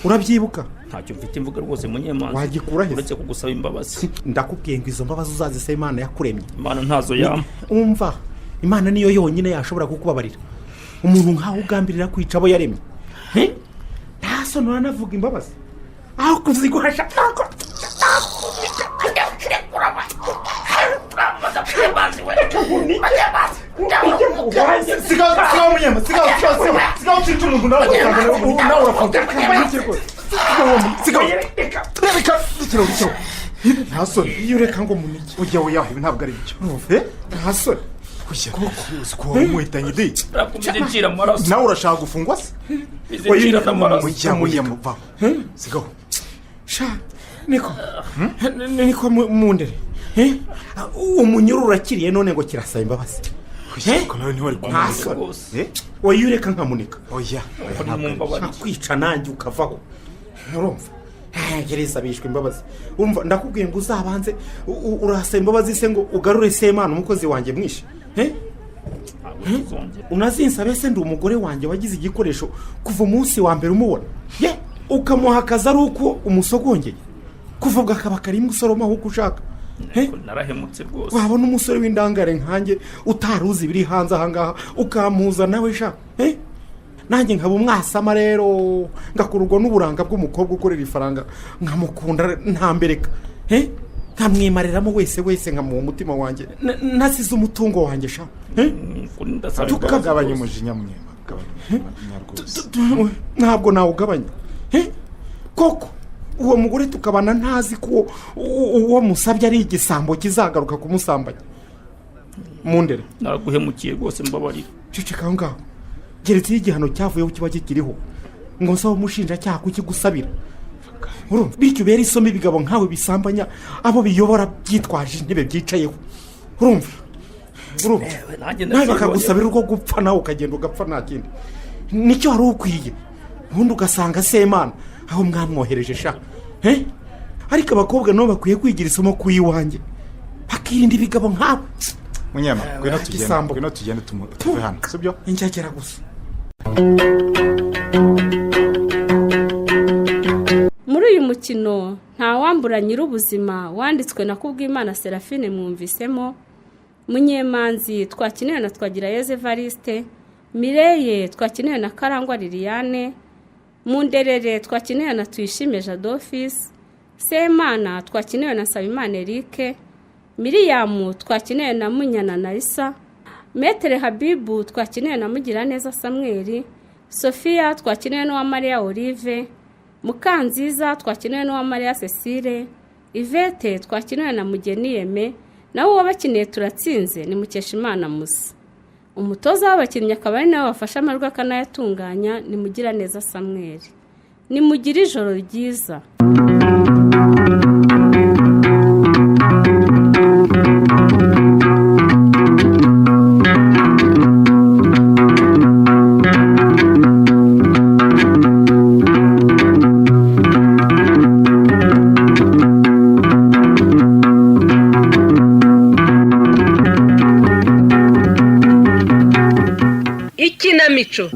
urabyibuka? ntacyo mfite imvuga rwose munyemanzi wagikura he uretse kugusaba imbabazi. ndakubwiye ngo izo mbabazi uzazise Imana yakuremye. Imana ntazo yama. umva Imana niyo yonyine yashobora kukubabarira umuntu nkaho ugambirira kwica abo yaremye. nta sono uranavuga imbabazi aho kuziguhasha sigaho munyema sigaho ucica umuntu nawe urafunga sigaho nta soni iyo ureka ngo muniki ujya wiyaha ibi ntabwo ari byo nta soni ko wamuhitanye de bizicira amaraso nawe urashaka gufungwa se bizicira n'amaraso ujya muvaho sigaho niko Mundere umunyururu urakiriye none ngo kirasaba imbabazi. nta soni wowe iyo ureka nkamunika kwica nanjye ukavaho urumva gereza bishwe imbabazi. urumva ndakubwiye ngo uzabanze urasaba imbabazi se ngo ugarure Semana umukozi wanjye mwishe. unazinsabe se ndi umugore wanjye wagize igikoresho kuva umunsi wa mbere umubona ukamuha akazi ari uko umusogongeye kuvuga akaba karimo usoroma aho ushaka. narahemutse rwose wabona umusore w'indangare nkanjye utaruzi ibiri hanze ahangaha ukampuza nawe sha nanjye nkaba umwasama rero ngakururwa n'uburanga bw'umukobwa ukorera ifaranga nkamukunda ntambereka nkamwimariramo wese nkamuha umutima wanjye nasize umutungo wanjye sha tukagabanya umujinya munyema ntabwo nawugabanya koko uwo mugore tukabana ntazi ko uwo musabye ari igisambo kizagaruka kumusambanya. Mundere naraguhemukiye rwose mbabarira ceceka aho ngaho geretse igihano cyavuyeho kiba kikiriho ngo nsaba umushinjacyaha kukigusabira urumva bityo ubera isomo ibigabo nkawe bisambanya abo biyobora byitwaje intebe byicayeho urumva nawe bakagusabira urwo gupfa nawe ukagenda ugapfa nta kindi nicyo wari ukwiye ubundi ugasanga Semana aho mwamwohereje sha ariko abakobwa nabo bakwiye kwigira isomo ku iwanjye bakirinda ibigabo nkabo. Munyema ngwino tugende tuve hano sibyo injagera gusa. Muri uyu mukino nta wambura nyir'ubuzima wanditswe na Kubwimana Serafine mwumvisemo, Munyemanzi twakinewe na Twagirayezu Evariste, Mireye twakinewe na Karangwa Liliane, Munderere twakinewe na Tuyishime Jadofis, Semana twakinewe na Sabimana Eric, Miriam twakinewe na Munyana Narisa, Metere Habibu twakinewe na Mugiraneza Samuel, Sofia twakinewe na Maria Olive, Mukanziza twakinewe na Maria Cecile, Ivete twakinewe na Mugeni Yeme, nawe wabakineye turatsinze ni Mukeshimana Musa. Umutoza w'abakinnyi akaba ari nawe wafashe amajwi akanayatunganya ni Mugiraneza Samuel. Ni mugire ijoro ryiza. Ikinamico.